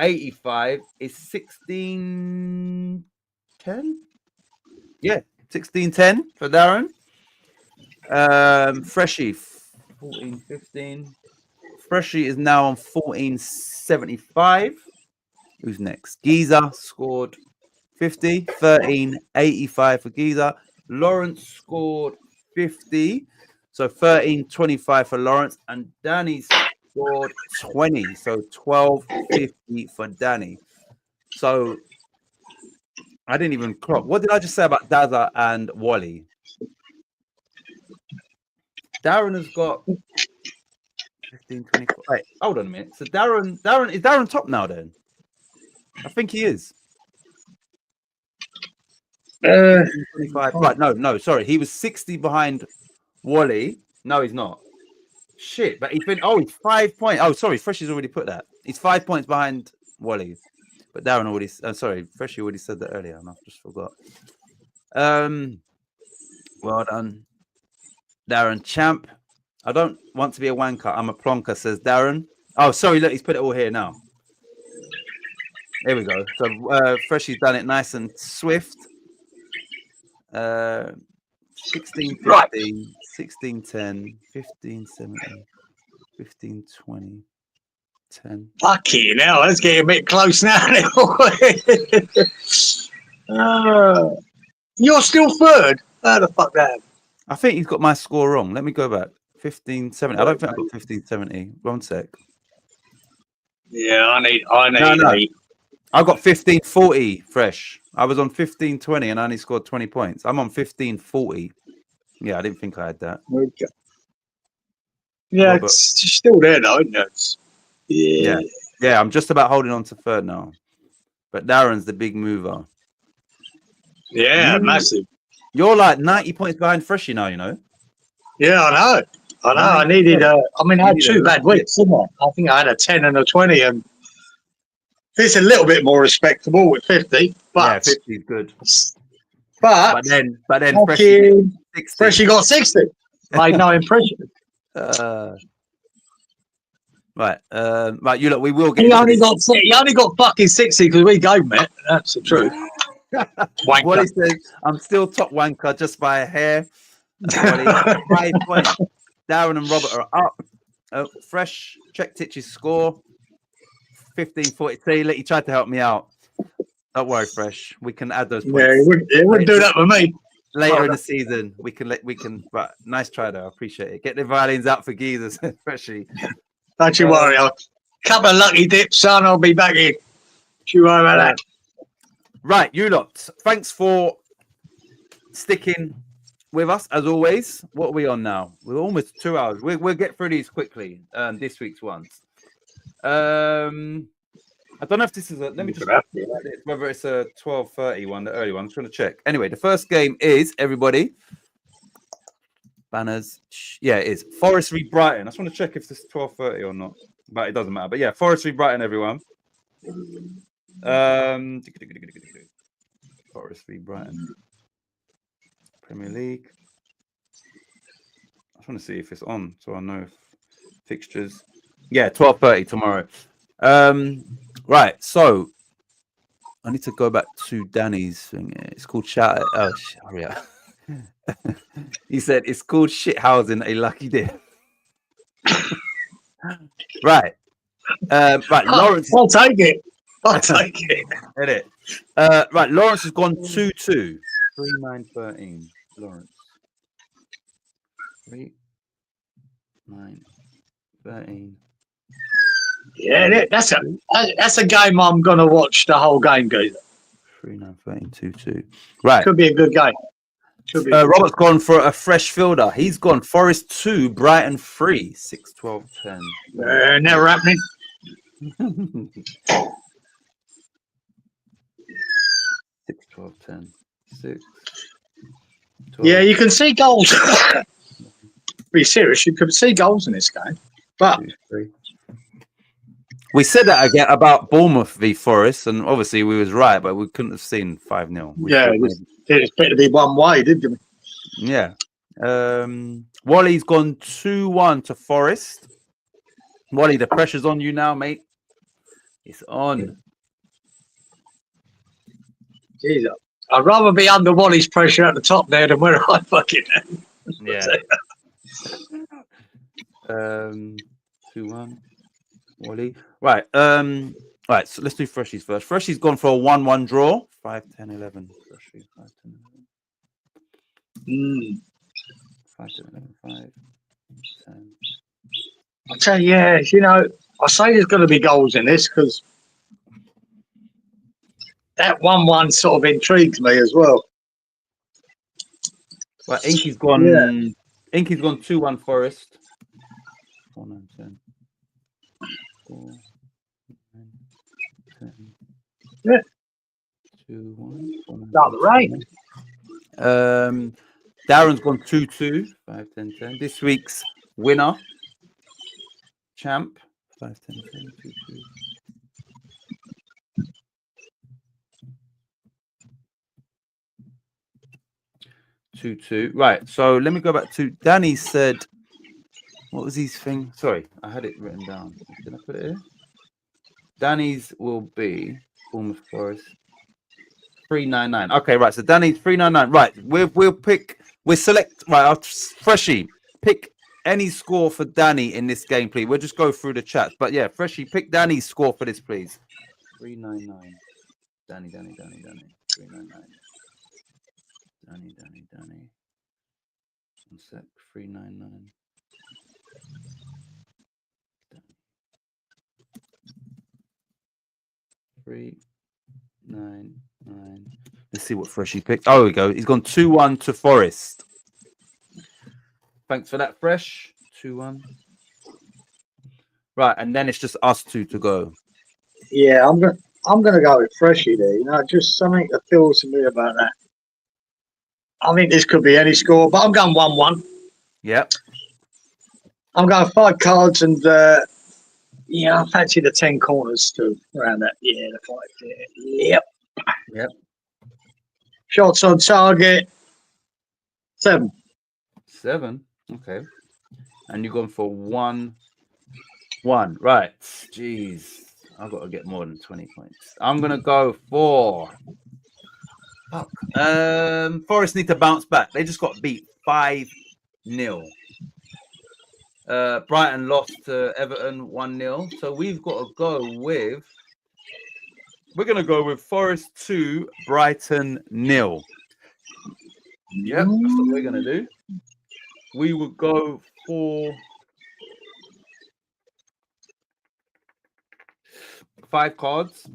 A: 85 is 1610. Yeah, 1610 for Darren. Freshie, 1415. Freshie is now on 1475. Who's next? Giza scored 50. 1385 for Giza. Lawrence scored 50. So 1325 for Lawrence. And Danny scored 20. So 1250 for Danny. So I didn't even clock. What did I just say about Dazza and Wally? Darren has got 15, 24. Wait, hold on a minute. So Darren is Darren top now then? I think he is. 25. Right, no, sorry. He was 60 behind Wally. No, he's not. Shit, but he's 5 points. Oh, sorry, Freshie's already put that. He's 5 points behind Wally. But Darren already Freshie already said that earlier, and I just forgot. Well done. Darren Champ. I don't want to be a wanker. I'm a plonker, says Darren. Oh, sorry. Look, he's put it all here now. There we go. So Freshie's done it nice and swift. 16, 15, right. 16, 10, 15, 17, 15, 20, 10.
B: Fucking hell, that's getting a bit close now. You're still third? How the fuck that?
A: I think he's got my score wrong. Let me go back. 15, 70. I don't think I got 15, 70. 1 sec.
B: Yeah, I need.
A: No. I got 1540 fresh. I was on 1520 and I only scored 20 points. I'm on 1540. Yeah, I didn't think I had that.
B: Okay. Yeah, Robert. It's still there though, isn't it?
A: Yeah, I'm just about holding on to third now. But Darren's the big mover.
B: Yeah, massive.
A: You're like 90 points behind Freshie now, you know?
B: Yeah, I know. I needed I had 2 bad weeks, didn't I? I think I had a 10 and a 20, and it's a little bit more respectable with 50. But
A: yeah, 50 is good.
B: But
A: then
B: Freshie got 60. Made no impression.
A: Right, you look. We will get.
B: He only got fucking 60 because we gave him it. That's the truth.
A: What he says, I'm still top wanker just by a hair. 5 points. Darren and Robert are up. Fresh, check Titch's score. 1542. He tried to help me out. Don't worry, Fresh. We can add those points.
B: Yeah, he wouldn't do that with me.
A: Later in the season, we can. But nice try though. I appreciate it. Get the violins out for Geezers, Freshie.
B: Don't you worry. A couple of lucky dips, son. I'll be back in. Don't you worry about that.
A: Right, you lot. Thanks for sticking with us as always. What are we on now? We're almost 2 hours. We'll get through these quickly. This week's ones. I don't know if this is let me just whether it's a 12:30 one, the early one. I'm trying to check. Anyway, the first game is everybody. Banners. Yeah, it is. Forest v Brighton. I just want to check if this is 12:30 or not. But it doesn't matter. But yeah, Forest v Brighton, everyone. Forest v Brighton. Premier League. I just want to see if it's on so I know if fixtures. Yeah, 12:30 tomorrow. Right, so I need to go back to Danny's thing. It's called shout. Oh, hurry up. He said it's called shit housing a lucky dip. Right. Right. Lawrence.
B: I'll take it. I'll take it.
A: Hit it. Right. Lawrence has gone 2-2. 3-9-13. Lawrence. 3-9-13.
B: Yeah, that's a game I'm gonna watch the whole game, guys.
A: 3-9-13. 2-2. Right.
B: Could be a good game.
A: Robert's gone for a fresh fielder. He's gone Forest 2, Brighton 3, 6-12-10.
B: Never happening.
A: 6-12-10. 6. 12.
B: Yeah, you can see goals. Be serious, you can see goals in this game. But
A: 2, 3. We said that again about Bournemouth v Forest, and obviously we was right, but we couldn't have seen 5-0.
B: yeah, it's better to be one way, didn't it?
A: Yeah. Wally's gone 2-1 to Forest. Wally, the pressure's on you now, mate. It's on.
B: Jesus. I'd rather be under Wally's pressure at the top there than where I fucking am.
A: Yeah. 2-1. Wally. Right. Right, so let's do Freshies first. Freshies gone for a 1-1 draw. 5-10-11. Freshie, 5-10-11. 5-10-11. 5-10.
B: I'll tell you, yeah, you know, I say there's going to be goals in this because that 1-1 sort of intrigues me as well.
A: Right, Inky's gone.
B: Yeah.
A: Inky's gone 2-1 Forest. 4-9-10. 4-9-10.
B: Yeah.
A: 2-1.
B: Start the rain.
A: Darren's gone 2-2. 5-10-10. This week's winner, champ. 5-10-10. 2-2. 2-2. Right. So let me go back to Danny said, what was his thing? Sorry, I had it written down. Did I put it here? Danny's will be Bournemouth Forest 399. Okay, right. So Danny's 399. Right. We'll select. Right. Freshie, pick any score for Danny in this game, please. We'll just go through the chat. But yeah, Freshie, pick Danny's score for this, please. 399. Danny. 399. Danny. 1 sec. 399. 399. Let's see what Freshie picked. Oh, here we go. He's gone 2-1 to Forest. Thanks for that, Fresh. 2-1. Right, and then it's just us two to go.
B: Yeah, I'm gonna go with Freshie there. You know, just something that feels to me about that. I think this could be any score, but I'm going 1-1.
A: Yep.
B: I'm going 5 cards and yeah, I fancy the 10 corners too around that. Yeah, the 5 there. Yep. Shots on target 7.
A: 7. Okay. And you're going for 1-1. Right. Jeez. I've got to get more than 20 points. I'm gonna go for Forest need to bounce back. They just got beat 5-0. Brighton lost to Everton 1-0. So we've got to go with. We're gonna go with Forest 2, Brighton 0. Yep, that's what we're gonna do. We will go for 5 cards.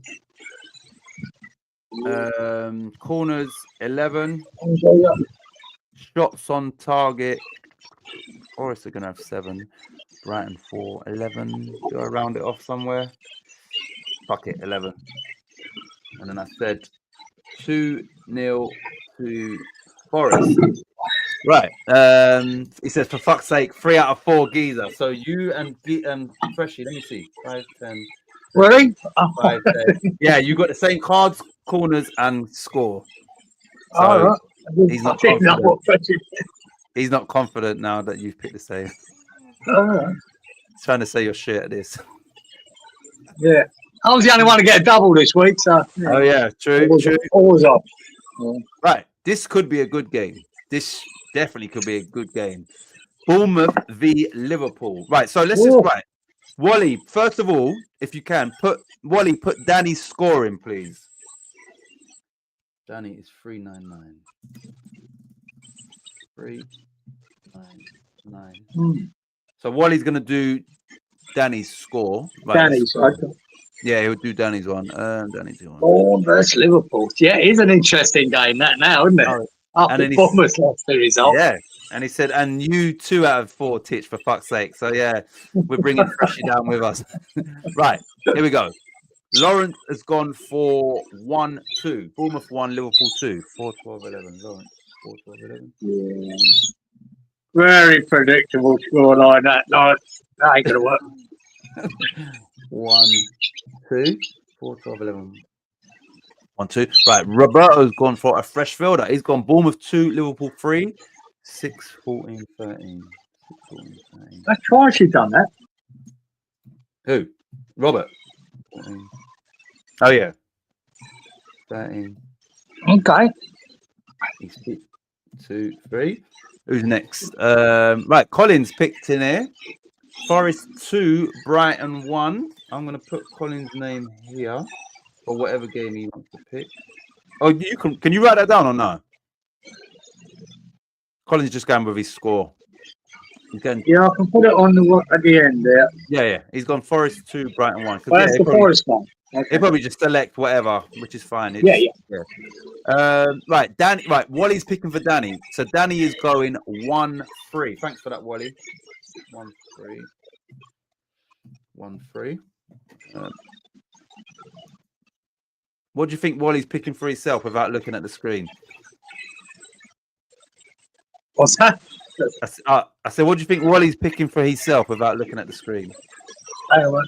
A: Corners 11. Shots on target. Forest are gonna have 7. Brighton 4. 11. Do I round it off somewhere? Fuck it, 11. And then I said 2-0 to Forest. Right. He says, for fuck's sake, 3 out of 4 Giza. So you and Freshie, let me see. 5, 10.
B: Really?
A: 5, 10. Yeah, you got the same cards, corners, and score. So
B: right.
A: he's not confident. He's not confident now that you've picked the same.
B: Right.
A: He's trying to say your shit at this.
B: Yeah. I was the only one to get a double this week, so
A: Oh yeah, true, true.
B: Always up.
A: Right, this could be a good game. This definitely could be a good game. Bournemouth v Liverpool. Right, so let's just right. Wally, first of all, if you can, put Danny's score in, please. Danny is 399. 399. So Wally's gonna do Danny's score. Right,
B: Danny's, okay.
A: Yeah, he'll do Danny's one. Danny's one.
B: Oh, versus Liverpool. Yeah, it is an interesting game that now, isn't it?
A: Oh,
B: After Bournemouth lost the result.
A: Yeah, and he said, and you 2 out of 4, Titch, for fuck's sake. So yeah, we're bringing Freshie down with us. Right, here we go. Lawrence has gone for 1-2. Bournemouth 1, Liverpool 2. 4-12-11. Lawrence 4-12-11.
B: Yeah. Very predictable scoreline that night. That ain't gonna work.
A: 1-2. 4-12-11. 1-2. Right, Roberto's gone for a fresh fielder. He's gone Bournemouth 2, Liverpool 3. 6-14-13. 6-14-13.
B: That's twice you've done that.
A: Who? Robert. 14. Oh yeah. 13.
B: Okay.
A: He's 2, 3. Who's next? Right, Collins picked in here. Forest 2, Brighton 1. I'm gonna put Collins' name here for whatever game he wants to pick. Oh, you can you write that down or no? Collins just going with his score.
B: Yeah, I can put it on at the end there.
A: Yeah. He's gone Forest 2, Brighton 1.
B: Well, that's the Forest one. Okay.
A: He'll probably just select whatever, which is fine.
B: Yeah.
A: Right, Danny. Right, Wally's picking for Danny. So Danny is going 1-3. Thanks for that, Wally. 1-3. 1-3. What do you think Wally's picking for himself without looking at the screen?
B: What's that?
A: I said, what do you think Wally's picking for himself without looking at the screen?
B: Hang on.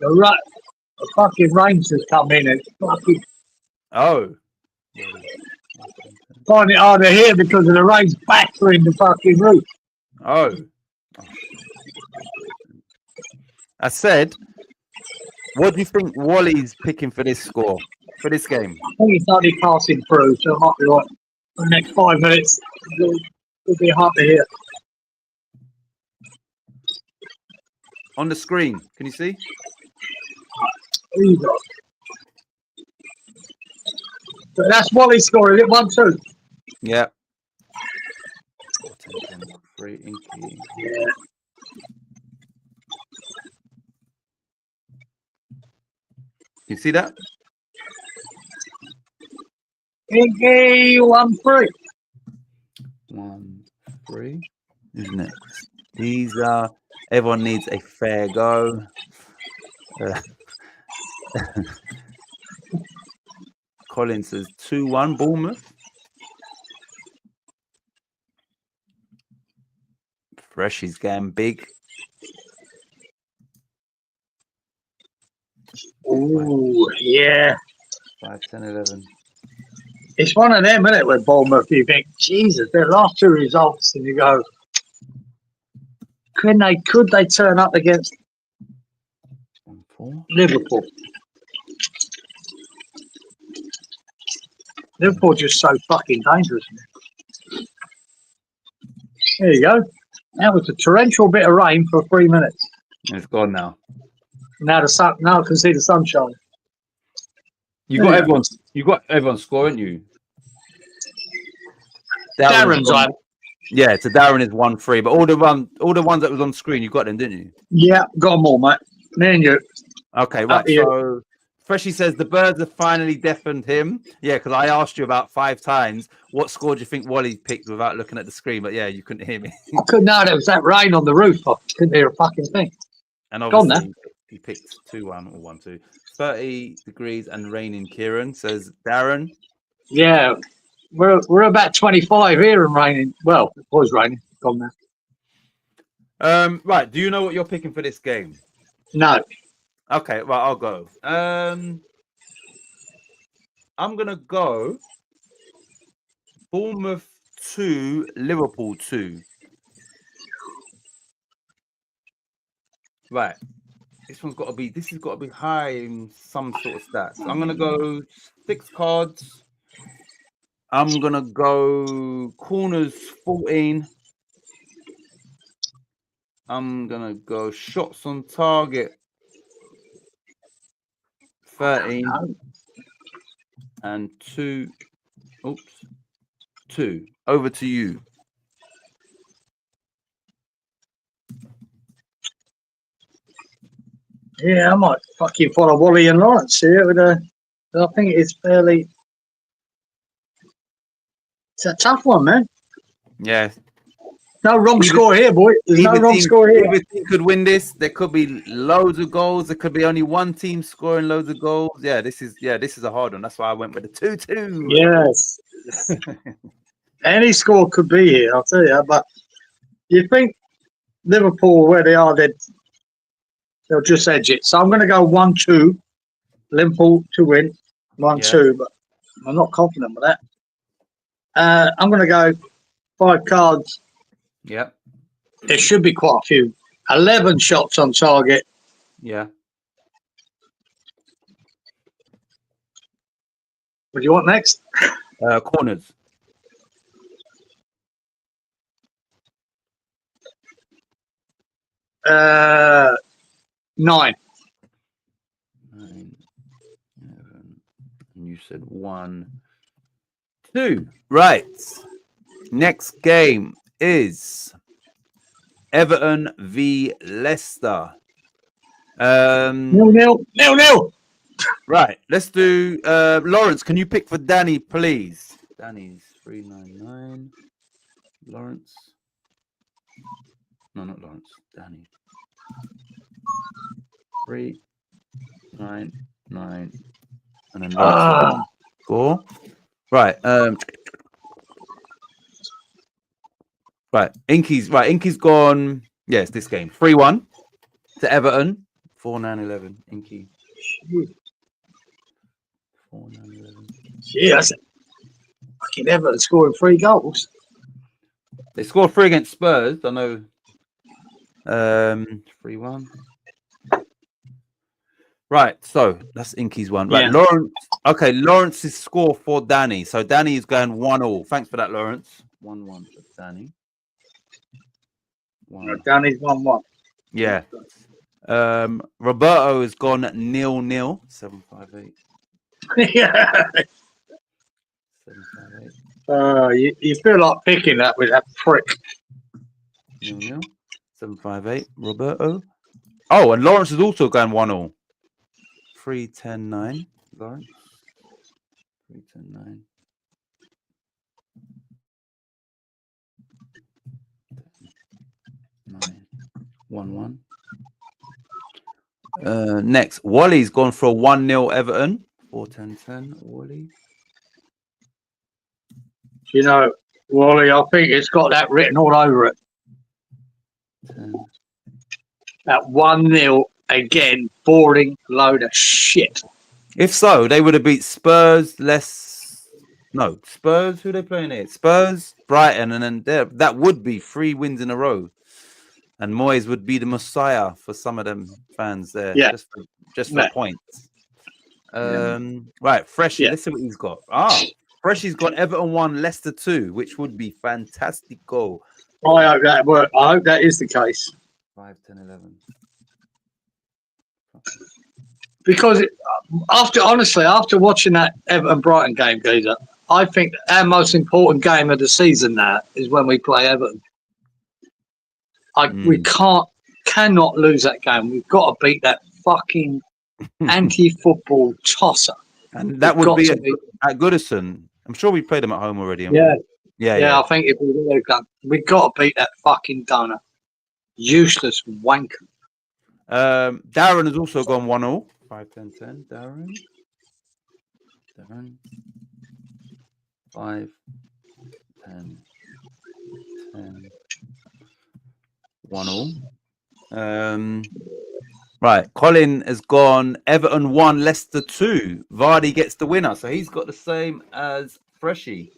B: The fucking rains has come in and fucking.
A: Oh.
B: Find it harder here because of the rain's battering the fucking roof.
A: Oh. I said, what do you think Wally's picking for this score, for this game?
B: I think it's only passing through, so it might be like the next 5 minutes. It'll be hard to hear.
A: On the screen, can you see?
B: So that's Wally's score, is it? 1-2.
A: Yeah. 3 Inky.
B: Yeah.
A: You see that?
B: Inky 1-3.
A: 1-3. Who's next? These are. Everyone needs a fair go. Collins says 2-1 Bournemouth. Freshy's going big.
B: Oh, yeah.
A: 5-10-11.
B: It's one of them, isn't it, with Bournemouth? You think, Jesus, their last 2 results, and you go, could they turn up against
A: 1-4.
B: Liverpool? Liverpool just so fucking dangerous. There you go. That was a torrential bit of rain for 3 minutes.
A: It's gone now.
B: Now I can see the sunshine.
A: You got everyone scoring you.
B: Darren's on.
A: Yeah, so Darren is 1-3, but all the ones that was on screen, you got them, didn't you?
B: Yeah, got them all, mate. Me and you.
A: Okay, right. So Freshie says the birds have finally deafened him. Yeah, because I asked you about 5 times what score do you think Wally picked without looking at the screen, but yeah, you couldn't hear me.
B: I couldn't know there was that rain on the roof. I couldn't hear a fucking thing.
A: And obviously he picked 2-1 or 1-2. 30 degrees and rain in Kieran, says Darren.
B: Yeah, we're about 25 here and raining. Well, it was raining. Gone now.
A: Right. Do you know what you're picking for this game?
B: No.
A: Okay, well, I'll go. I'm gonna go Bournemouth 2, Liverpool 2. Right. This has got to be high in some sort of stats. I'm gonna go 6 cards. I'm gonna go corners 14. I'm gonna go shots on target 13 and 2. Oops, 2. Over to you.
B: Yeah, I might fucking follow Wally and Lawrence here with a. I think it's fairly. It's a tough one, man.
A: Yeah.
B: No wrong
A: Either-
B: score here, boy. There's no wrong score here.
A: Either team could win this. There could be loads of goals. There could be only one team scoring loads of goals. Yeah, this is a hard one. That's why I went with the 2-2.
B: Yes. Any score could be here, I'll tell you. But you think Liverpool, where they are, they'll just edge it. So I'm going to go 1-2. Liverpool to win. 1-2, but I'm not confident with that. I'm going to go 5 cards.
A: Yeah.
B: There should be quite a few. 11 shots on target.
A: Yeah.
B: What do you want next?
A: Corners.
B: 9.
A: 9, 11. And you said 1, 2. Right. Next game is Everton v Leicester.
B: 0-0.
A: Right. Let's do Lawrence. Can you pick for Danny, please? Danny's 399. Lawrence. No, not Lawrence. Danny. 399. And then Lawrence. 4. Right. Right. Inky's gone. Yes, this game. 3-1 to Everton. 4-9-11. Inky. 4-9-11.
B: Yeah, that's it. Fucking Everton scoring 3 goals.
A: They scored 3 against Spurs. I know. 3-1. Right, so that's Inky's one. Right,
B: Yeah.
A: Lawrence. Okay, Lawrence's score for Danny. So Danny is going 1-1. Thanks for that, Lawrence. 1-1 for Danny.
B: No, Danny's 1-1.
A: Yeah. Roberto has gone 0-0. 758.
B: Yeah.
A: 758.
B: You feel like picking that with that prick.
A: 0-0. 758. Roberto. Oh, and Lawrence is also going 1-0. 3-10-9. Lawrence. 3-10-9. 9. 1-1. Next, Wally's gone for a 1-0 Everton. 4-10-10. Wally.
B: You know, Wally, I think it's got that written all over it.
A: 10.
B: That 1-0 again, boring load of shit.
A: If so, they would have beat Spurs. Spurs. Who are they playing here? Spurs, Brighton, and then that would be 3 wins in a row. And Moyes would be the messiah for some of them fans there.
B: Yeah.
A: Just for points. Right, Freshie.
B: Yeah.
A: Let's see what he's got. Freshie's got Everton 1, Leicester 2, which would be fantastic goal.
B: I hope that works. I hope that is the case.
A: 5, 10, 11.
B: Because after watching that Everton Brighton game, Geezer, I think our most important game of the season now is when we play Everton. We cannot lose that game. We've got to beat that fucking anti-football tosser.
A: And that would be at Goodison. I'm sure we played them at home already.
B: Yeah. I think if we've got to beat that fucking donor. Useless wanker.
A: Darren has also gone 1-0. 5, 10, 10. Darren. 5, 10, 10. 1-0. Right, Colin has gone Everton 1, Leicester 2. Vardy gets the winner, so he's got the same as Freshie.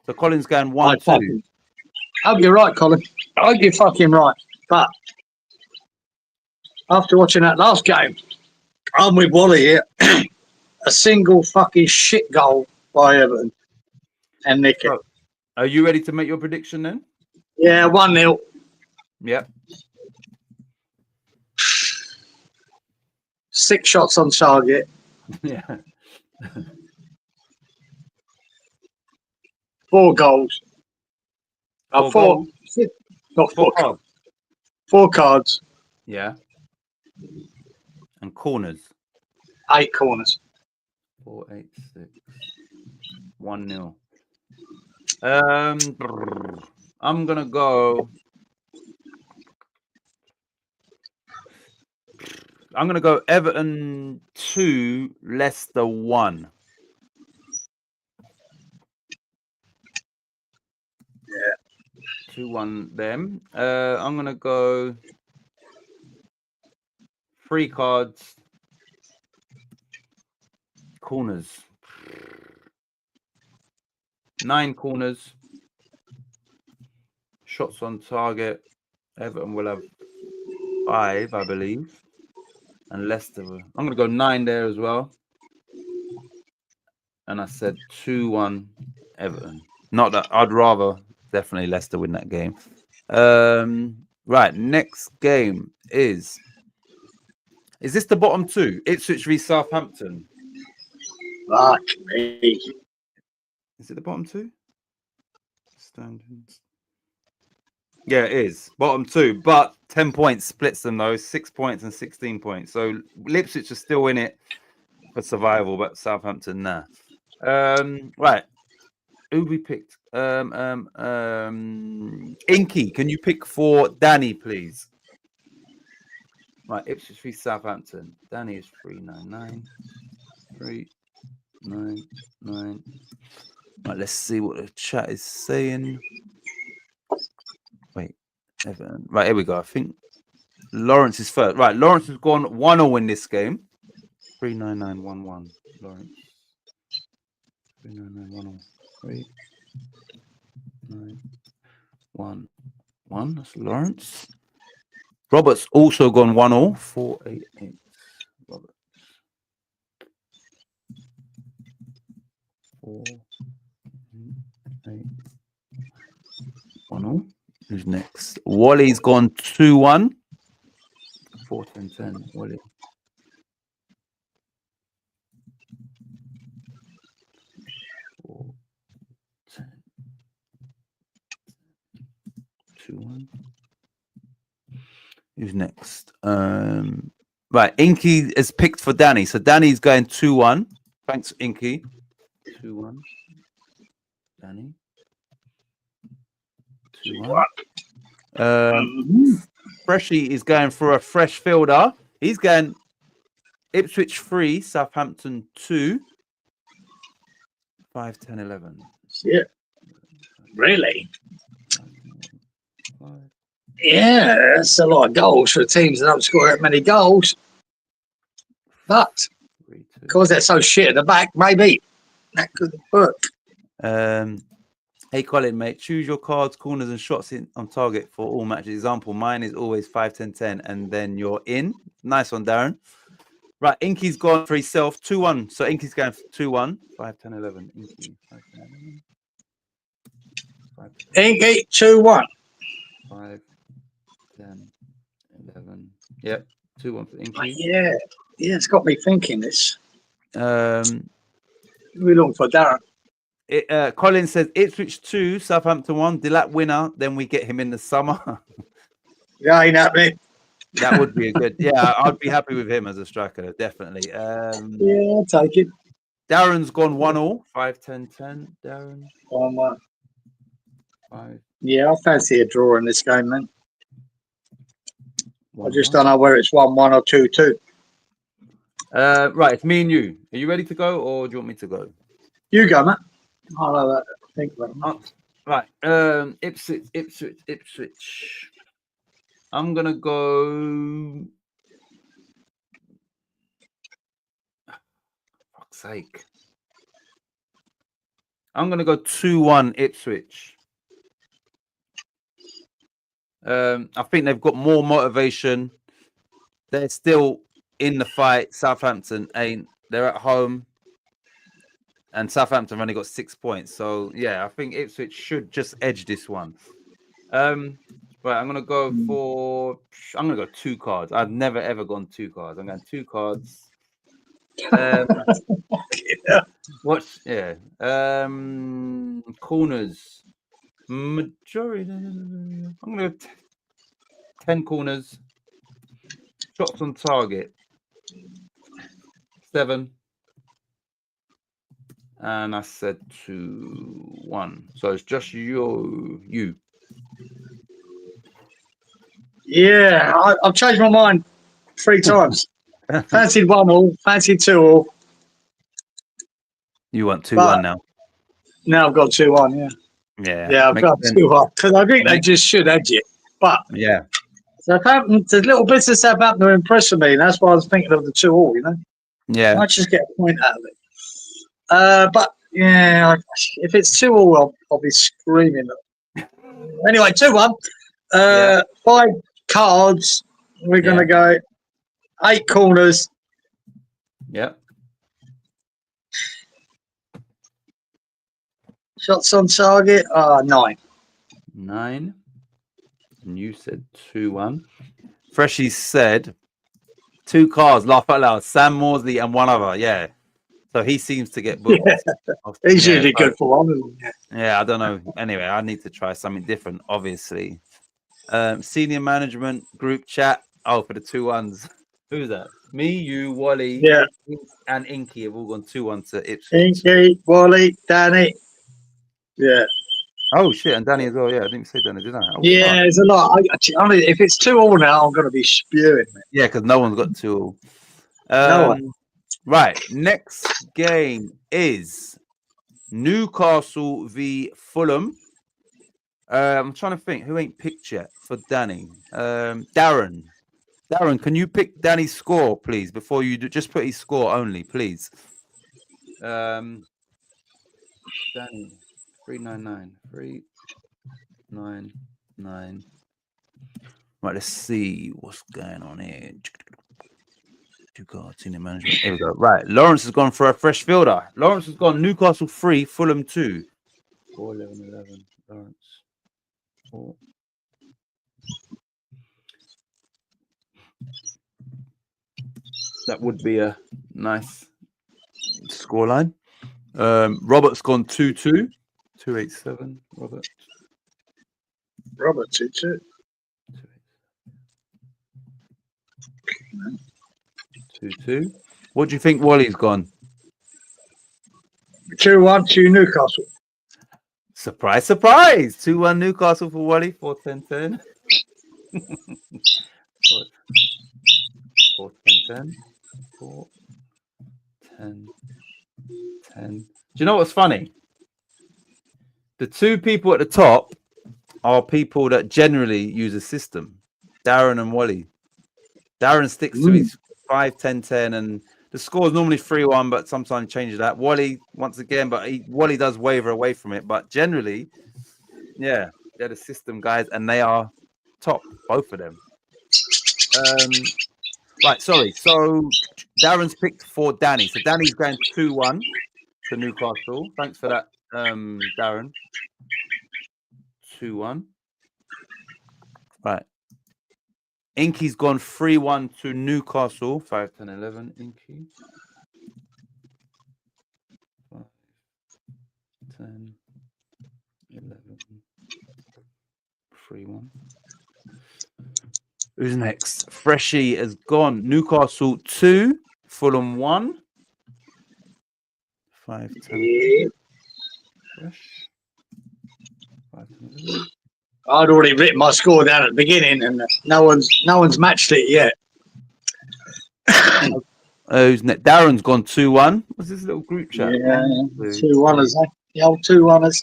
A: So Colin's going 1-2.
B: I hope you're right, Colin. I hope you're fucking right. But after watching that last game, I'm with Wally here. A single fucking shit goal by Everton and nick it.
A: Oh. Are you ready to make your prediction then?
B: Yeah, 1-0.
A: Yep.
B: 6 shots on target.
A: Yeah.
B: 4 goals.
A: Four
B: Four.
A: goals?
B: Not 4
A: Four
B: cards.
A: cards.
B: 4 cards.
A: Yeah. And corners.
B: 8 corners.
A: 4, 8, 6. 1-0. I'm gonna go. I'm gonna go Everton 2, Leicester 1.
B: Yeah.
A: 2-1 them. I'm gonna go 3 cards. Corners. 9 corners. Shots on target. Everton will have 5, I believe. And Leicester. I'm gonna go 9 there as well. And I said 2-1 Everton. Not that I'd rather definitely Leicester win that game. Right, next game is this the bottom 2? Ipswich v Southampton.
B: Fuck me.
A: Is it the bottom 2? Standings. Yeah, it is. Bottom 2, but 10 points splits them though, 6 points and 16 points. So Ipswich are still in it for survival, but Southampton nah. Right. Who we picked? Inky, can you pick for Danny, please? Right, Ipswich v Southampton. Danny is 399. 399. Right, let's see what the chat is saying. Wait, Everton. Right, here we go. I think Lawrence is first. Right, Lawrence has gone 1-0 in this game. 39911. Lawrence. 39910. 39911. That's Lawrence. Robert's also gone 1-0. 488. Robert. 488. 1-0. Who's next? Wally's gone 2-1. 4-10-10. Wally. Who's next? Right, Inky is picked for Danny. So Danny's going 2-1. Thanks, Inky. 2-1. Danny. 2-1. Freshie is going for a fresh fielder. He's going Ipswich 3, Southampton 2. 5, 10, 11.
B: Yeah. Really? Yeah, that's a lot of goals for teams that don't score that many goals. But because they're so shit at the back, maybe that could work.
A: Hey Colin, mate, choose your cards, corners, and shots on target for all matches. Example, mine is always 5, 10, 10, and then you're in. Nice one, Darren. Right, Inky's gone for himself 2-1. So Inky's going for 2-1. 5, 10, 11. Inky, 5, 10, 11. 5, 10,
B: Inky 2-1.
A: 5, 10, 11. Yep, 2-1 for Inky.
B: Yeah, it's got me thinking this.
A: We're
B: looking for Darren.
A: Colin says Ipswich 2, Southampton 1. Dilap winner, then we get him in the summer.
B: Yeah, ain't happening.
A: That would be a good. Yeah, I'd be happy with him as a striker, definitely.
B: Yeah, I'll take it.
A: Darren's gone 1-0. 5, 10, 10. Darren.
B: 1-1.
A: 5.
B: Yeah, I fancy a draw in this game, man.
A: 1,
B: I just don't know where it's 1-1 or 2-2.
A: Right, it's me and you. Are you ready to go, or do you want me to go?
B: You go, man. I'll know that. Think about it.
A: Right. Ipswich. I'm gonna go. Fuck's sake. I'm gonna go 2-1 Ipswich. I think they've got more motivation. they're still in the fight. Southampton ain't. They're at home. And Southampton have only got 6 points. So, yeah, I think Ipswich should just edge this one. Right, I'm going to go for... I'm going to go 2 cards. I've never, ever gone 2 cards. I'm going 2 cards. Watch, yeah. Corners. Majority. I'm going to go 10 corners. Shots on target. 7. And I said 2-1. So it's just you.
B: Yeah, I've changed my mind 3 times. Fancied 1-1, fancied 2-1.
A: You want 2-1 now?
B: Now I've got 2-1,
A: Yeah.
B: Yeah, I've got 2-1. Because I think they just should edge it. But
A: yeah.
B: Southampton, the little bits of Southampton are impressing me. And that's why I was thinking of the 2-2, you know?
A: Yeah.
B: I might just get a point out of it. But, yeah, if it's 2-2, I'll be screaming. Anyway, 2-1. 5 cards. We're going to go 8 corners.
A: Yeah.
B: Shots on target. 9.
A: 9. And you said 2-1. Freshie said 2 cards. Laugh out loud. Sam Morsley and one other. Yeah. So he seems to get booked.
B: He's usually good for one, isn't he?
A: Yeah, I don't know. Anyway, I need to try something different, obviously. Senior management group chat. Oh, for the 2-1s. Who's that? Me, you, Wally, and Inky have all gone 2-1 to Ipswich.
B: Inky, Wally, Danny. Yeah.
A: Oh shit, and Danny as well. Yeah, I didn't say Danny, did I? Oh,
B: yeah, there's a lot. If it's 2-2 now, I'm going to be spewing.
A: Yeah, because no one's got 2.
B: No one.
A: Right, next game is Newcastle v Fulham. I'm trying to think who ain't picked yet for Danny. Darren, can you pick Danny's score, please? Before you do, just put his score only, please. Danny, 399. 399. Right, let's see what's going on here. 2 cards, senior management. Here we go. Right, Lawrence has gone for a fresh fielder. Lawrence has gone Newcastle 3, Fulham 2. 4, 11, 11. Lawrence 4. That would be a nice scoreline. Robert's gone 2-2. 287. Robert
B: 2-2.
A: 2-2. What do you think Wally's gone?
B: 2-1 to Newcastle.
A: Surprise, surprise. 2-1 Newcastle for Wally. 4-10-10. 4-10-10. 4-10-10. Do you know what's funny? The 2 people at the top are people that generally use a system. Darren and Wally. Darren sticks to his 5-10-10, and the score is normally 3-1, but sometimes changes that. Wally, once again, but Wally does waver away from it. But generally, yeah, they're the system guys, and they are top, both of them. Right, sorry. So Darren's picked for Danny. So Danny's going 2-1 to Newcastle. Thanks for that, Darren. 2-1. Right. Inky's gone 3-1 to Newcastle. 5-10-11. Inky. 5-10-11. 3-1. Who's next? Freshie has gone Newcastle 2, Fulham 1. 5-10. Fresh. 5-10.
B: I'd already written my score down at the beginning, and no one's matched it yet.
A: Who's next? Darren's gone 2-1. What's this little group chat?
B: Yeah, 2-1ers, eh? The old 2-1ers.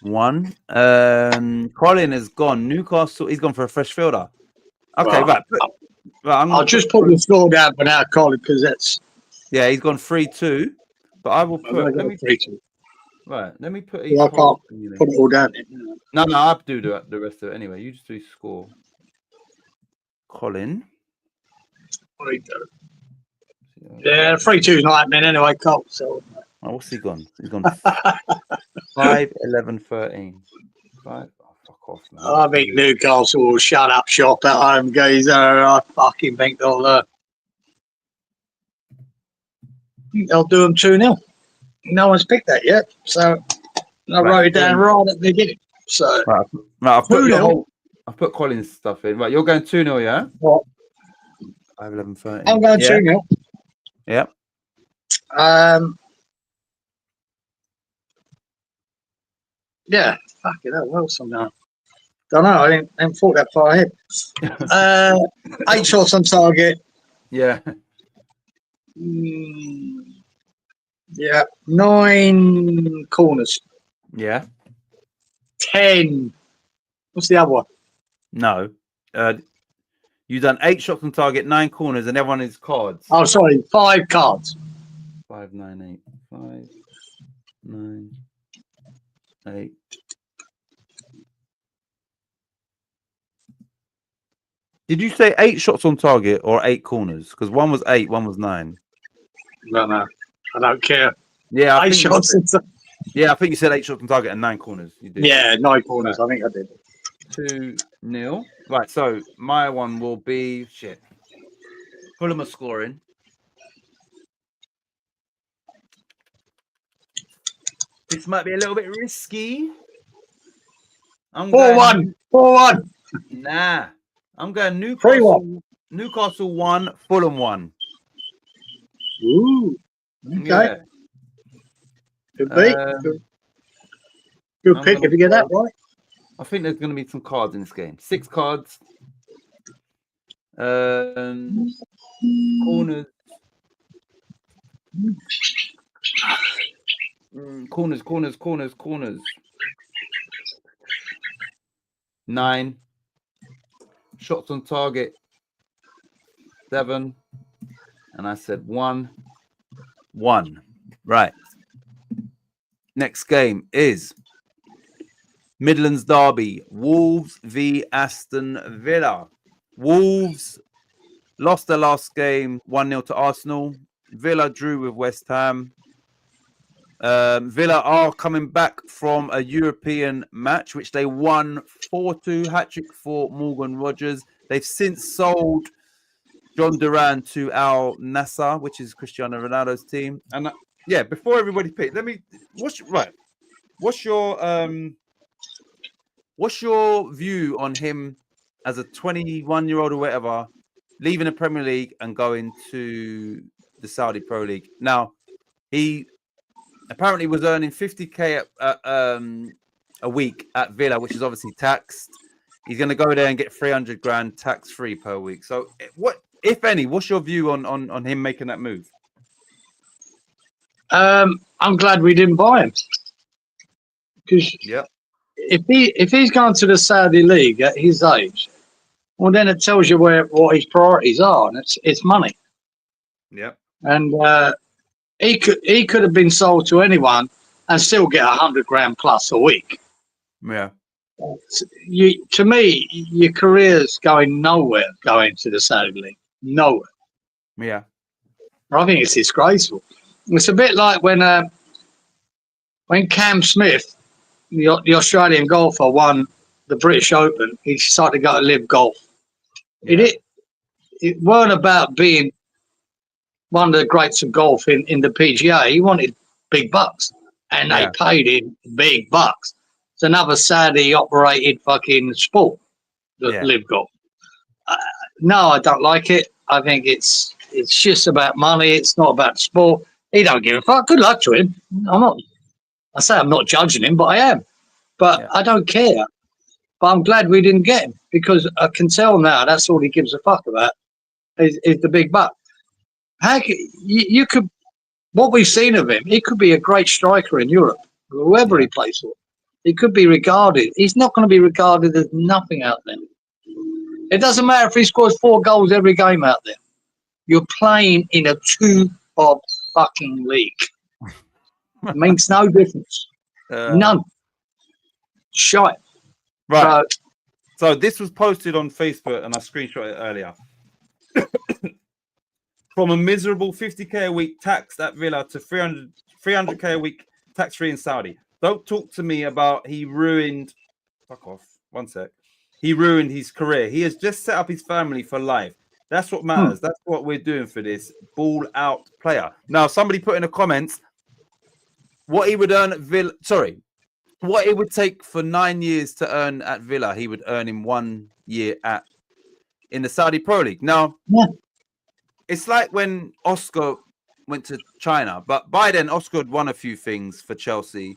A: 2-1. Colin has gone Newcastle. He's gone for a fresh fielder. Okay, right.
B: I'll just put the score down for now, Colin, because that's.
A: Yeah, he's gone 3-2. But I will put. Let me
B: 3-2.
A: Right, let me put
B: Yeah, I can't put it all down.
A: No, I'll do the rest of it anyway. You just do score. Colin.
B: Yeah, 3-2's not happening anyway, Cole. So.
A: Oh, what's he gone? He's gone 5, 11, 13. 5. Oh, fuck off, man.
B: I think Newcastle will shut up shop at home, geezer. I fucking think they'll do them 2-0. No one's picked that yet, so I wrote it down right at the beginning. So
A: right, I've put Colin's stuff in. Right, you're going 2-0, yeah?
B: What?
A: 5, 11, 13.
B: I'm going 2-0.
A: Yep.
B: Yeah, fucking hell, what else am I? Don't know, I didn't thought that far ahead. 8 shots on target.
A: Yeah.
B: Yeah, 9 corners.
A: Yeah.
B: 10. What's the other one?
A: No. You've done 8 shots on target, 9 corners, and everyone is cards.
B: Oh, sorry, 5 cards.
A: 5, 9, 8. 5, 9, 8. Did you say 8 shots on target or 8 corners? Because one was 8, one was 9.
B: No, I don't care.
A: Yeah, I
B: 8
A: think
B: shots.
A: I think you said 8 shots on target and 9 corners. You did.
B: Yeah, 9 corners. Right. I think I did.
A: 2-0. Right, so my one will be Fulham are scoring. This might be a little bit risky.
B: 4-1. 4-1.
A: Nah. I'm going Newcastle. Newcastle 1, Fulham 1.
B: Ooh. Okay.
A: Yeah.
B: Good beat. Good pick if you get that right.
A: I think there's going to be some cards in this game. 6 cards. Corners. Corners. 9. Shots on target. 7. And I said 1. Right. Next game is Midlands Derby. Wolves v Aston Villa. Wolves lost their last game 1-0 to Arsenal. Villa drew with West Ham. Villa are coming back from a European match, which they won 4-2, hat-trick for Morgan Rogers. They've since sold John Duran to Al Nassr, which is Cristiano Ronaldo's team. And before everybody picks, what's your view on him as a 21-year-old or whatever, leaving the Premier League and going to the Saudi Pro League? Now, he apparently was earning 50k a week at Villa, which is obviously taxed. He's going to go there and get 300 grand tax-free per week. So what, if any, what's your view on him making that move?
B: I'm glad we didn't buy him. Because if he's gone to the Saudi League at his age, well, then it tells you what his priorities are, and it's money.
A: Yeah. And
B: he could have been sold to anyone and still get 100 grand plus a week.
A: Yeah.
B: To me, your career's going nowhere going to the Saudi League. Nowhere.
A: Yeah.
B: I think it's disgraceful. It's a bit like when Cam Smith, the Australian golfer, won the British Open. He decided to go to live golf. Yeah. It weren't about being one of the greats of golf in the PGA. He wanted big bucks, and they paid him big bucks. It's another Saudi-operated fucking sport, live golf. No, I don't like it. I think it's just about money. It's not about sport. He don't give a fuck. Good luck to him. I'm not judging him, but I am. But I don't care. But I'm glad we didn't get him, because I can tell now that's all he gives a fuck about is the big buck. You could, what we've seen of him, he could be a great striker in Europe, whoever he plays for. He could be regarded. He's not going to be regarded as nothing out there. It doesn't matter if he scores 4 goals every game out there. You're playing in a 2-bob fucking league. It makes no difference. None. Shite.
A: Right. So this was posted on Facebook, and I screenshot it earlier. From a miserable 50k a week taxed at Villa to 300k a week tax-free in Saudi. Don't talk to me about he ruined. Fuck off. 1 sec. He ruined his career. He has just set up his family for life. That's what matters. That's what we're doing for this ball out player. Now, somebody put in the comments what he would earn at Villa. Sorry, what it would take for 9 years to earn at Villa, he would earn in 1 year in the Saudi Pro League. Now, it's like when Oscar went to China, but by then Oscar had won a few things for Chelsea.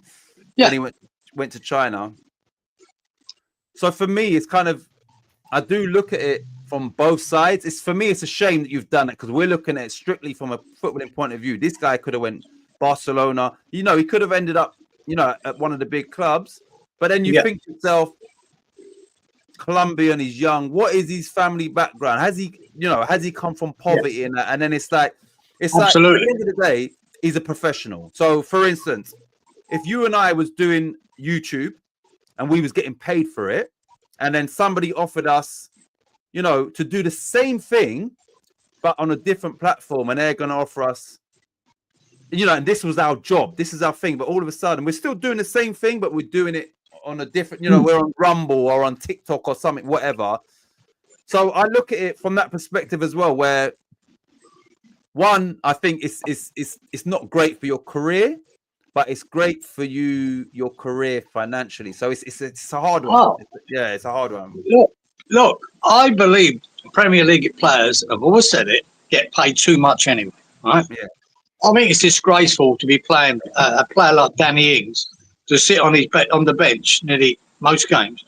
B: Yeah.
A: Then he went to China. So for me, it's kind of, I do look at it from both sides. It's for me, it's a shame that you've done it because we're looking at it strictly from a footballing point of view. This guy could have went Barcelona. You know, he could have ended up, you know, at one of the big clubs. But then you think to yourself, Colombian, he's young. What is his family background? Has he come from poverty and that? And then it's like,
B: Absolutely.
A: Like at the end of the day, he's a professional. So for instance, if you and I was doing YouTube and we was getting paid for it, and then somebody offered us, you know, to do the same thing, but on a different platform, and they're going to offer us, you know, and this was our job, this is our thing, but all of a sudden we're still doing the same thing, but we're doing it on a different, you know, we're on Rumble or on TikTok or something, whatever. So I look at it from that perspective as well, where one, I think it's not great for your career, but it's great for your career financially. So it's a hard one.
B: Oh.
A: It's a hard one.
B: Look, I believe Premier League players, I've always said it, get paid too much anyway, right?
A: Yeah.
B: I think it's disgraceful to be playing a player like Danny Ings to sit on the bench nearly most games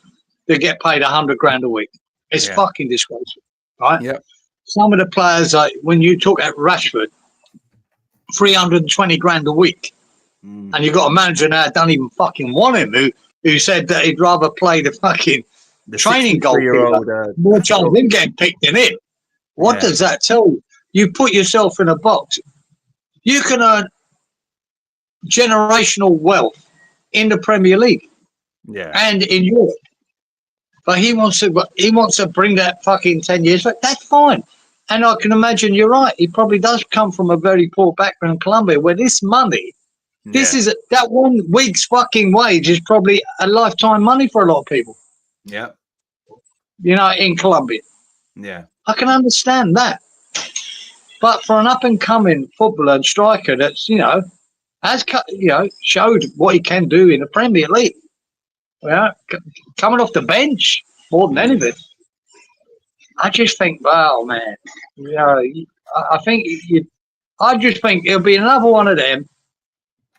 B: to get paid 100 grand a week. It's fucking disgraceful, right?
A: Yeah.
B: Some of the players, like when you talk at Rashford, 320 grand a week, and you've got a manager now that don't even fucking want him, who said that he'd rather play the fucking training goalkeeper more chance of him getting picked than it. What does that tell you? You put yourself in a box. You can earn generational wealth in the Premier League, and in Europe. But he wants to bring that fucking 10 years back. That's fine. And I can imagine you're right. He probably does come from a very poor background in Colombia, where this money, this is that 1 week's fucking wage is probably a lifetime money for a lot of people.
A: Yeah.
B: You know, in Colombia.
A: Yeah.
B: I can understand that. But for an up and coming footballer and striker that's, you know, showed what he can do in the Premier League. Well, coming off the bench more than anything. I just think, wow, man. You know, I just think it'll be another one of them.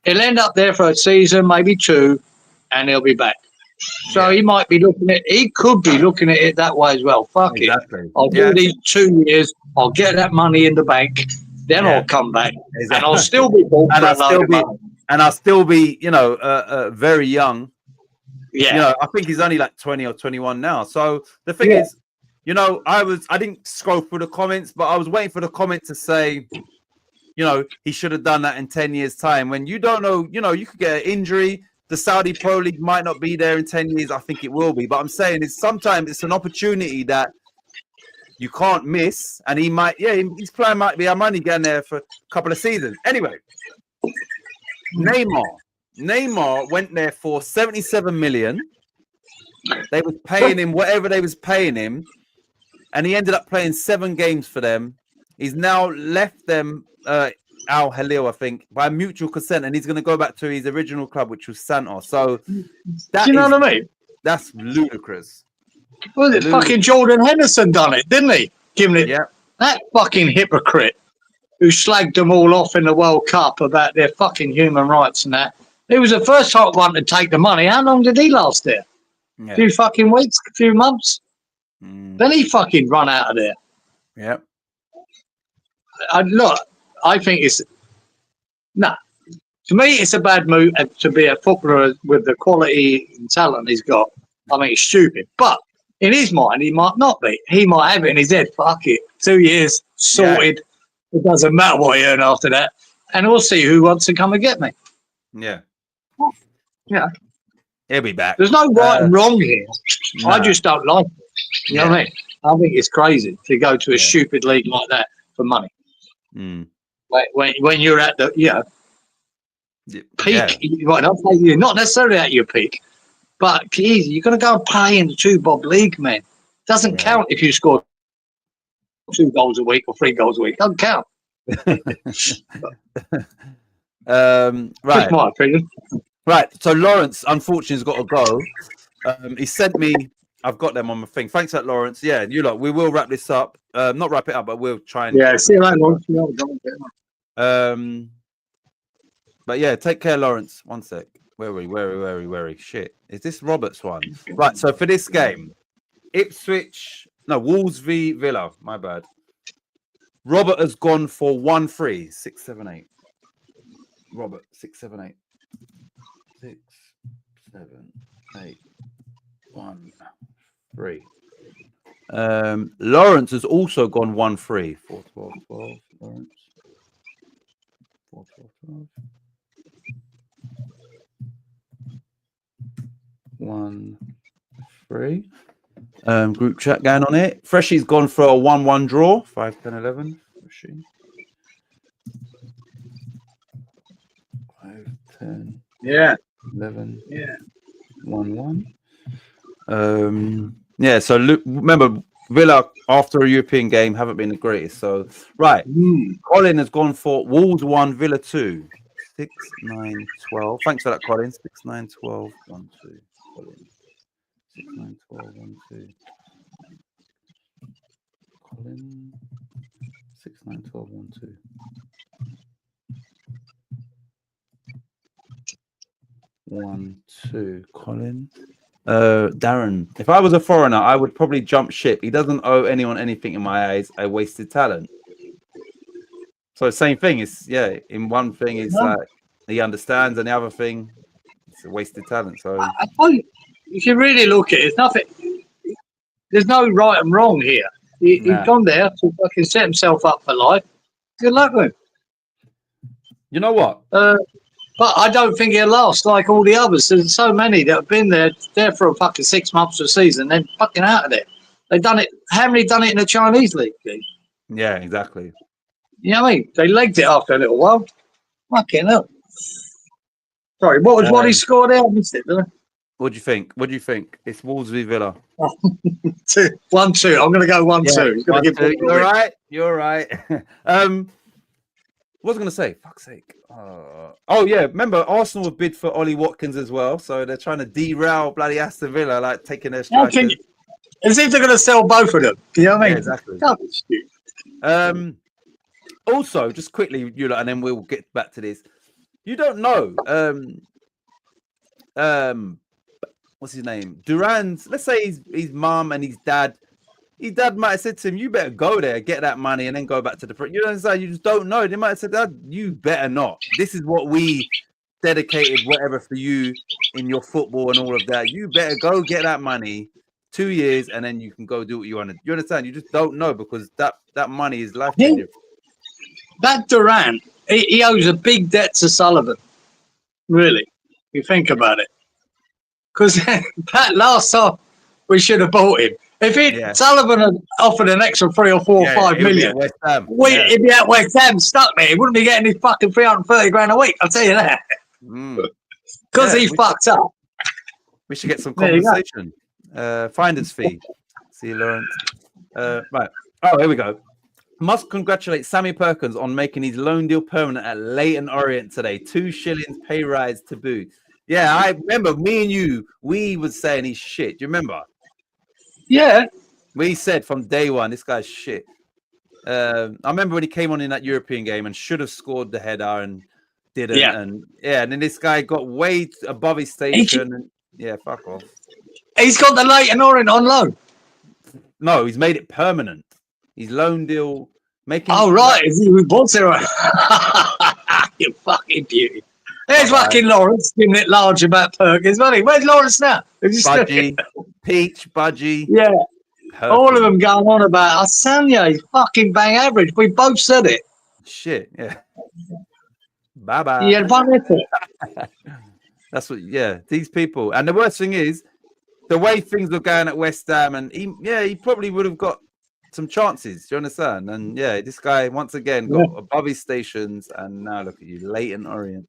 B: He'll end up there for a season, maybe 2, and he'll be back. So he could be looking at it that way as well. Fuck it. I'll do these 2 years. I'll get that money in the bank. Then I'll come back, and I'll still be bought for another money.
A: And I'll still be, you know, very young.
B: Yeah.
A: You know, I think he's only like 20 or 21 now. So the thing is, you know, I didn't scroll through the comments, but I was waiting for the comment to say, you know, he should have done that in 10 years' time. When you don't know, you know, you could get an injury. The Saudi Pro League might not be there in 10 years. I think it will be. But I'm saying sometimes it's an opportunity that you can't miss. And he might, his plan might be, I'm only getting there for a couple of seasons. Anyway, Neymar went there for 77 million. They was paying him whatever they was paying him. And he ended up playing 7 games for them. He's now left them, Al Hilal, I think, by mutual consent, and he's going to go back to his original club, which was Santos. So,
B: do you know what I mean?
A: That's ludicrous.
B: Well, fucking Jordan Henderson done it, didn't he? Giving it that fucking hypocrite who slagged them all off in the World Cup about their fucking human rights and that. He was the first one to take the money. How long did he last there? A few fucking weeks, a few months. Then he fucking run out of there.
A: Yeah.
B: Look, I think it's to me, it's a bad move to be a footballer with the quality and talent he's got. I mean, it's stupid. But in his mind, he might not be. He might have it in his head. Fuck it. 2 years, sorted. It doesn't matter what I earn after that. And we'll see who wants to come and get me.
A: Yeah.
B: Yeah.
A: He'll be back.
B: There's no right and wrong here. I
A: Nah.
B: just don't like it. You know what I mean? I think it's crazy to go to a
A: Yeah.
B: stupid league like that for money.
A: Mm.
B: When you're at the peak,
A: Yeah.
B: right? You're not necessarily at your peak, but geez, you're going to go and play in the 2-bob league, man. Doesn't
A: Yeah.
B: count if you score 2 goals a week or 3 goals a week. Doesn't count.
A: Right.
B: Just my opinion.
A: Right. So Lawrence, unfortunately, has got to go. He sent me. I've got them on my thing. Thanks, for that, Lawrence. Yeah, you lot. We will wrap this up. Not wrap it up, but we'll try and.
B: Yeah. See you later, Lawrence.
A: But yeah, take care, Lawrence. One sec. Where are we? Shit. Is this Roberts one? Right. So for this game, Wolves v Villa. My bad. Robert has gone for 1-3. 6, 7, 8. Robert 6, 7, 8. 6, 7, 8. 1, 3. Lawrence has also gone 1-3. 4, 12, 12. Lawrence. 4, 12, 12. 1, 3. Group chat going on it. Freshy's gone for a 1-1 draw. 5, 10, 11. Freshy. 5, 10.
B: Yeah.
A: 11.
B: Yeah.
A: 1-1. Yeah, so remember, Villa, after a European game, haven't been the greatest. So, right. Colin has gone for Wolves 1, Villa 2. 6, 9, 12. Thanks for that, Colin. 6, 9, 12, 1, 2. Colin. 6, 9, 12, 1, 2. Colin. 6, 9, 12, 1, 2. 1, 2. Colin. Darren, if I was a foreigner, I would probably jump ship. He doesn't owe anyone anything in my eyes. I wasted talent. So same thing. It's in one thing it's like he understands, and the other thing it's a wasted talent. So
B: I think if you really look at it, it's nothing. There's no right and wrong here. He's gone there to fucking set himself up for life. Good luck with him.
A: You know what?
B: But I don't think he'll last like all the others. There's so many that have been there for a fucking 6 months of a season, then fucking out of there. They've done it. How many done it in the Chinese league?
A: Yeah, exactly.
B: You know what I mean? They legged it after a little while. Fucking hell. Sorry, what he scored there? I missed it, didn't I?
A: What do you think? What do you think? It's Wolves v Villa.
B: 1-2. I'm going to go 1-2. He's going to give.
A: You're right. You're right. What was I going to say? Fuck's sake. Oh, yeah. Remember, Arsenal have bid for Ollie Watkins as well. So they're trying to derail bloody Aston Villa, like taking their strikers.
B: As if they're going to sell both of them. You know what I mean?
A: Yeah, exactly. Also, just quickly, and then we'll get back to this. You don't know. What's his name? Duran's, let's say his mum and his dad might have said to him, you better go there, get that money, and then go back to the you know what I'm saying? You just don't know. They might have said, Dad, you better not. This is what we dedicated, whatever, for you in your football and all of that. You better go get that money 2 years, and then you can go do what you want to. You understand? You just don't know, because that money is life changing.
B: That Duran, he owes a big debt to Sullivan. Really, you think about it. Because that last time we should have bought him. If Sullivan had offered an extra 3 or 4 or 5 million, he'd be at West Ham stuck there. He wouldn't be getting his fucking 330 grand a week. I'll tell you that. Because he fucked up.
A: We should get some compensation. Finder's fee. See you, Lawrence. Right. Oh, here we go. Must congratulate Sammy Perkins on making his loan deal permanent at Leyton Orient today. 2 shillings pay rise to boot. Yeah, I remember me and you, we was saying he's shit. Do you remember?
B: Yeah.
A: We said from day one, this guy's shit. I remember when he came on in that European game and should have scored the header and didn't.
B: Yeah.
A: And then this guy got way above his station. Fuck off.
B: He's got the Leyton Orient on loan.
A: No, he's made it permanent. His loan deal making.
B: Oh, right. We bought it. You fucking beauty. There's fucking Lawrence giving it large about Perkins, wasn't he? Where's Lawrence now?
A: Budgie, Peach, Budgie.
B: Yeah.
A: Perfect.
B: All of them going on about Asanya. He's fucking bang average. We both said it.
A: Shit, yeah. Bye-bye.
B: Yeah,
A: That's what. Yeah, these people. And the worst thing is, the way things were going at West Ham, and he probably would have got some chances. Do you understand? And yeah, this guy once again got above his stations, and now look at you, Leighton Orient.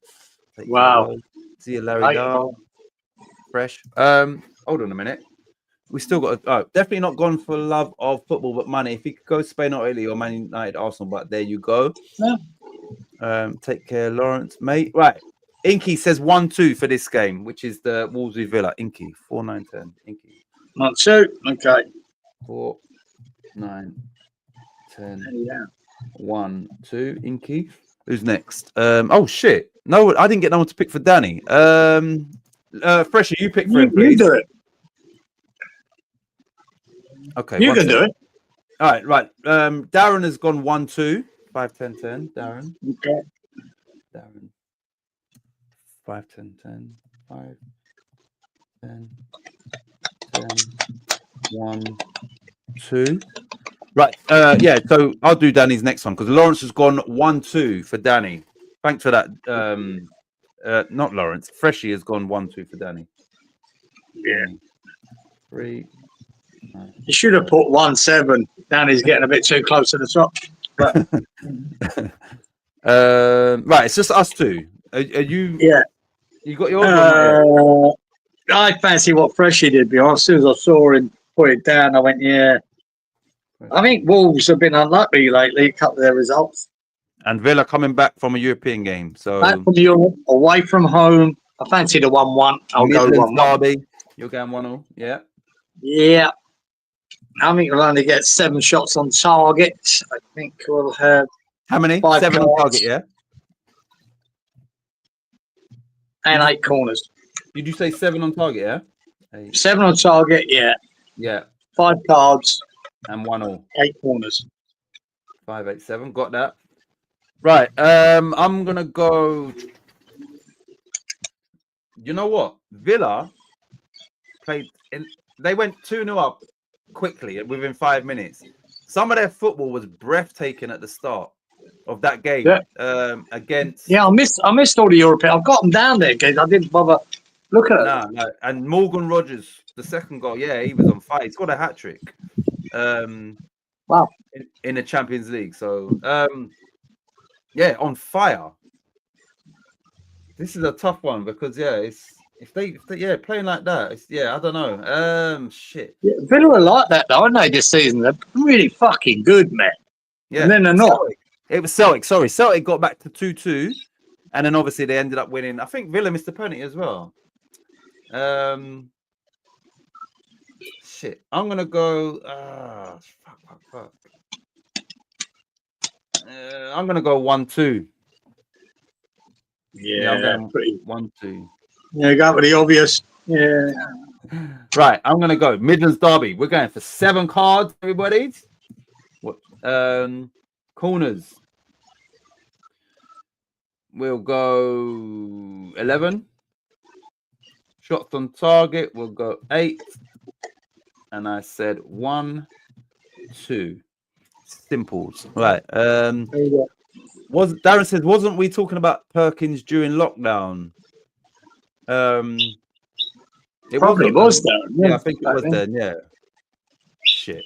B: Wow.
A: See you, Larry Dar. Fresh. Hold on a minute. We still got definitely not gone for love of football, but money. If you could go Spain or Italy or Man United, Arsenal, but there you go.
B: Yeah.
A: Take care, Lawrence, mate. Right. Inky says 1-2 for this game, which is the Wolves v Villa. Inky, 4-9-10. Inky.
B: 1-2. Okay.
A: 4-9-10.
B: Yeah.
A: 1-2. Inky. Who's next? Oh shit. No, I didn't get no one to pick for Danny. Fresher, you pick for him, please.
B: You do it.
A: Okay.
B: You can do it.
A: All right. Darren has gone 1-2. 5-10-10. Darren.
B: Okay.
A: Darren. 5-10-10. 5-10. 10. 1-2. Right. Yeah. So I'll do Danny's next one because Lawrence has gone 1-2 for Danny. Thanks for that. Not Lawrence. Freshie has gone 1-2 for Danny.
B: Yeah.
A: 3.
B: You should have put 1-7. Danny's getting a bit too close to the top. But...
A: right. It's just us two. Are you?
B: Yeah.
A: You got yours?
B: I fancy what Freshie did. As soon as I saw him put it down, I went, yeah. I think Wolves have been unlucky lately, a couple of their results.
A: And Villa coming back from a European game. So
B: back from Europe, away from home. I fancy the 1-1. I'll go 1-1.
A: Derby. You're going 1-0. Yeah.
B: Yeah. I think we'll only get 7 shots on target. I think we'll have...
A: How many?
B: 5
A: 7 on
B: cards.
A: target, yeah?
B: And 8 corners.
A: Did you say 7 on target, yeah? 8.
B: 7 on target, yeah.
A: Yeah.
B: 5 cards.
A: And 1-0.
B: 8 corners.
A: 5-8-7. Got that. Right. I'm going to go... You know what? Villa played... They went 2-0 up quickly within 5 minutes. Some of their football was breathtaking at the start of that game.
B: Yeah.
A: Against...
B: Yeah, I missed all the European. I've got them down there, guys. I didn't bother looking at it.
A: No. And Morgan Rogers, the second goal, yeah, he was on fire. He scored a hat-trick.
B: Wow.
A: In the Champions League. So, yeah, on fire. This is a tough one because, yeah, if they playing like that, I don't know. Shit.
B: Yeah, Villa are like that though, aren't they? This season, they're really fucking good, man.
A: Yeah,
B: and then they're not.
A: Celtic. It was Celtic. Sorry, Celtic got back to 2-2, and then obviously they ended up winning. I think Villa missed a penalty as well. Shit. I'm gonna go. Fuck. I'm gonna go 1-2.
B: Yeah,
A: I'm going
B: pretty
A: 1-2.
B: Yeah, go for the obvious. Yeah.
A: Right, I'm gonna go Midlands Derby. We're going for 7 cards, everybody. What? Corners. We'll go 11. Shots on target. We'll go 8. And I said 1-2. Simples. Right. Darren says, wasn't we talking about Perkins during lockdown? It
B: probably was there.
A: Yeah, I think it was then. Yeah. Shit.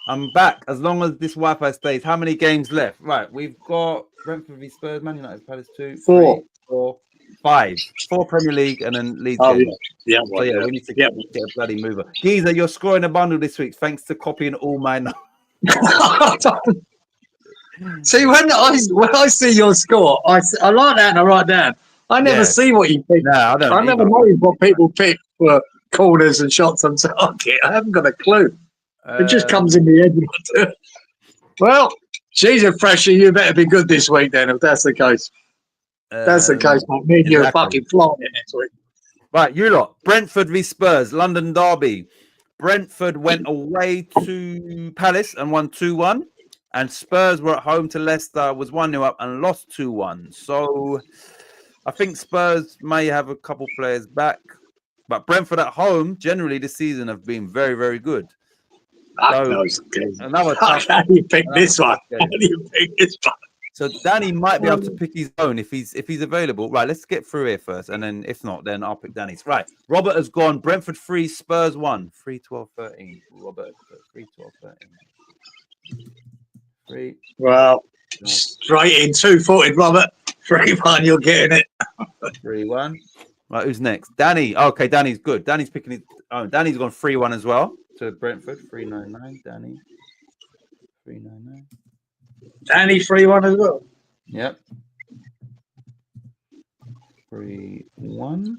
A: I'm back as long as this Wi-Fi stays. How many games left? Right, we've got Brentford v Spurs, Man United, Palace 2,
B: 4,
A: 3, 4, 5. 4 Premier League and then Leeds.
B: Oh,
A: games.
B: yeah.
A: So yeah, we need to get a bloody mover. Geezer, you're scoring a bundle this week thanks to copying all my numbers.
B: See, when I see your score, I like that and I write down. I never see what you pick.
A: No, I don't.
B: I never know what people pick for corners and shots on target. I haven't got a clue. It just comes in the head. Well, she's a fresher. You better be good this week then, if that's the case. That's the case, mate. Me and you are fucking flying it next week.
A: Right, you lot. Brentford v Spurs, London Derby. Brentford went away to Palace and won 2-1. And Spurs were at home to Leicester, was 1-0 up and lost 2-1. So I think Spurs may have a couple players back. But Brentford at home, generally this season, have been very, very good.
B: How do you pick this one? How do you pick this one?
A: So Danny might be able to pick his own if he's available. Right, let's get through here first, and then if not, then I'll pick Danny's. Right, Robert has gone. Brentford 3, Spurs 1. 3, 12, 13. Robert 3, 12, 13. 3.
B: Well, straight in 2-footed, Robert. 3-1, you're getting it.
A: 3-1. Right, who's next? Danny. Okay, Danny's good. Danny's picking his own. Danny's gone 3-1 as well to Brentford. 399. Danny. 399.
B: Danny 3-1 as well.
A: Yep. 3-1.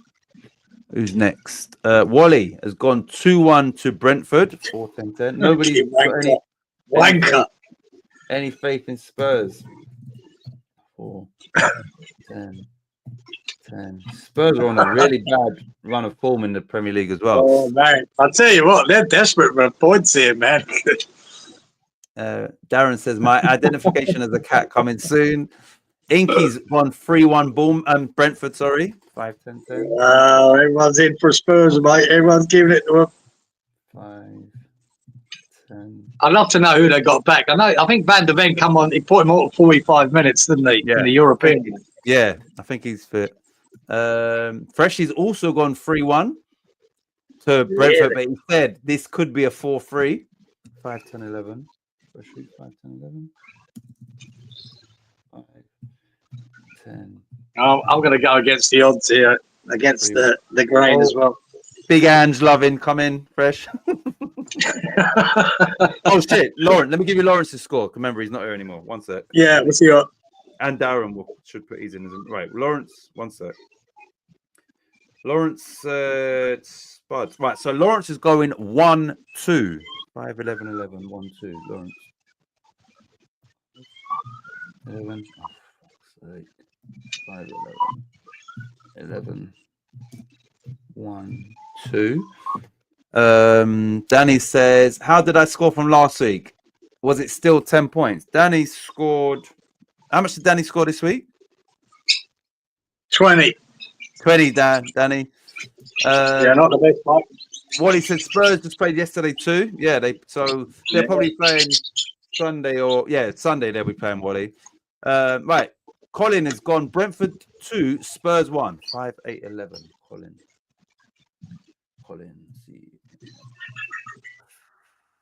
A: Who's next? Wally has gone 2-1 to Brentford. 4-10-10. Nobody's got
B: Wanker.
A: any faith in Spurs. 4, 10, 10. Spurs are on a really bad run of form in the Premier League as well.
B: Oh, man. I'll tell you what, they're desperate for points here, man.
A: Darren says, my identification as a cat coming soon. Inky's won 3-1 Brentford, sorry. 5-10-10.
B: Oh, everyone's in for Spurs, mate. Everyone's giving it to them.
A: 5-10.
B: I'd love to know who they got back. I think Van der Ven come on. He put him on 45 minutes, didn't he?
A: Yeah.
B: In the European.
A: Yeah, I think he's fit. Freshy's also gone 3-1 to Brentford, but he said this could be a 4-3. 5-10-11. Freshy, 5-10-11. 5-10.
B: I'm going to go against the odds here, against the grain as well.
A: Big Ange loving, come in, Fresh. Oh, shit. Lawrence, let me give you Lawrence's score. Remember, he's not here anymore. One sec.
B: Yeah, we'll see what.
A: And Darren should put his in. Right, Lawrence, one sec. Lawrence, Spuds. Right, so Lawrence is going 1-2. 5-11-11, 1-2. Lawrence. 11. Oh, fuck's sake. 5-11. 11. 1-2. Danny says, how did I score from last week? Was it still 10 points? Danny scored. How much did Danny score this week?
B: 20.
A: 20, Danny.
B: Yeah, not the best, Mike.
A: Wally said Spurs just played yesterday too. Yeah, they're probably playing Sunday Sunday they'll be playing, Wally. Right. Colin has gone Brentford 2, Spurs 1. 5-8-11. Colin, see.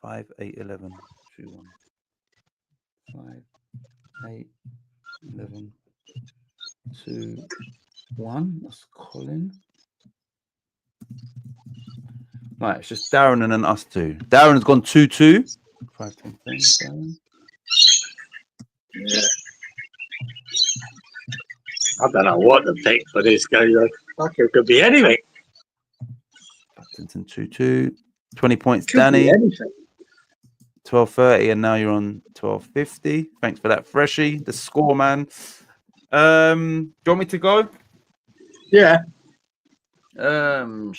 A: 5-8-11. 2-1. 5-8-11. 2-1. That's Colin. Right, it's just Darren and then us two. Darren has gone 2-2. 5-10-10.
B: Yeah. I don't know what to pick for this game. Fuck, it could be anything.
A: 2-2. 20 points,
B: Could
A: Danny.
B: be anything.
A: 12:30, and now you're on 12:50. Thanks for that, Freshie. The score, man. Do you want me to go?
B: Yeah.
A: Let's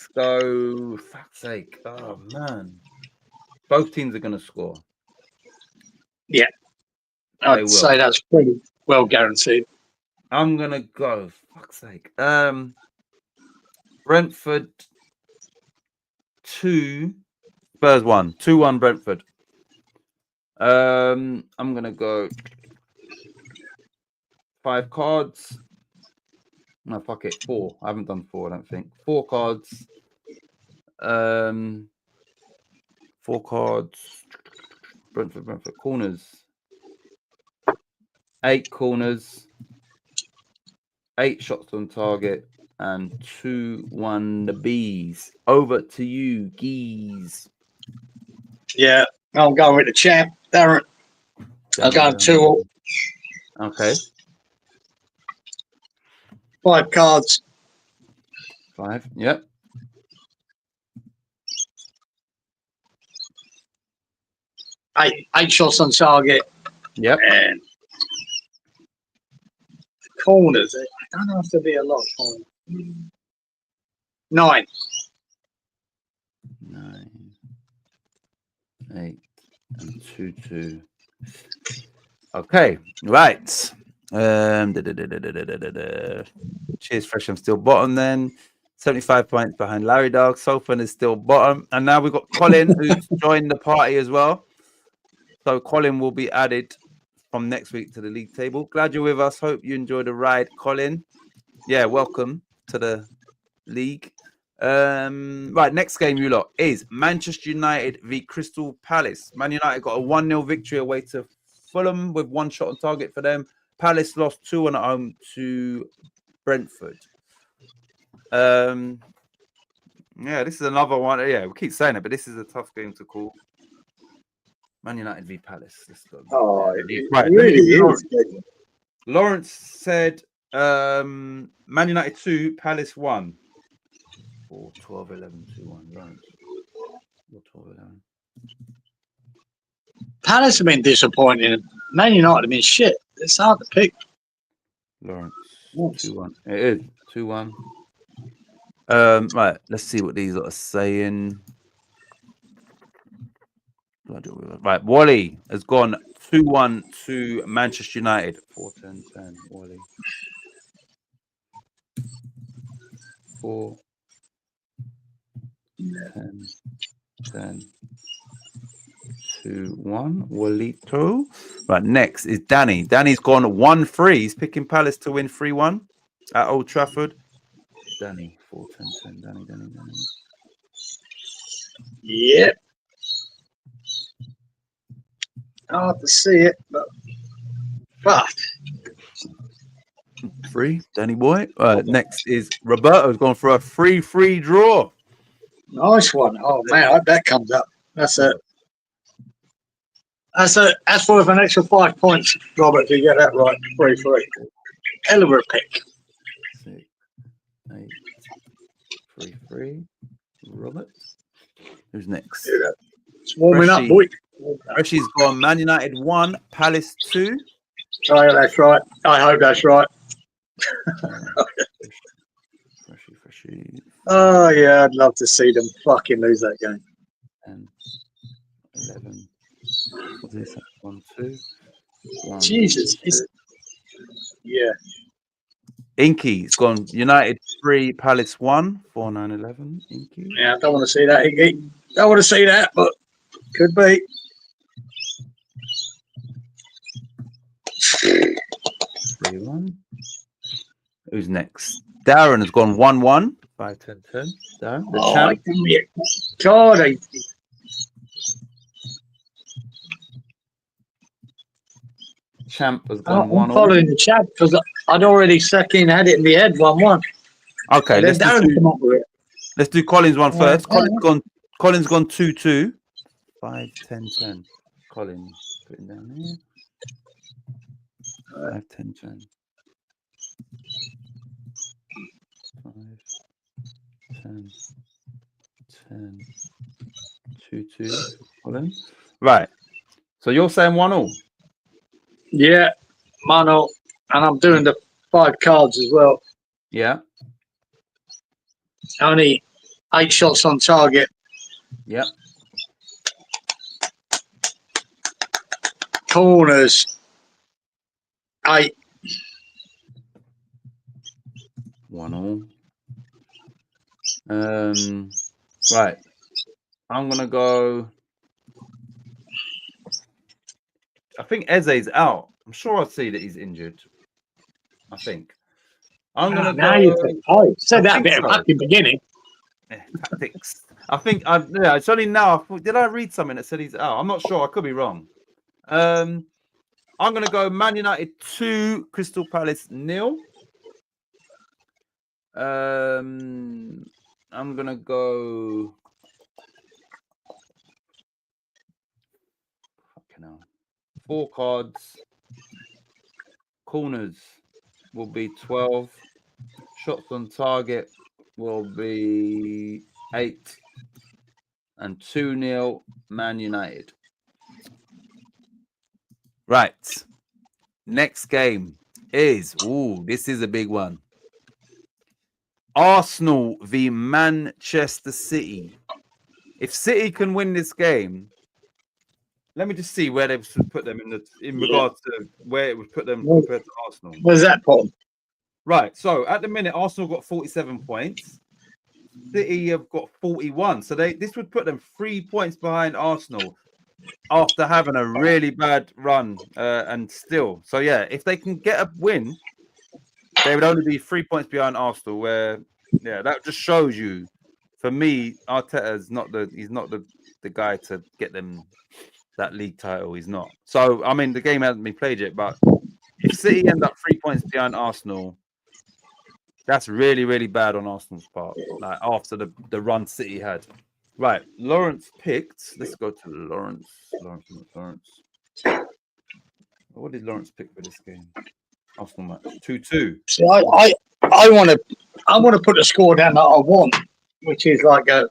A: go. Fuck's sake. Oh, man. Both teams are going to score.
B: Yeah. I'd say that's pretty well guaranteed.
A: I'm going to go. Fuck's sake. Brentford 2, Spurs 1. 2-1 Brentford. I'm going to go 5 cards. No, fuck it. 4. I haven't done 4, I don't think. 4 cards. 4 cards. Brentford. Corners. 8 corners. 8 shots on target. And 2-1 the bees. Over to you, Geese.
B: Yeah. I'm going with the champ, Darren. I'm going 2-all.
A: Okay.
B: 5 cards.
A: 5. Yep.
B: 8 shots on target.
A: Yep.
B: And corners. I don't have to be a lot of corners. 9.
A: 9. 8 and 2-2. Okay, right. Cheers, Fresh. I'm still bottom then. 75 points behind Larry Dog. Sofan is still bottom. And now we've got Colin, who's joined the party as well. So Colin will be added from next week to the league table. Glad you're with us. Hope you enjoy the ride, Colin. Yeah, welcome to the league. Right, next game, you lot, is Manchester United v Crystal Palace. Man United got a 1-0 victory away to Fulham with 1 shot on target for them. Palace lost 2-1 at home to Brentford. Yeah, this is another one. Yeah, we keep saying it, but this is a tough game to call. Man United v Palace. Let's go.
B: Oh,
A: Right,
B: really is.
A: Lawrence said Man United 2, Palace 1. 4, 12, 11, 2, 1. Lawrence. 4, 12, 11.
B: Palace have been disappointing. Man United have been shit. It's hard to pick.
A: Lawrence. 2-1. It is 2-1. Right, let's see what these are saying. Right, Wally has gone 2-1 to Manchester United. 4, 10, 10. Wally. 4, 10, 10. 2-1. Walito. Right, next is Danny. Danny's gone 1-3. He's picking Palace to win 3-1 at Old Trafford. Danny, 4, 10, 10. Danny.
B: Yep. Hard to see it, but
A: 3, Danny boy. Next is Roberto's gone for a 3-3 draw.
B: nice one. Oh man, I hope that comes up. That's it. That's worth an extra 5 points, Robert, if you get that right. 3-3. Hell of a pick.
A: 6, 8, 3-3. Robert. Who's next?
B: It's warming up, boy.
A: Freshy's gone Man United 1, Palace 2.
B: Oh, yeah, that's right. I hope that's right.
A: Freshy.
B: Oh, yeah, I'd love to see them fucking lose that game.
A: 10, 11. What's this? 1, 2. 1,
B: Jesus.
A: 2.
B: Yeah.
A: Inky's gone United 3, Palace 1. 4, 9, 11. Inky.
B: Yeah, I don't want to see that. Don't want to see that, but could be.
A: 3-1. Who's next? Darren has gone 1-1. 5, 10, 10. Darren, the champ.
B: God,
A: Champ has gone 1-1.
B: I'm following the chat because I'd already second had it in the head 1-1.
A: Okay, let's do Collins one first.
B: Yeah.
A: Collins gone 2-2. 5, 10, 10. Collins, put it down here. 5, 10, 10. 5, 10, 10. 2-2. Collins. Right. So you're saying 1-1.
B: Yeah, Mano, and I'm doing the 5 cards as well.
A: Yeah.
B: Only 8 shots on target.
A: Yeah.
B: Corners, 8.
A: 1-1. Right. I'm gonna go. I think Eze's out. I'm sure I see that he's injured. I think. I'm gonna
B: go. Said that bit at the beginning.
A: Tactics. I think it's only now. Did I read something that said he's out? I'm not sure. I could be wrong. I'm gonna go Man United 2, Crystal Palace 0. I'm gonna go. Fucking hell. 4 cards. Corners will be 12. Shots on target will be 8. And 2-0 Man United. Right. Next game is this is a big one. Arsenal v Manchester City. If City can win this game, let me just see where they've put them in regards to where it would put them compared to Arsenal.
B: Where's that, Paul?
A: Right. So at the minute, Arsenal got 47 points. City have got 41, so this would put them 3 points behind Arsenal after having a really bad run, and still. So yeah, if they can get a win, they would only be 3 points behind Arsenal. Where that just shows you. For me, Arteta is not the guy to get them that league title. He's not. So I mean, the game hasn't been played yet, but if City end up 3 points behind Arsenal, that's really, really bad on Arsenal's part. Like after the run City had. Right, Lawrence picked. Let's go to Lawrence. Lawrence. What did Lawrence pick for this game? Arsenal match 2-2.
B: See, I want to put the score down that I want, which is like a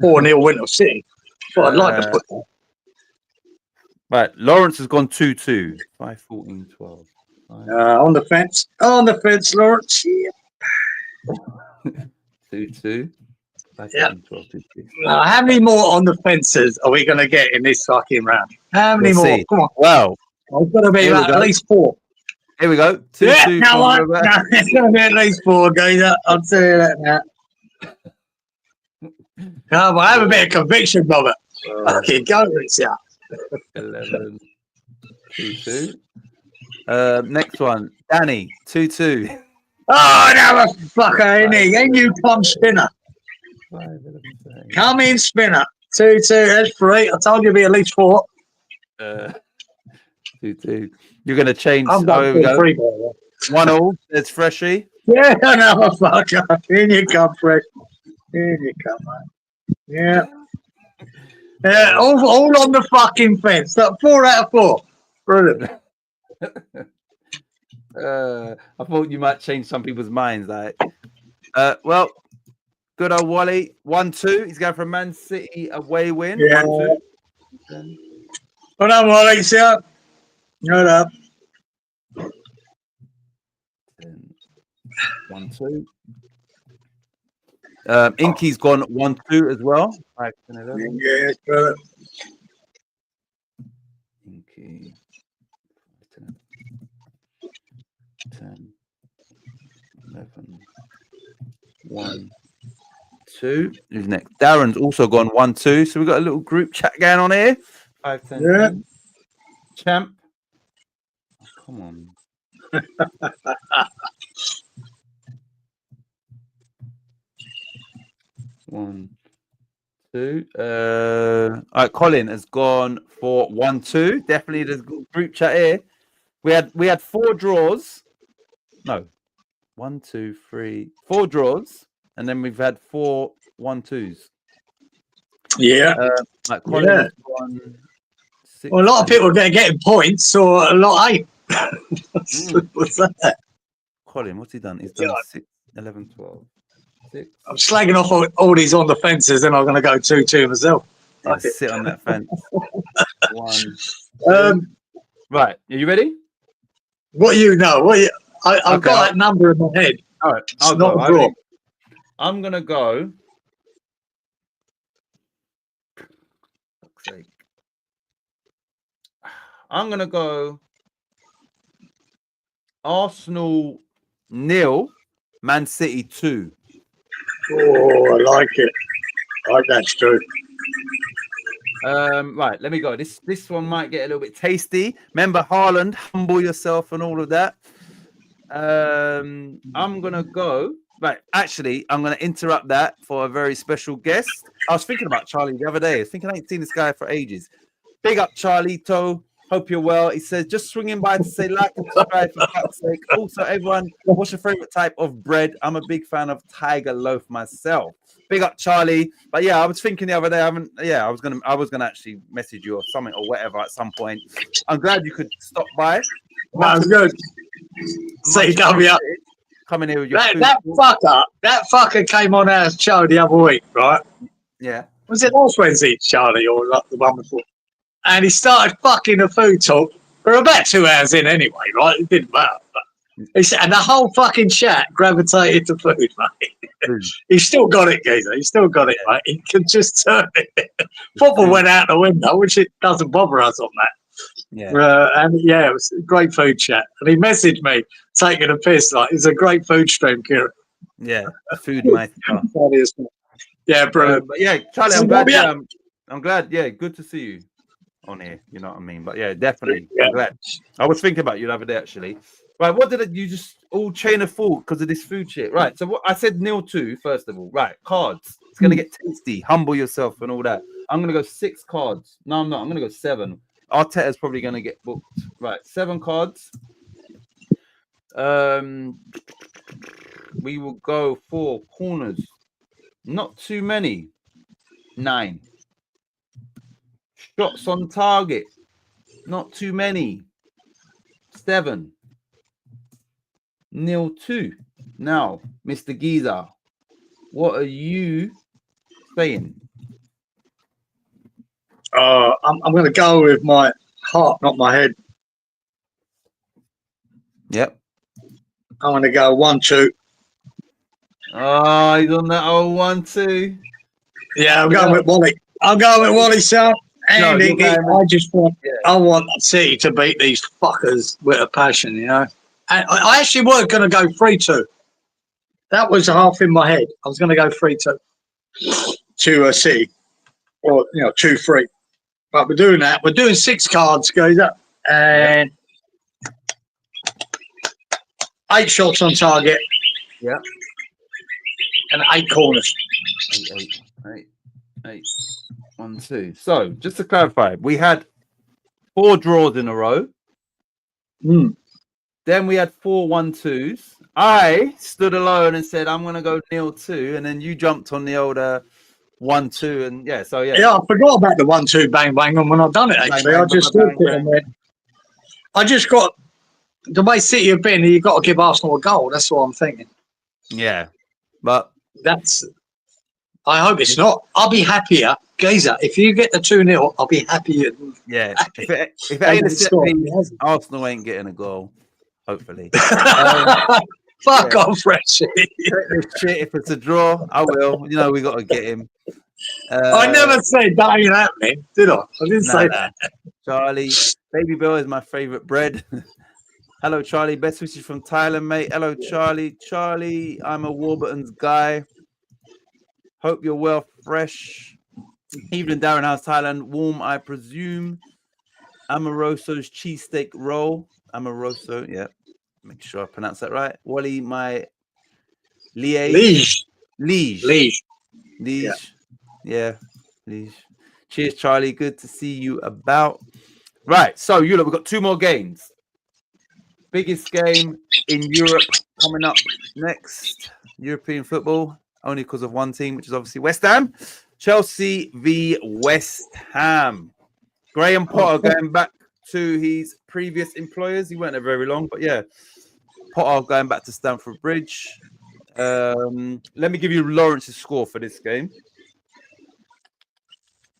B: 4-0 win of City. So I'd like to put that.
A: Right, Lawrence has gone 2-2. 5-14-12.
B: On the fence, Lawrence. Yeah.
A: 2-2.
B: Yeah. How many more on the fences are we going to get in this fucking round? How many more?
A: See.
B: Come on.
A: Well,
B: I've got to be at least 4.
A: Here we go. 2-2.
B: Yeah, come on. No, it's going to be at least 4, guys. I'll tell you that now. Come on, have a bit of conviction, Robert. Okay, go, Richard.
A: 11. 2-2. Next one. Danny, 2-2.
B: Oh, no, fucker, ain't he? Ain't you plum spinner? Come in, spinner. 2-2. That's 3. I told you it'd be at least 4.
A: 2-2. You're going to change.
B: I'm
A: Oh, here we go.
B: 3,
A: 1-1. It's Freshy.
B: yeah, no, fucker. In you come, Fresh. In you come, man. Yeah. All on the fucking fence. Look, 4 out of 4. Brilliant.
A: I thought you might change some people's minds. Like, well, good old Wally. 1-2. He's going for a Man City away win.
B: Yeah.
A: 1-2.
B: Well done, Wally. See ya. Hold up.
A: 1-2. Inky's gone 1-2 as well. 5, 10, 11.
B: Yeah, brother.
A: Inky. 10, 11, 1, 2. Who's next? Darren's also gone 1-2. So we've got a little group chat going on here. 5, 10.
B: Yeah.
A: Champ. Oh, come on. One, 2. All right, Colin has gone for 1-2. Definitely there's group chat here. We had 4 draws. No, 1, 2, 3, 4 draws, and then we've had 4 1-2s.
B: Yeah.
A: Like Colin has gone 6.
B: Well, a lot of people are getting points, or a lot ain't. What's that?
A: Colin, what's he done? He's done 6, 11, 12. 6.
B: I'm slagging off all these on the fences, and I'm going to go 2-2 myself.
A: Yeah, sit on that fence. 1. Right, are you ready?
B: What do you know? I've got that number in my head.
A: All right,
B: It's not a draw.
A: I'm gonna go. Fuck's sake. I'm gonna go. Arsenal 0, Man City 2.
B: Oh, I like it. I like that, true.
A: Right, let me go. This one might get a little bit tasty. Remember Haaland, humble yourself and all of that. I'm gonna go. Right, actually, I'm gonna interrupt that for a very special guest. I was thinking about Charlie the other day. I was thinking I ain't seen this guy for ages. Big up, Charlito. Hope you're well. He says, just swinging by to say like and subscribe for fuck's sake. Also, everyone, what's your favorite type of bread? I'm a big fan of Tiger Loaf myself. Big up, Charlie. But yeah, I was thinking the other day. I was gonna actually message you or something or whatever at some point. I'm glad you could stop by.
B: That was good. So you got me up.
A: Coming here with your
B: that fucker came on our show the other week, right?
A: Yeah.
B: Was it last Wednesday, Charlie, or like the one before? And he started fucking a food talk. We're about 2 hours in anyway, right? It didn't matter. And the whole fucking chat gravitated to food, mate. He's still got it, geezer. He's still got it, mate. He can just turn it. Football went out the window, which it doesn't bother us on that.
A: Yeah.
B: And yeah, it was a great food chat. And he messaged me taking a piss, like, it's a great food stream, Kieran.
A: Yeah, food, my stuff.
B: Yeah, brilliant.
A: But yeah, Charlie,
B: So
A: I'm glad.
B: what we
A: Yeah,
B: at?
A: I'm glad. Yeah, good to see you on here. You know what I mean? But yeah, definitely.
B: Yeah.
A: I'm glad. I was thinking about you the other day actually. Right, what did you just all chain of thought because of this food shit? Right, so what I said 0-2 first of all. Right, cards. It's gonna get tasty. Humble yourself and all that. I'm gonna go 6 cards. No, I'm not. I'm gonna go 7. Arteta's probably gonna get booked. Right, 7 cards. We will go 4 corners. Not too many. 9. Shots on target. Not too many. 7. 0-2. Now, Mr. Giza, what are you saying?
B: I'm going to go with my heart, not my head.
A: Yep.
B: I'm going to go 1-2.
A: Oh, he's on that 1-2.
B: Yeah, I'm going with Wally. I'm going with Wally, son. And
A: you're going with-
B: I just want,
A: Yeah.
B: I want City to beat these fuckers with a passion, you know. And I actually was going to go 3-2. That was half in my head. I was going to go 3-2 to City, or 2-3. But we're doing that. We're doing 6 cards, guys, and 8 shots on target.
A: Yeah.
B: And 8 corners.
A: 8. 1-2. So, just to clarify, we had 4 draws in a row. Then we had 4 1-2s. I stood alone and said, I'm going to go 0-2. And then you jumped on the old 1-2. And yeah, so yeah.
B: Yeah, I forgot about the 1-2 bang bang. And when I've done it, actually,
A: Bang,
B: I just
A: bang,
B: looked at it and went, I just got the way City have been, you've got to give Arsenal a goal. That's what I'm thinking.
A: Yeah. But
B: I hope it's not. I'll be happier. Geezer, if you get the 2-0, I'll be happier.
A: yeah, if it ain't a set piece, Arsenal ain't getting a goal. Hopefully.
B: Fuck off, Freshie.
A: Shit, if it's a draw, I will. We got to get him.
B: I never said that ain't happening, did I? I didn't say that.
A: Charlie, Baby Bell is my favorite bread. Hello, Charlie. Best wishes from Thailand, mate. Hello, Charlie. Charlie, I'm a Warburton's guy. Hope you're well, fresh. Evening, Darren House, Thailand. Warm, I presume. Amoroso's cheesesteak roll. Amoroso, yeah. Make sure I pronounce that right. Wally, my Liege. Yeah, Liege. Cheers, Charlie. Good to see you about. Right, so we've got 2 more games. Biggest game in Europe coming up next. European football, only because of one team, which is obviously West Ham. Chelsea v West Ham. Graham Potter going back to his previous employers. He weren't there very long, but yeah. Potter going back to Stamford Bridge. Let me give you Lawrence's score for this game.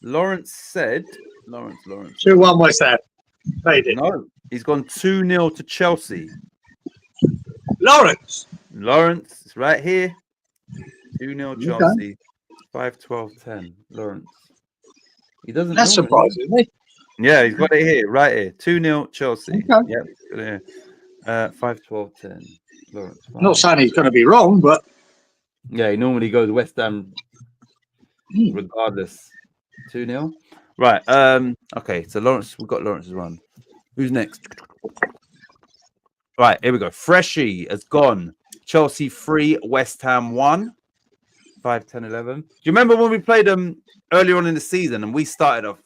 A: Lawrence said... Lawrence.
B: 2-1 West Ham. Played it.
A: No, he's gone 2-0 to Chelsea.
B: Lawrence,
A: it's right here. 2-0 Chelsea. 5-12-10. Lawrence. He doesn't.
B: That's surprising, isn't it?
A: Yeah, he's got it here, right here. 2-0 Chelsea.
B: Okay.
A: Yeah. 5-12-10. Lawrence.
B: I'm not saying he's going to be wrong, but
A: yeah, he normally goes West Ham regardless. 2-0. Right. Okay, so Lawrence, we've got Lawrence's one. Who's next? Right, here we go. Freshie has gone. Chelsea 3, West Ham 1. 5-10-11. Do you remember when we played them earlier on in the season and we started off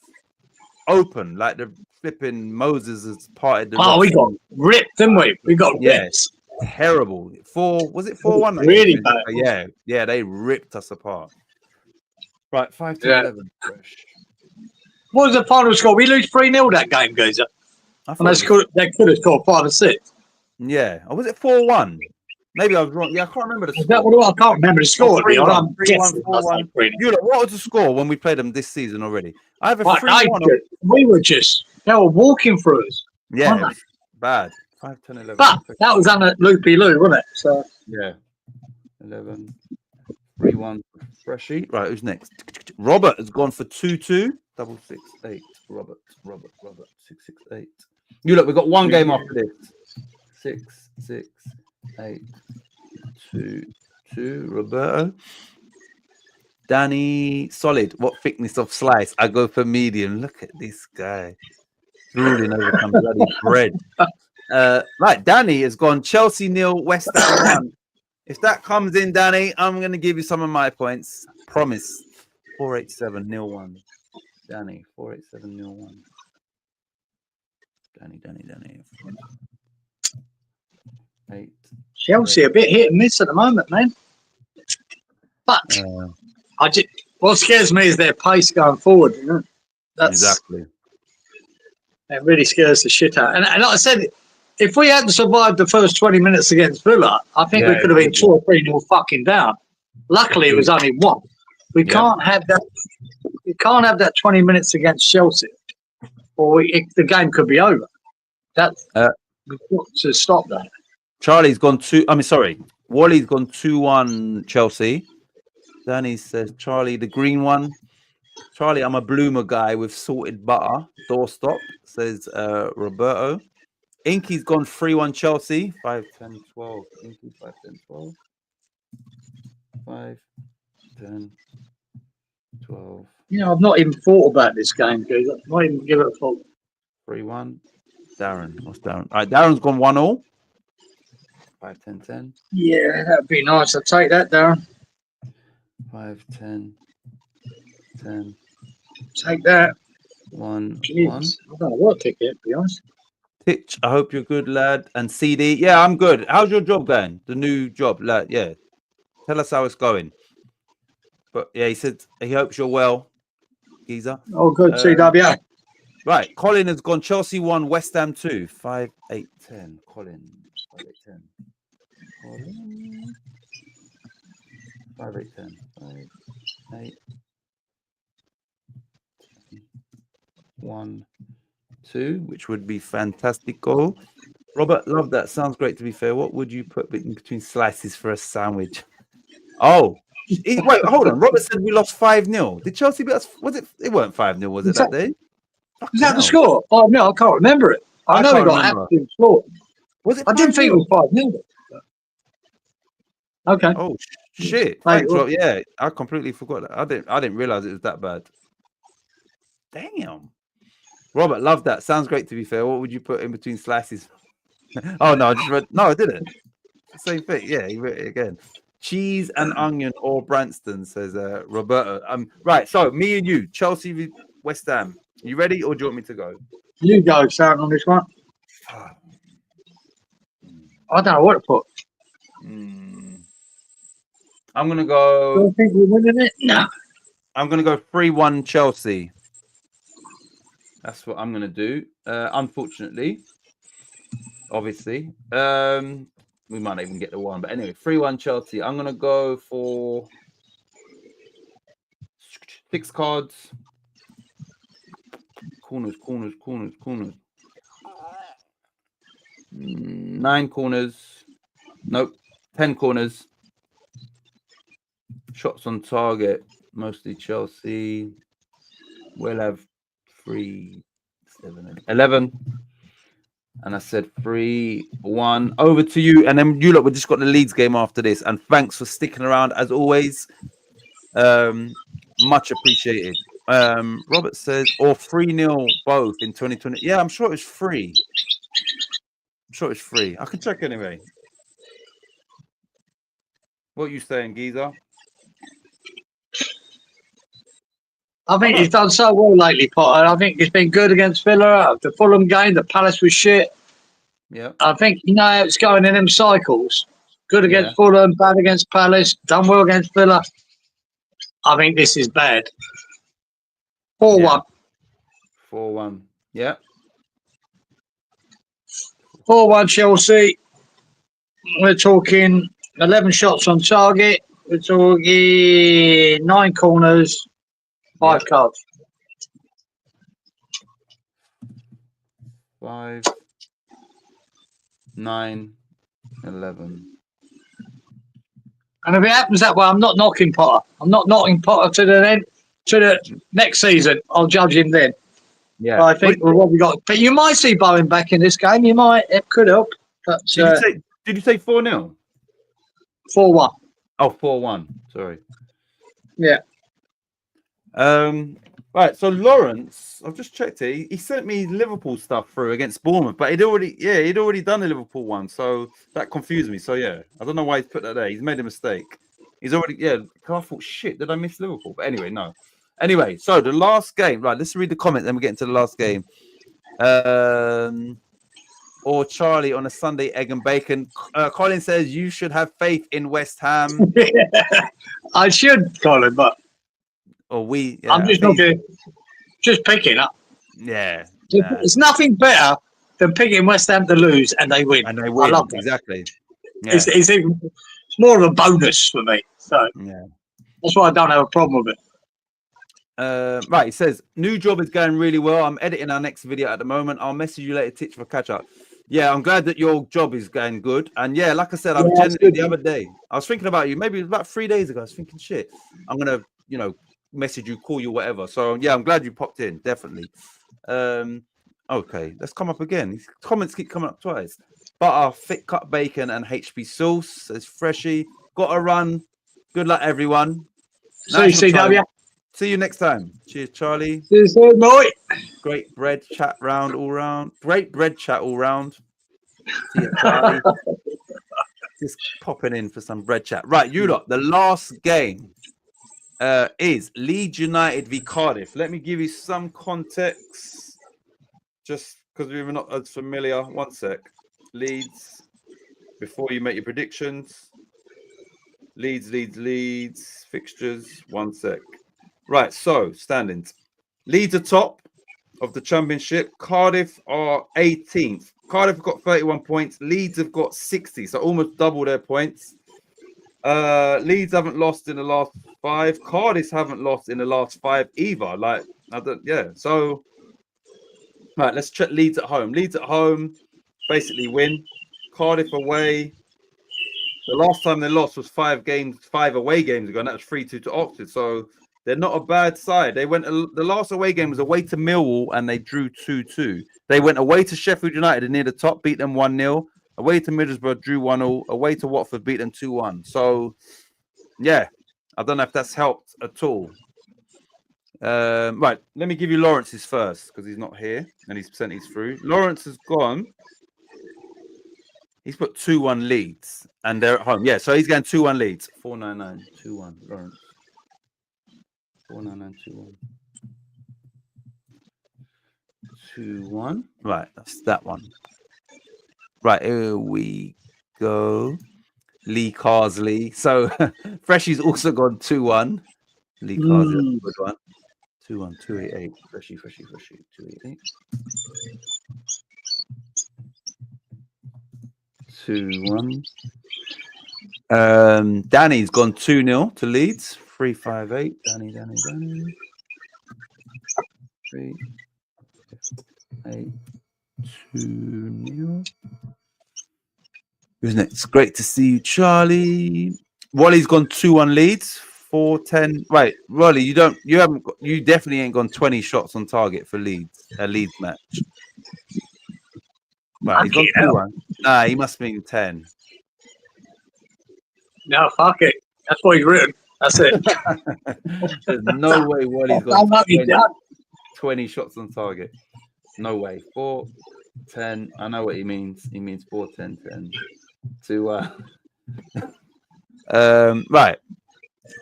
A: open, like the flipping Moses has parted the
B: we got ripped, didn't we? We got ripped.
A: Terrible. 4-1?
B: Really bad.
A: Yeah, they ripped us apart. Right, 5-11. Fresh.
B: What was the final score? We lose 3-0 that game, Geezer. And they could have scored 5 or 6.
A: Yeah. Or was it 4-1? Maybe I was wrong. Yeah, I can't remember the score.
B: I can't remember the score.
A: 3-1, 4-1. What was the score when we played them this season already? I have a 3-1.
B: We were they were walking through us.
A: Yeah, bad. 5-10-11.
B: But that was under Loopy Lou, wasn't it? So
A: yeah. 11. 3-1. Freshie. Right, who's next? Robert has gone for 2-2. 6-6-8. Robert. 6-6-8. We've got one game after this. 6-6-8. 2-2. Roberto. Danny, solid. What thickness of slice? I go for medium. Look at this guy. Drooling over some bloody bread. Right, Danny has gone Chelsea 0, West Ham 1. If that comes in, Danny, I'm going to give you some of my points. Promise. 487-0-1. Danny, 487-0-1. Danny. 8.
B: Chelsea a bit hit and miss at the moment, man. But what scares me is their pace going forward. You know?
A: Exactly.
B: It really scares the shit out. And like I said, if we hadn't survived the first 20 minutes against Villa, I think we could have been 2 or 3-0 fucking down. Luckily, it was only 1. We can't have that. We can't have that 20 minutes against Chelsea, or the game could be over. We've got to stop that.
A: Charlie's gone 2. Wally's gone 2-1 Chelsea. Danny says, Charlie, the green one. Charlie, I'm a bloomer guy with salted butter. Doorstop, says Roberto. Inky's gone 3-1 Chelsea. 5, 10, 12. Inky, 5, 10, 12. 5, 10, 12.
B: You know, I've not even thought about this game, guys. I've not even given it a thought.
A: 3-1. Darren. What's Darren? All right, Darren's gone 1-0. 5, 10, 10.
B: Yeah, that'd be nice. I'll take that, Darren.
A: 5, 10, 10.
B: Take that.
A: 1,
B: Jeez.
A: 1.
B: I don't know what ticket, to be honest.
A: Titch, I hope you're good, lad. And CD, yeah, I'm good. How's your job going? The new job, lad. Yeah. Tell us how it's going. But yeah, he said he hopes you're well, Geezer.
B: Oh, good. CWA.
A: Right. Colin has gone Chelsea 1, West Ham 2. 5, 8, 10. Colin. 5, 8, 10. Colin. 5, 8, 10. 5, 8, 10. 1, 2, which would be fantastic goal. Robert, love that. Sounds great, to be fair. What would you put in between slices for a sandwich? Oh, wait, hold on. Robert said we lost 5-0. Did Chelsea beat us? Was it? It weren't 5-0, was it, that day?
B: Is that the score? Oh, no, I can't remember it. I know we got absolute score.
A: Was it?
B: I didn't think it was 5-0. Okay.
A: Oh, shit. Thanks, Rob. Yeah, I completely forgot that. I didn't realize it was that bad. Damn. Robert, love that. Sounds great, to be fair. What would you put in between slices? Oh, no, I just read. No, I didn't. Same thing. Yeah, he read it again. Cheese and onion or Branston, says Roberto. Right, so me and you, Chelsea v West Ham. You ready, or do you want me to go?
B: You go, Sam, on this one. I don't know what to put.
A: I'm going to go...
B: Don't think we're winning it? No.
A: I'm going to go 3-1 Chelsea. That's what I'm going to do. Unfortunately, obviously. We might not even get the 1. But anyway, 3-1 Chelsea. I'm going to go for 6 cards. Corners. 9 corners. Nope. 10 corners. Shots on target. Mostly Chelsea. We'll have 3, 7, 11. And I said 3-1. Over to you. And then you lot, we just got the Leeds game after this. And thanks for sticking around as always. Much appreciated. Robert says, or 3-0 both in 2020. Yeah, I'm sure it's free. I can check anyway. What are you saying, Geezer?
B: I think he's done so well lately, Potter. I think he's been good against Villa. The Fulham game, the Palace was shit.
A: Yeah.
B: I think you know how it's going in them cycles. Good against Fulham, bad against Palace, done well against Villa. I think this is bad. 4-1.
A: 4-1. Yeah.
B: 4-1 Chelsea. We're talking 11 shots on target. We're talking 9 corners, 5 cards.
A: 5, 9, 11.
B: And if it happens that way, I'm not knocking Potter. I'm not knocking Potter to the next season. I'll judge him then.
A: Yeah.
B: But I think what we got. But you might see Bowen back in this game. You might. It could help. But,
A: did you say 4-0?
B: 4-1.
A: Oh, 4-1. Sorry.
B: Yeah.
A: Right, so Lawrence, I've just checked it. He sent me Liverpool stuff through against Bournemouth, but he'd already done the Liverpool one, so that confused me. So yeah, I don't know why he's put that there. He's made a mistake. He's already 'cause I thought, shit, did I miss Liverpool? But anyway, no. Anyway, so the last game, right? Let's read the comment, then we get into the last game. Or Charlie on a Sunday egg and bacon. Colin says you should have faith in West Ham.
B: I should, Colin, but
A: Or we. Yeah,
B: I'm just just picking up.
A: Yeah.
B: It's nothing better than picking West Ham to lose and they win.
A: And they win.
B: I love that.
A: Exactly. Yeah.
B: It's more of a bonus for me. So
A: Yeah.
B: that's why I don't have a problem with it.
A: Right, it says new job is going really well. I'm editing our next video at the moment. I'll message you later, Titch, for catch up. Yeah, I'm glad that your job is going good. And yeah, like I said, I was genuinely the other day. I was thinking about you. Maybe it was about 3 days ago. I was thinking, shit, I'm gonna, message you, call you, whatever. So yeah, I'm glad you popped in. Definitely. Okay, let's come up again. These comments keep coming up twice. Butter, thick cut bacon, and HP sauce. Says Freshie. Got to run. Good luck, everyone.
B: CCW.
A: See you next time. Cheers, Charlie.
B: See you soon, mate.
A: Great bread chat round all round. Great bread chat all round. See you, Charlie. Just popping in for some bread chat. Right, you lot. The last game is Leeds United v Cardiff. Let me give you some context, just because we were not as familiar. One sec. Leeds, before you make your predictions. Leeds. Fixtures. One sec. Right, so standings. Leeds are top of the championship. Cardiff are 18th. Cardiff have got 31 points. Leeds have got 60, so almost double their points. Leeds haven't lost in the last 5. Cardiff haven't lost in the last 5 either. So right, let's check Leeds at home. Leeds at home basically win. Cardiff away. The last time they lost was 5 away games ago, and that was 3-2 to Oxford. So they're not a bad side. They went the last away game was away to Millwall, and they drew 2-2. They went away to Sheffield United and near the top, beat them 1-0. Away to Middlesbrough, drew 1-0. Away to Watford, beat them 2-1. So, yeah, I don't know if that's helped at all. Right, let me give you Lawrence's first because he's not here and he's sent his through. Lawrence has gone. He's put 2-1 Leeds, and they're at home. Yeah, so he's going 2-1 Leeds. 499-2-1 Lawrence. 499-2-1. 2-1. Right, that's that one. Right, here we go. Lee Carsley. So Freshie's also gone 2-1. Lee Carsley, good one. 2-1, 288. Freshie, 288. 2-1. Danny's gone 2-0 to Leeds. 358. Danny. 358. 2-0. Who's next? Great to see you, Charlie. Wally's gone 2-1 Leeds. 4-10. Right, Wally, you definitely ain't gone 20 shots on target for Leeds. A Leeds match. Right, he's gone 2-1. Nah, he must mean 10.
B: No, fuck it. That's what he's written. That's it.
A: There's no way Wally's got 20 shots on target. No way. 4, 10. I know what he means. He means 4, 10, 10. Right.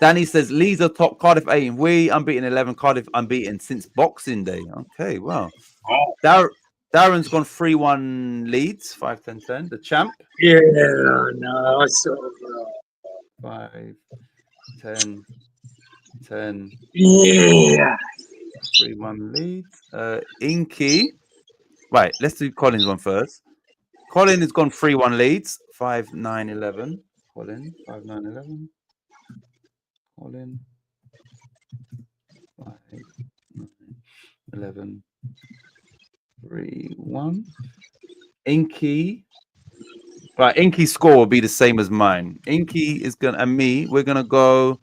A: Danny says Leeds are top, Cardiff 8. We unbeaten 11, Cardiff unbeaten since Boxing Day. Okay, wow. Darren's gone 3-1 Leeds, 5, 10, 10. The champ.
B: Yeah, no, I sort of.
A: 5, 10, 10.
B: Yeah.
A: 3-1 Leeds. Inky. Right, let's do Colin's one first. Colin has gone 3-1 Leeds, 5, 9, 11. Colin, 5, 9, 11. Colin, 5, 9, 11. 3-1. Inky. Right, Inky's score will be the same as mine. Inky is gonna we're gonna go.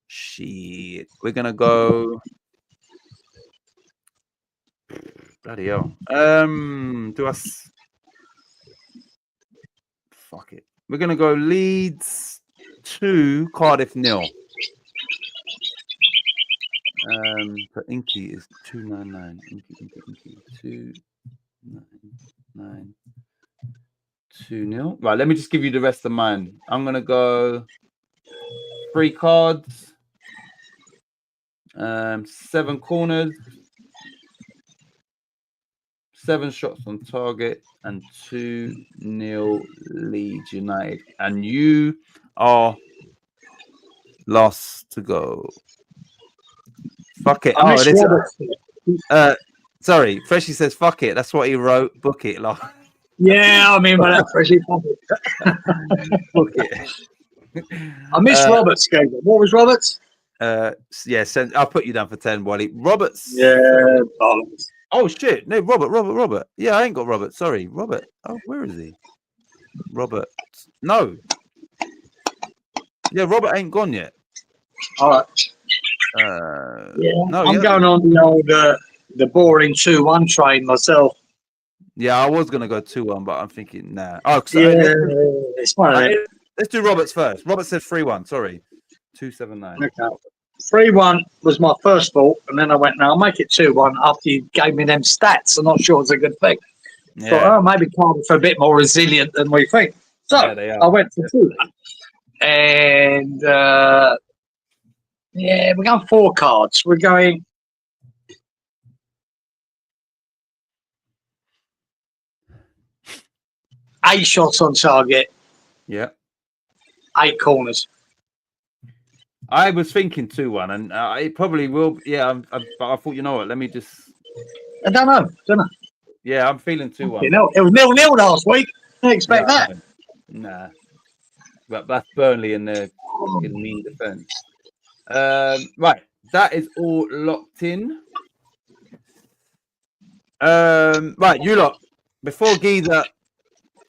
A: Shit. We're gonna go. Bloody hell. Fuck it. We're gonna go Leeds 2, Cardiff 0. For Inky is 299. Inky 299. 2-0. Right, let me just give you the rest of mine. I'm gonna go 3 cards, 7 corners, 7 shots on target, and 2-0 Leeds United. And you are last to go. Fuck it.
B: I miss
A: this.
B: Roberts.
A: Sorry, Freshie says fuck it. That's what he wrote. Book it. Like,
B: Yeah, I mean, but Freshie.
A: book it.
B: I miss Roberts. What was Roberts?
A: Yeah, I'll put you down for 10, Wally. Roberts.
B: Yeah, bollocks.
A: Oh shit! No, Robert. Yeah, I ain't got Robert. Sorry, Robert. Oh, where is he? Robert. No. Yeah, Robert ain't gone yet.
B: All right.
A: Yeah. No,
B: I'm going on the old the boring 2-1 train myself.
A: Yeah, I was gonna go 2-1, but I'm thinking nah. Oh,
B: it's fine.
A: Let's do Roberts first. Robert said 3-1. Sorry, 279.
B: Okay. 3-1 was my first thought, and then I went, "No, I'll make it 2-1." After you gave me them stats, I'm not sure it's a good thing.
A: Yeah.
B: So maybe Cardiff are a bit more resilient than we think. So
A: yeah, they are.
B: I went for 2, and we're going 4 cards. We're going. Eight shots on target.
A: Yeah.
B: 8 corners.
A: I was thinking 2-1, and it probably will. Yeah, but I thought, you know what? Let me just.
B: I don't know.
A: Yeah, I'm feeling 2-1.
B: You know, it was 0-0 last week. Didn't expect that.
A: Nah. But that's Burnley in the mean defense. Right, that is all locked in. Right, you lot. Before Geezer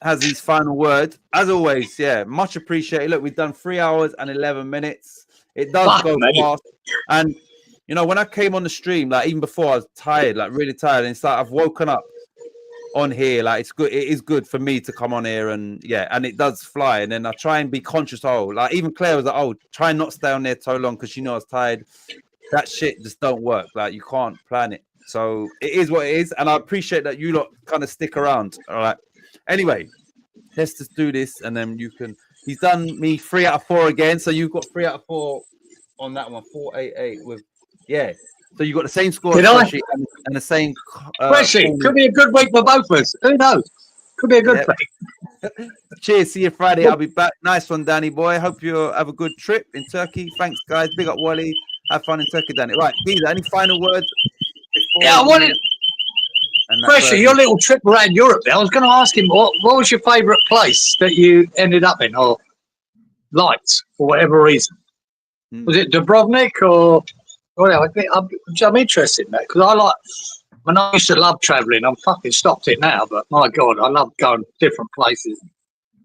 A: has his final word, as always, much appreciated. Look, we've done 3 hours and 11 minutes. It does go fast. And you know, when I came on the stream, like even before, I was tired, like really tired. And it's like I've woken up on here. Like it's good. It is good for me to come on here, and and it does fly. And then I try and be conscious. Oh, like even Claire was like, "Oh, try not to stay on there so long because she knows I was tired." That shit just don't work. Like you can't plan it. So it is what it is, and I appreciate that you lot kind of stick around. All right. Anyway, let's just do this, and then you can. He's done me 3 out of 4 again, so you've got 3 out of 4 on that one. 488 with So you got the same score and the same.
B: Could be a good week for both of us. Who knows? Could be a good thing.
A: Cheers. See you Friday. I'll be back. Nice one, Danny boy. Hope you have a good trip in Turkey. Thanks, guys. Big up, Wally. Have fun in Turkey, Danny. Right, Geezer, any final words?
B: I wanted. Pressure, your little trip around Europe there. I was going to ask him what was your favourite place that you ended up in or liked for whatever reason. Was it Dubrovnik or whatever? I'm interested in that because I used to love travelling. I'm fucking stopped it now, but my God, I love going to different places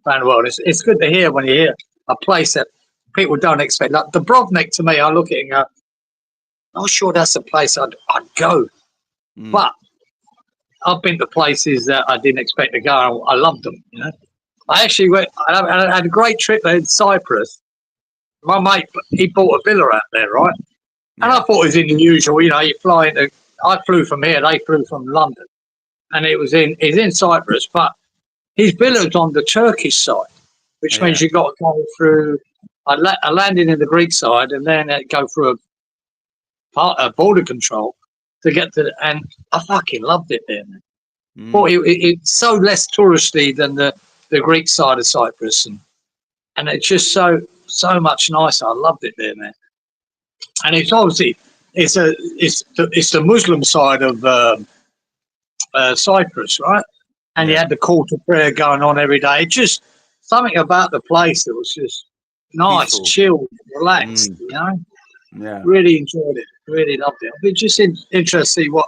B: around the world. It's good to hear when you hear a place that people don't expect. Like Dubrovnik, to me, I look at it and go, I'm not sure that's a place I'd go. But I've been to places that I didn't expect to go. I loved them, you know. I actually went. I had a great trip in Cyprus. My mate, he bought a villa out there, right? And I thought it was in the usual, you know, you fly into. I flew from here. They flew from London, and it's in Cyprus. But his villa's on the Turkish side, which means you got to go through. I landed in the Greek side, and then go through a border control to get to. And I fucking loved it there, man. But it's so less touristy than the Greek side of Cyprus, and it's just so much nicer. I loved it there, man. And it's obviously it's the Muslim side of Cyprus, right? And you had the call to prayer going on every day. It's just something about the place that was just nice, peaceful, chilled, relaxed. You know, really enjoyed it. Really loved it. I'd be just interested to see what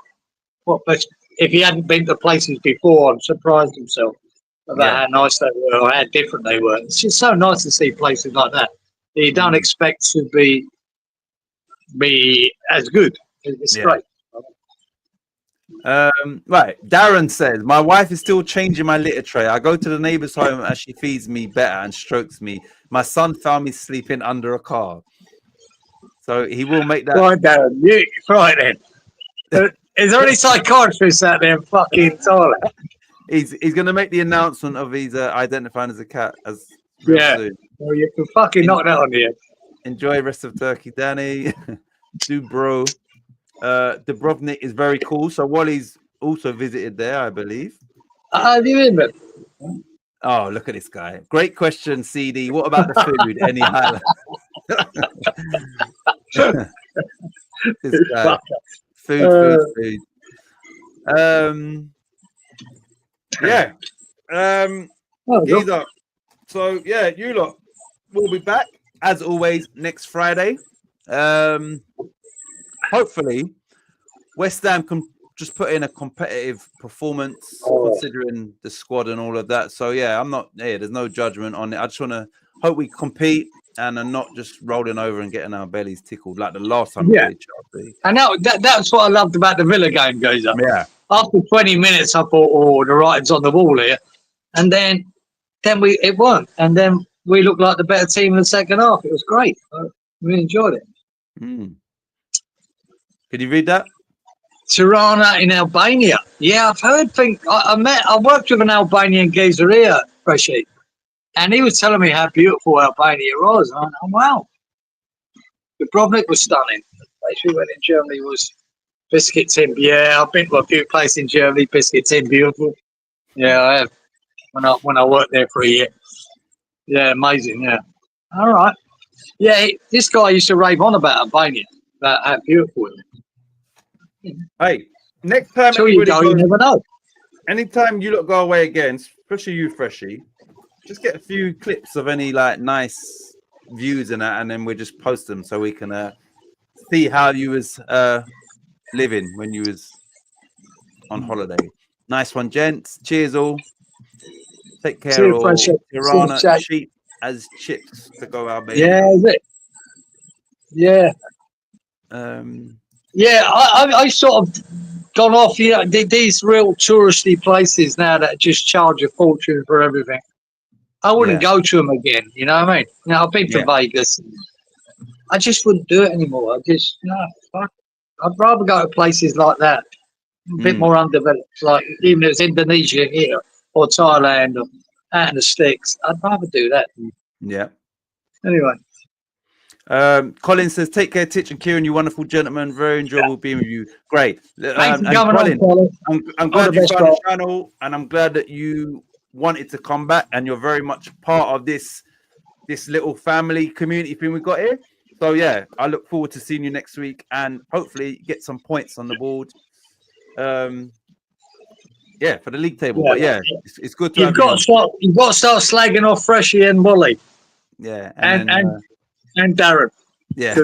B: if he hadn't been to places before and surprised himself about how nice they were or how different they were. It's just so nice to see places like that you don't expect to be as good. It's great.
A: Right, Darren says, my wife is still changing my litter tray. I go to the neighbor's home and she feeds me better and strokes me. My son found me sleeping under a car. So he will make that.
B: Right, Darren. Right then. Is there any psychiatrists out there in fucking Thailand?
A: He's going to make the announcement of he's identifying as a cat as real soon.
B: Well, you can fucking knock that on the head.
A: Enjoy rest of Turkey, Danny. Dubro. Dubrovnik is very cool. So Wally's also visited there, I believe.
B: Have you been?
A: Oh, look at this guy. Great question, CD. What about the food? Any highlights? This guy. Food. Yeah. Geezer. So yeah, you lot will be back as always next Friday. Hopefully West Ham can just put in a competitive performance considering the squad and all of that. So yeah, there's no judgment on it. I just want to hope we compete and are not just rolling over and getting our bellies tickled like the last time we played Chelsea.
B: And that's what I loved about the Villa game, Geezer.
A: Yeah.
B: After 20 minutes, I thought, the writing's on the wall here. And then it won. And then we looked like the better team in the second half. It was great. We enjoyed it.
A: Could you read that?
B: Tirana in Albania. Yeah, I've heard things. I worked with an Albanian geezer here, Freshy. And he was telling me how beautiful Albania was. And I went, oh, wow. Dubrovnik was stunning. The place we went in Germany was Biscuit Tin. Yeah, I've been to a few places in Germany. Biscuit Tin, beautiful. Yeah, I have. When I worked there for a year. Yeah, amazing. Yeah. All right. Yeah, this guy used to rave on about Albania, about how beautiful it is.
A: Hey, next time
B: you never know.
A: Anytime you go away again, especially you, Freshie, just get a few clips of any like nice views and that, and then we just post them so we can see how you was living when you was on holiday. Nice one, gents. Cheers all. Take care all. Tirana, sheep as chips to go our baby.
B: Yeah, is it? Yeah. Yeah, I sort of gone off, these real touristy places now that just charge a fortune for everything. I wouldn't go to them again, you know what I mean? I've been to Vegas. I just wouldn't do it anymore. Fuck. I'd rather go to places like that, a bit more undeveloped, like even if it's Indonesia here or Thailand or out in the sticks. I'd rather do that.
A: Yeah.
B: Anyway.
A: Colin says, take care, Titch and Kieran, you wonderful gentlemen. Very enjoyable being with you. Great.
B: Thanks for coming
A: Colin. I'm glad you found the channel, and I'm glad that you wanted to come back, and you're very much part of this little family community thing we've got here. So yeah, I look forward to seeing you next week and hopefully get some points on the board. For the league table. But it's good to
B: you've got to start slagging off Freshie and Molly.
A: Yeah,
B: and Darren.
A: Yeah.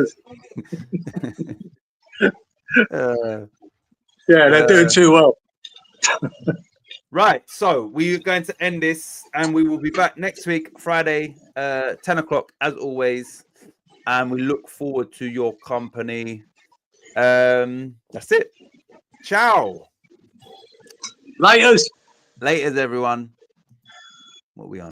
B: They're doing too well.
A: Right, so we're going to end this, and we will be back next week, Friday, 10 o'clock, as always. And we look forward to your company. That's it. Ciao.
B: Laters,
A: everyone. What are we on?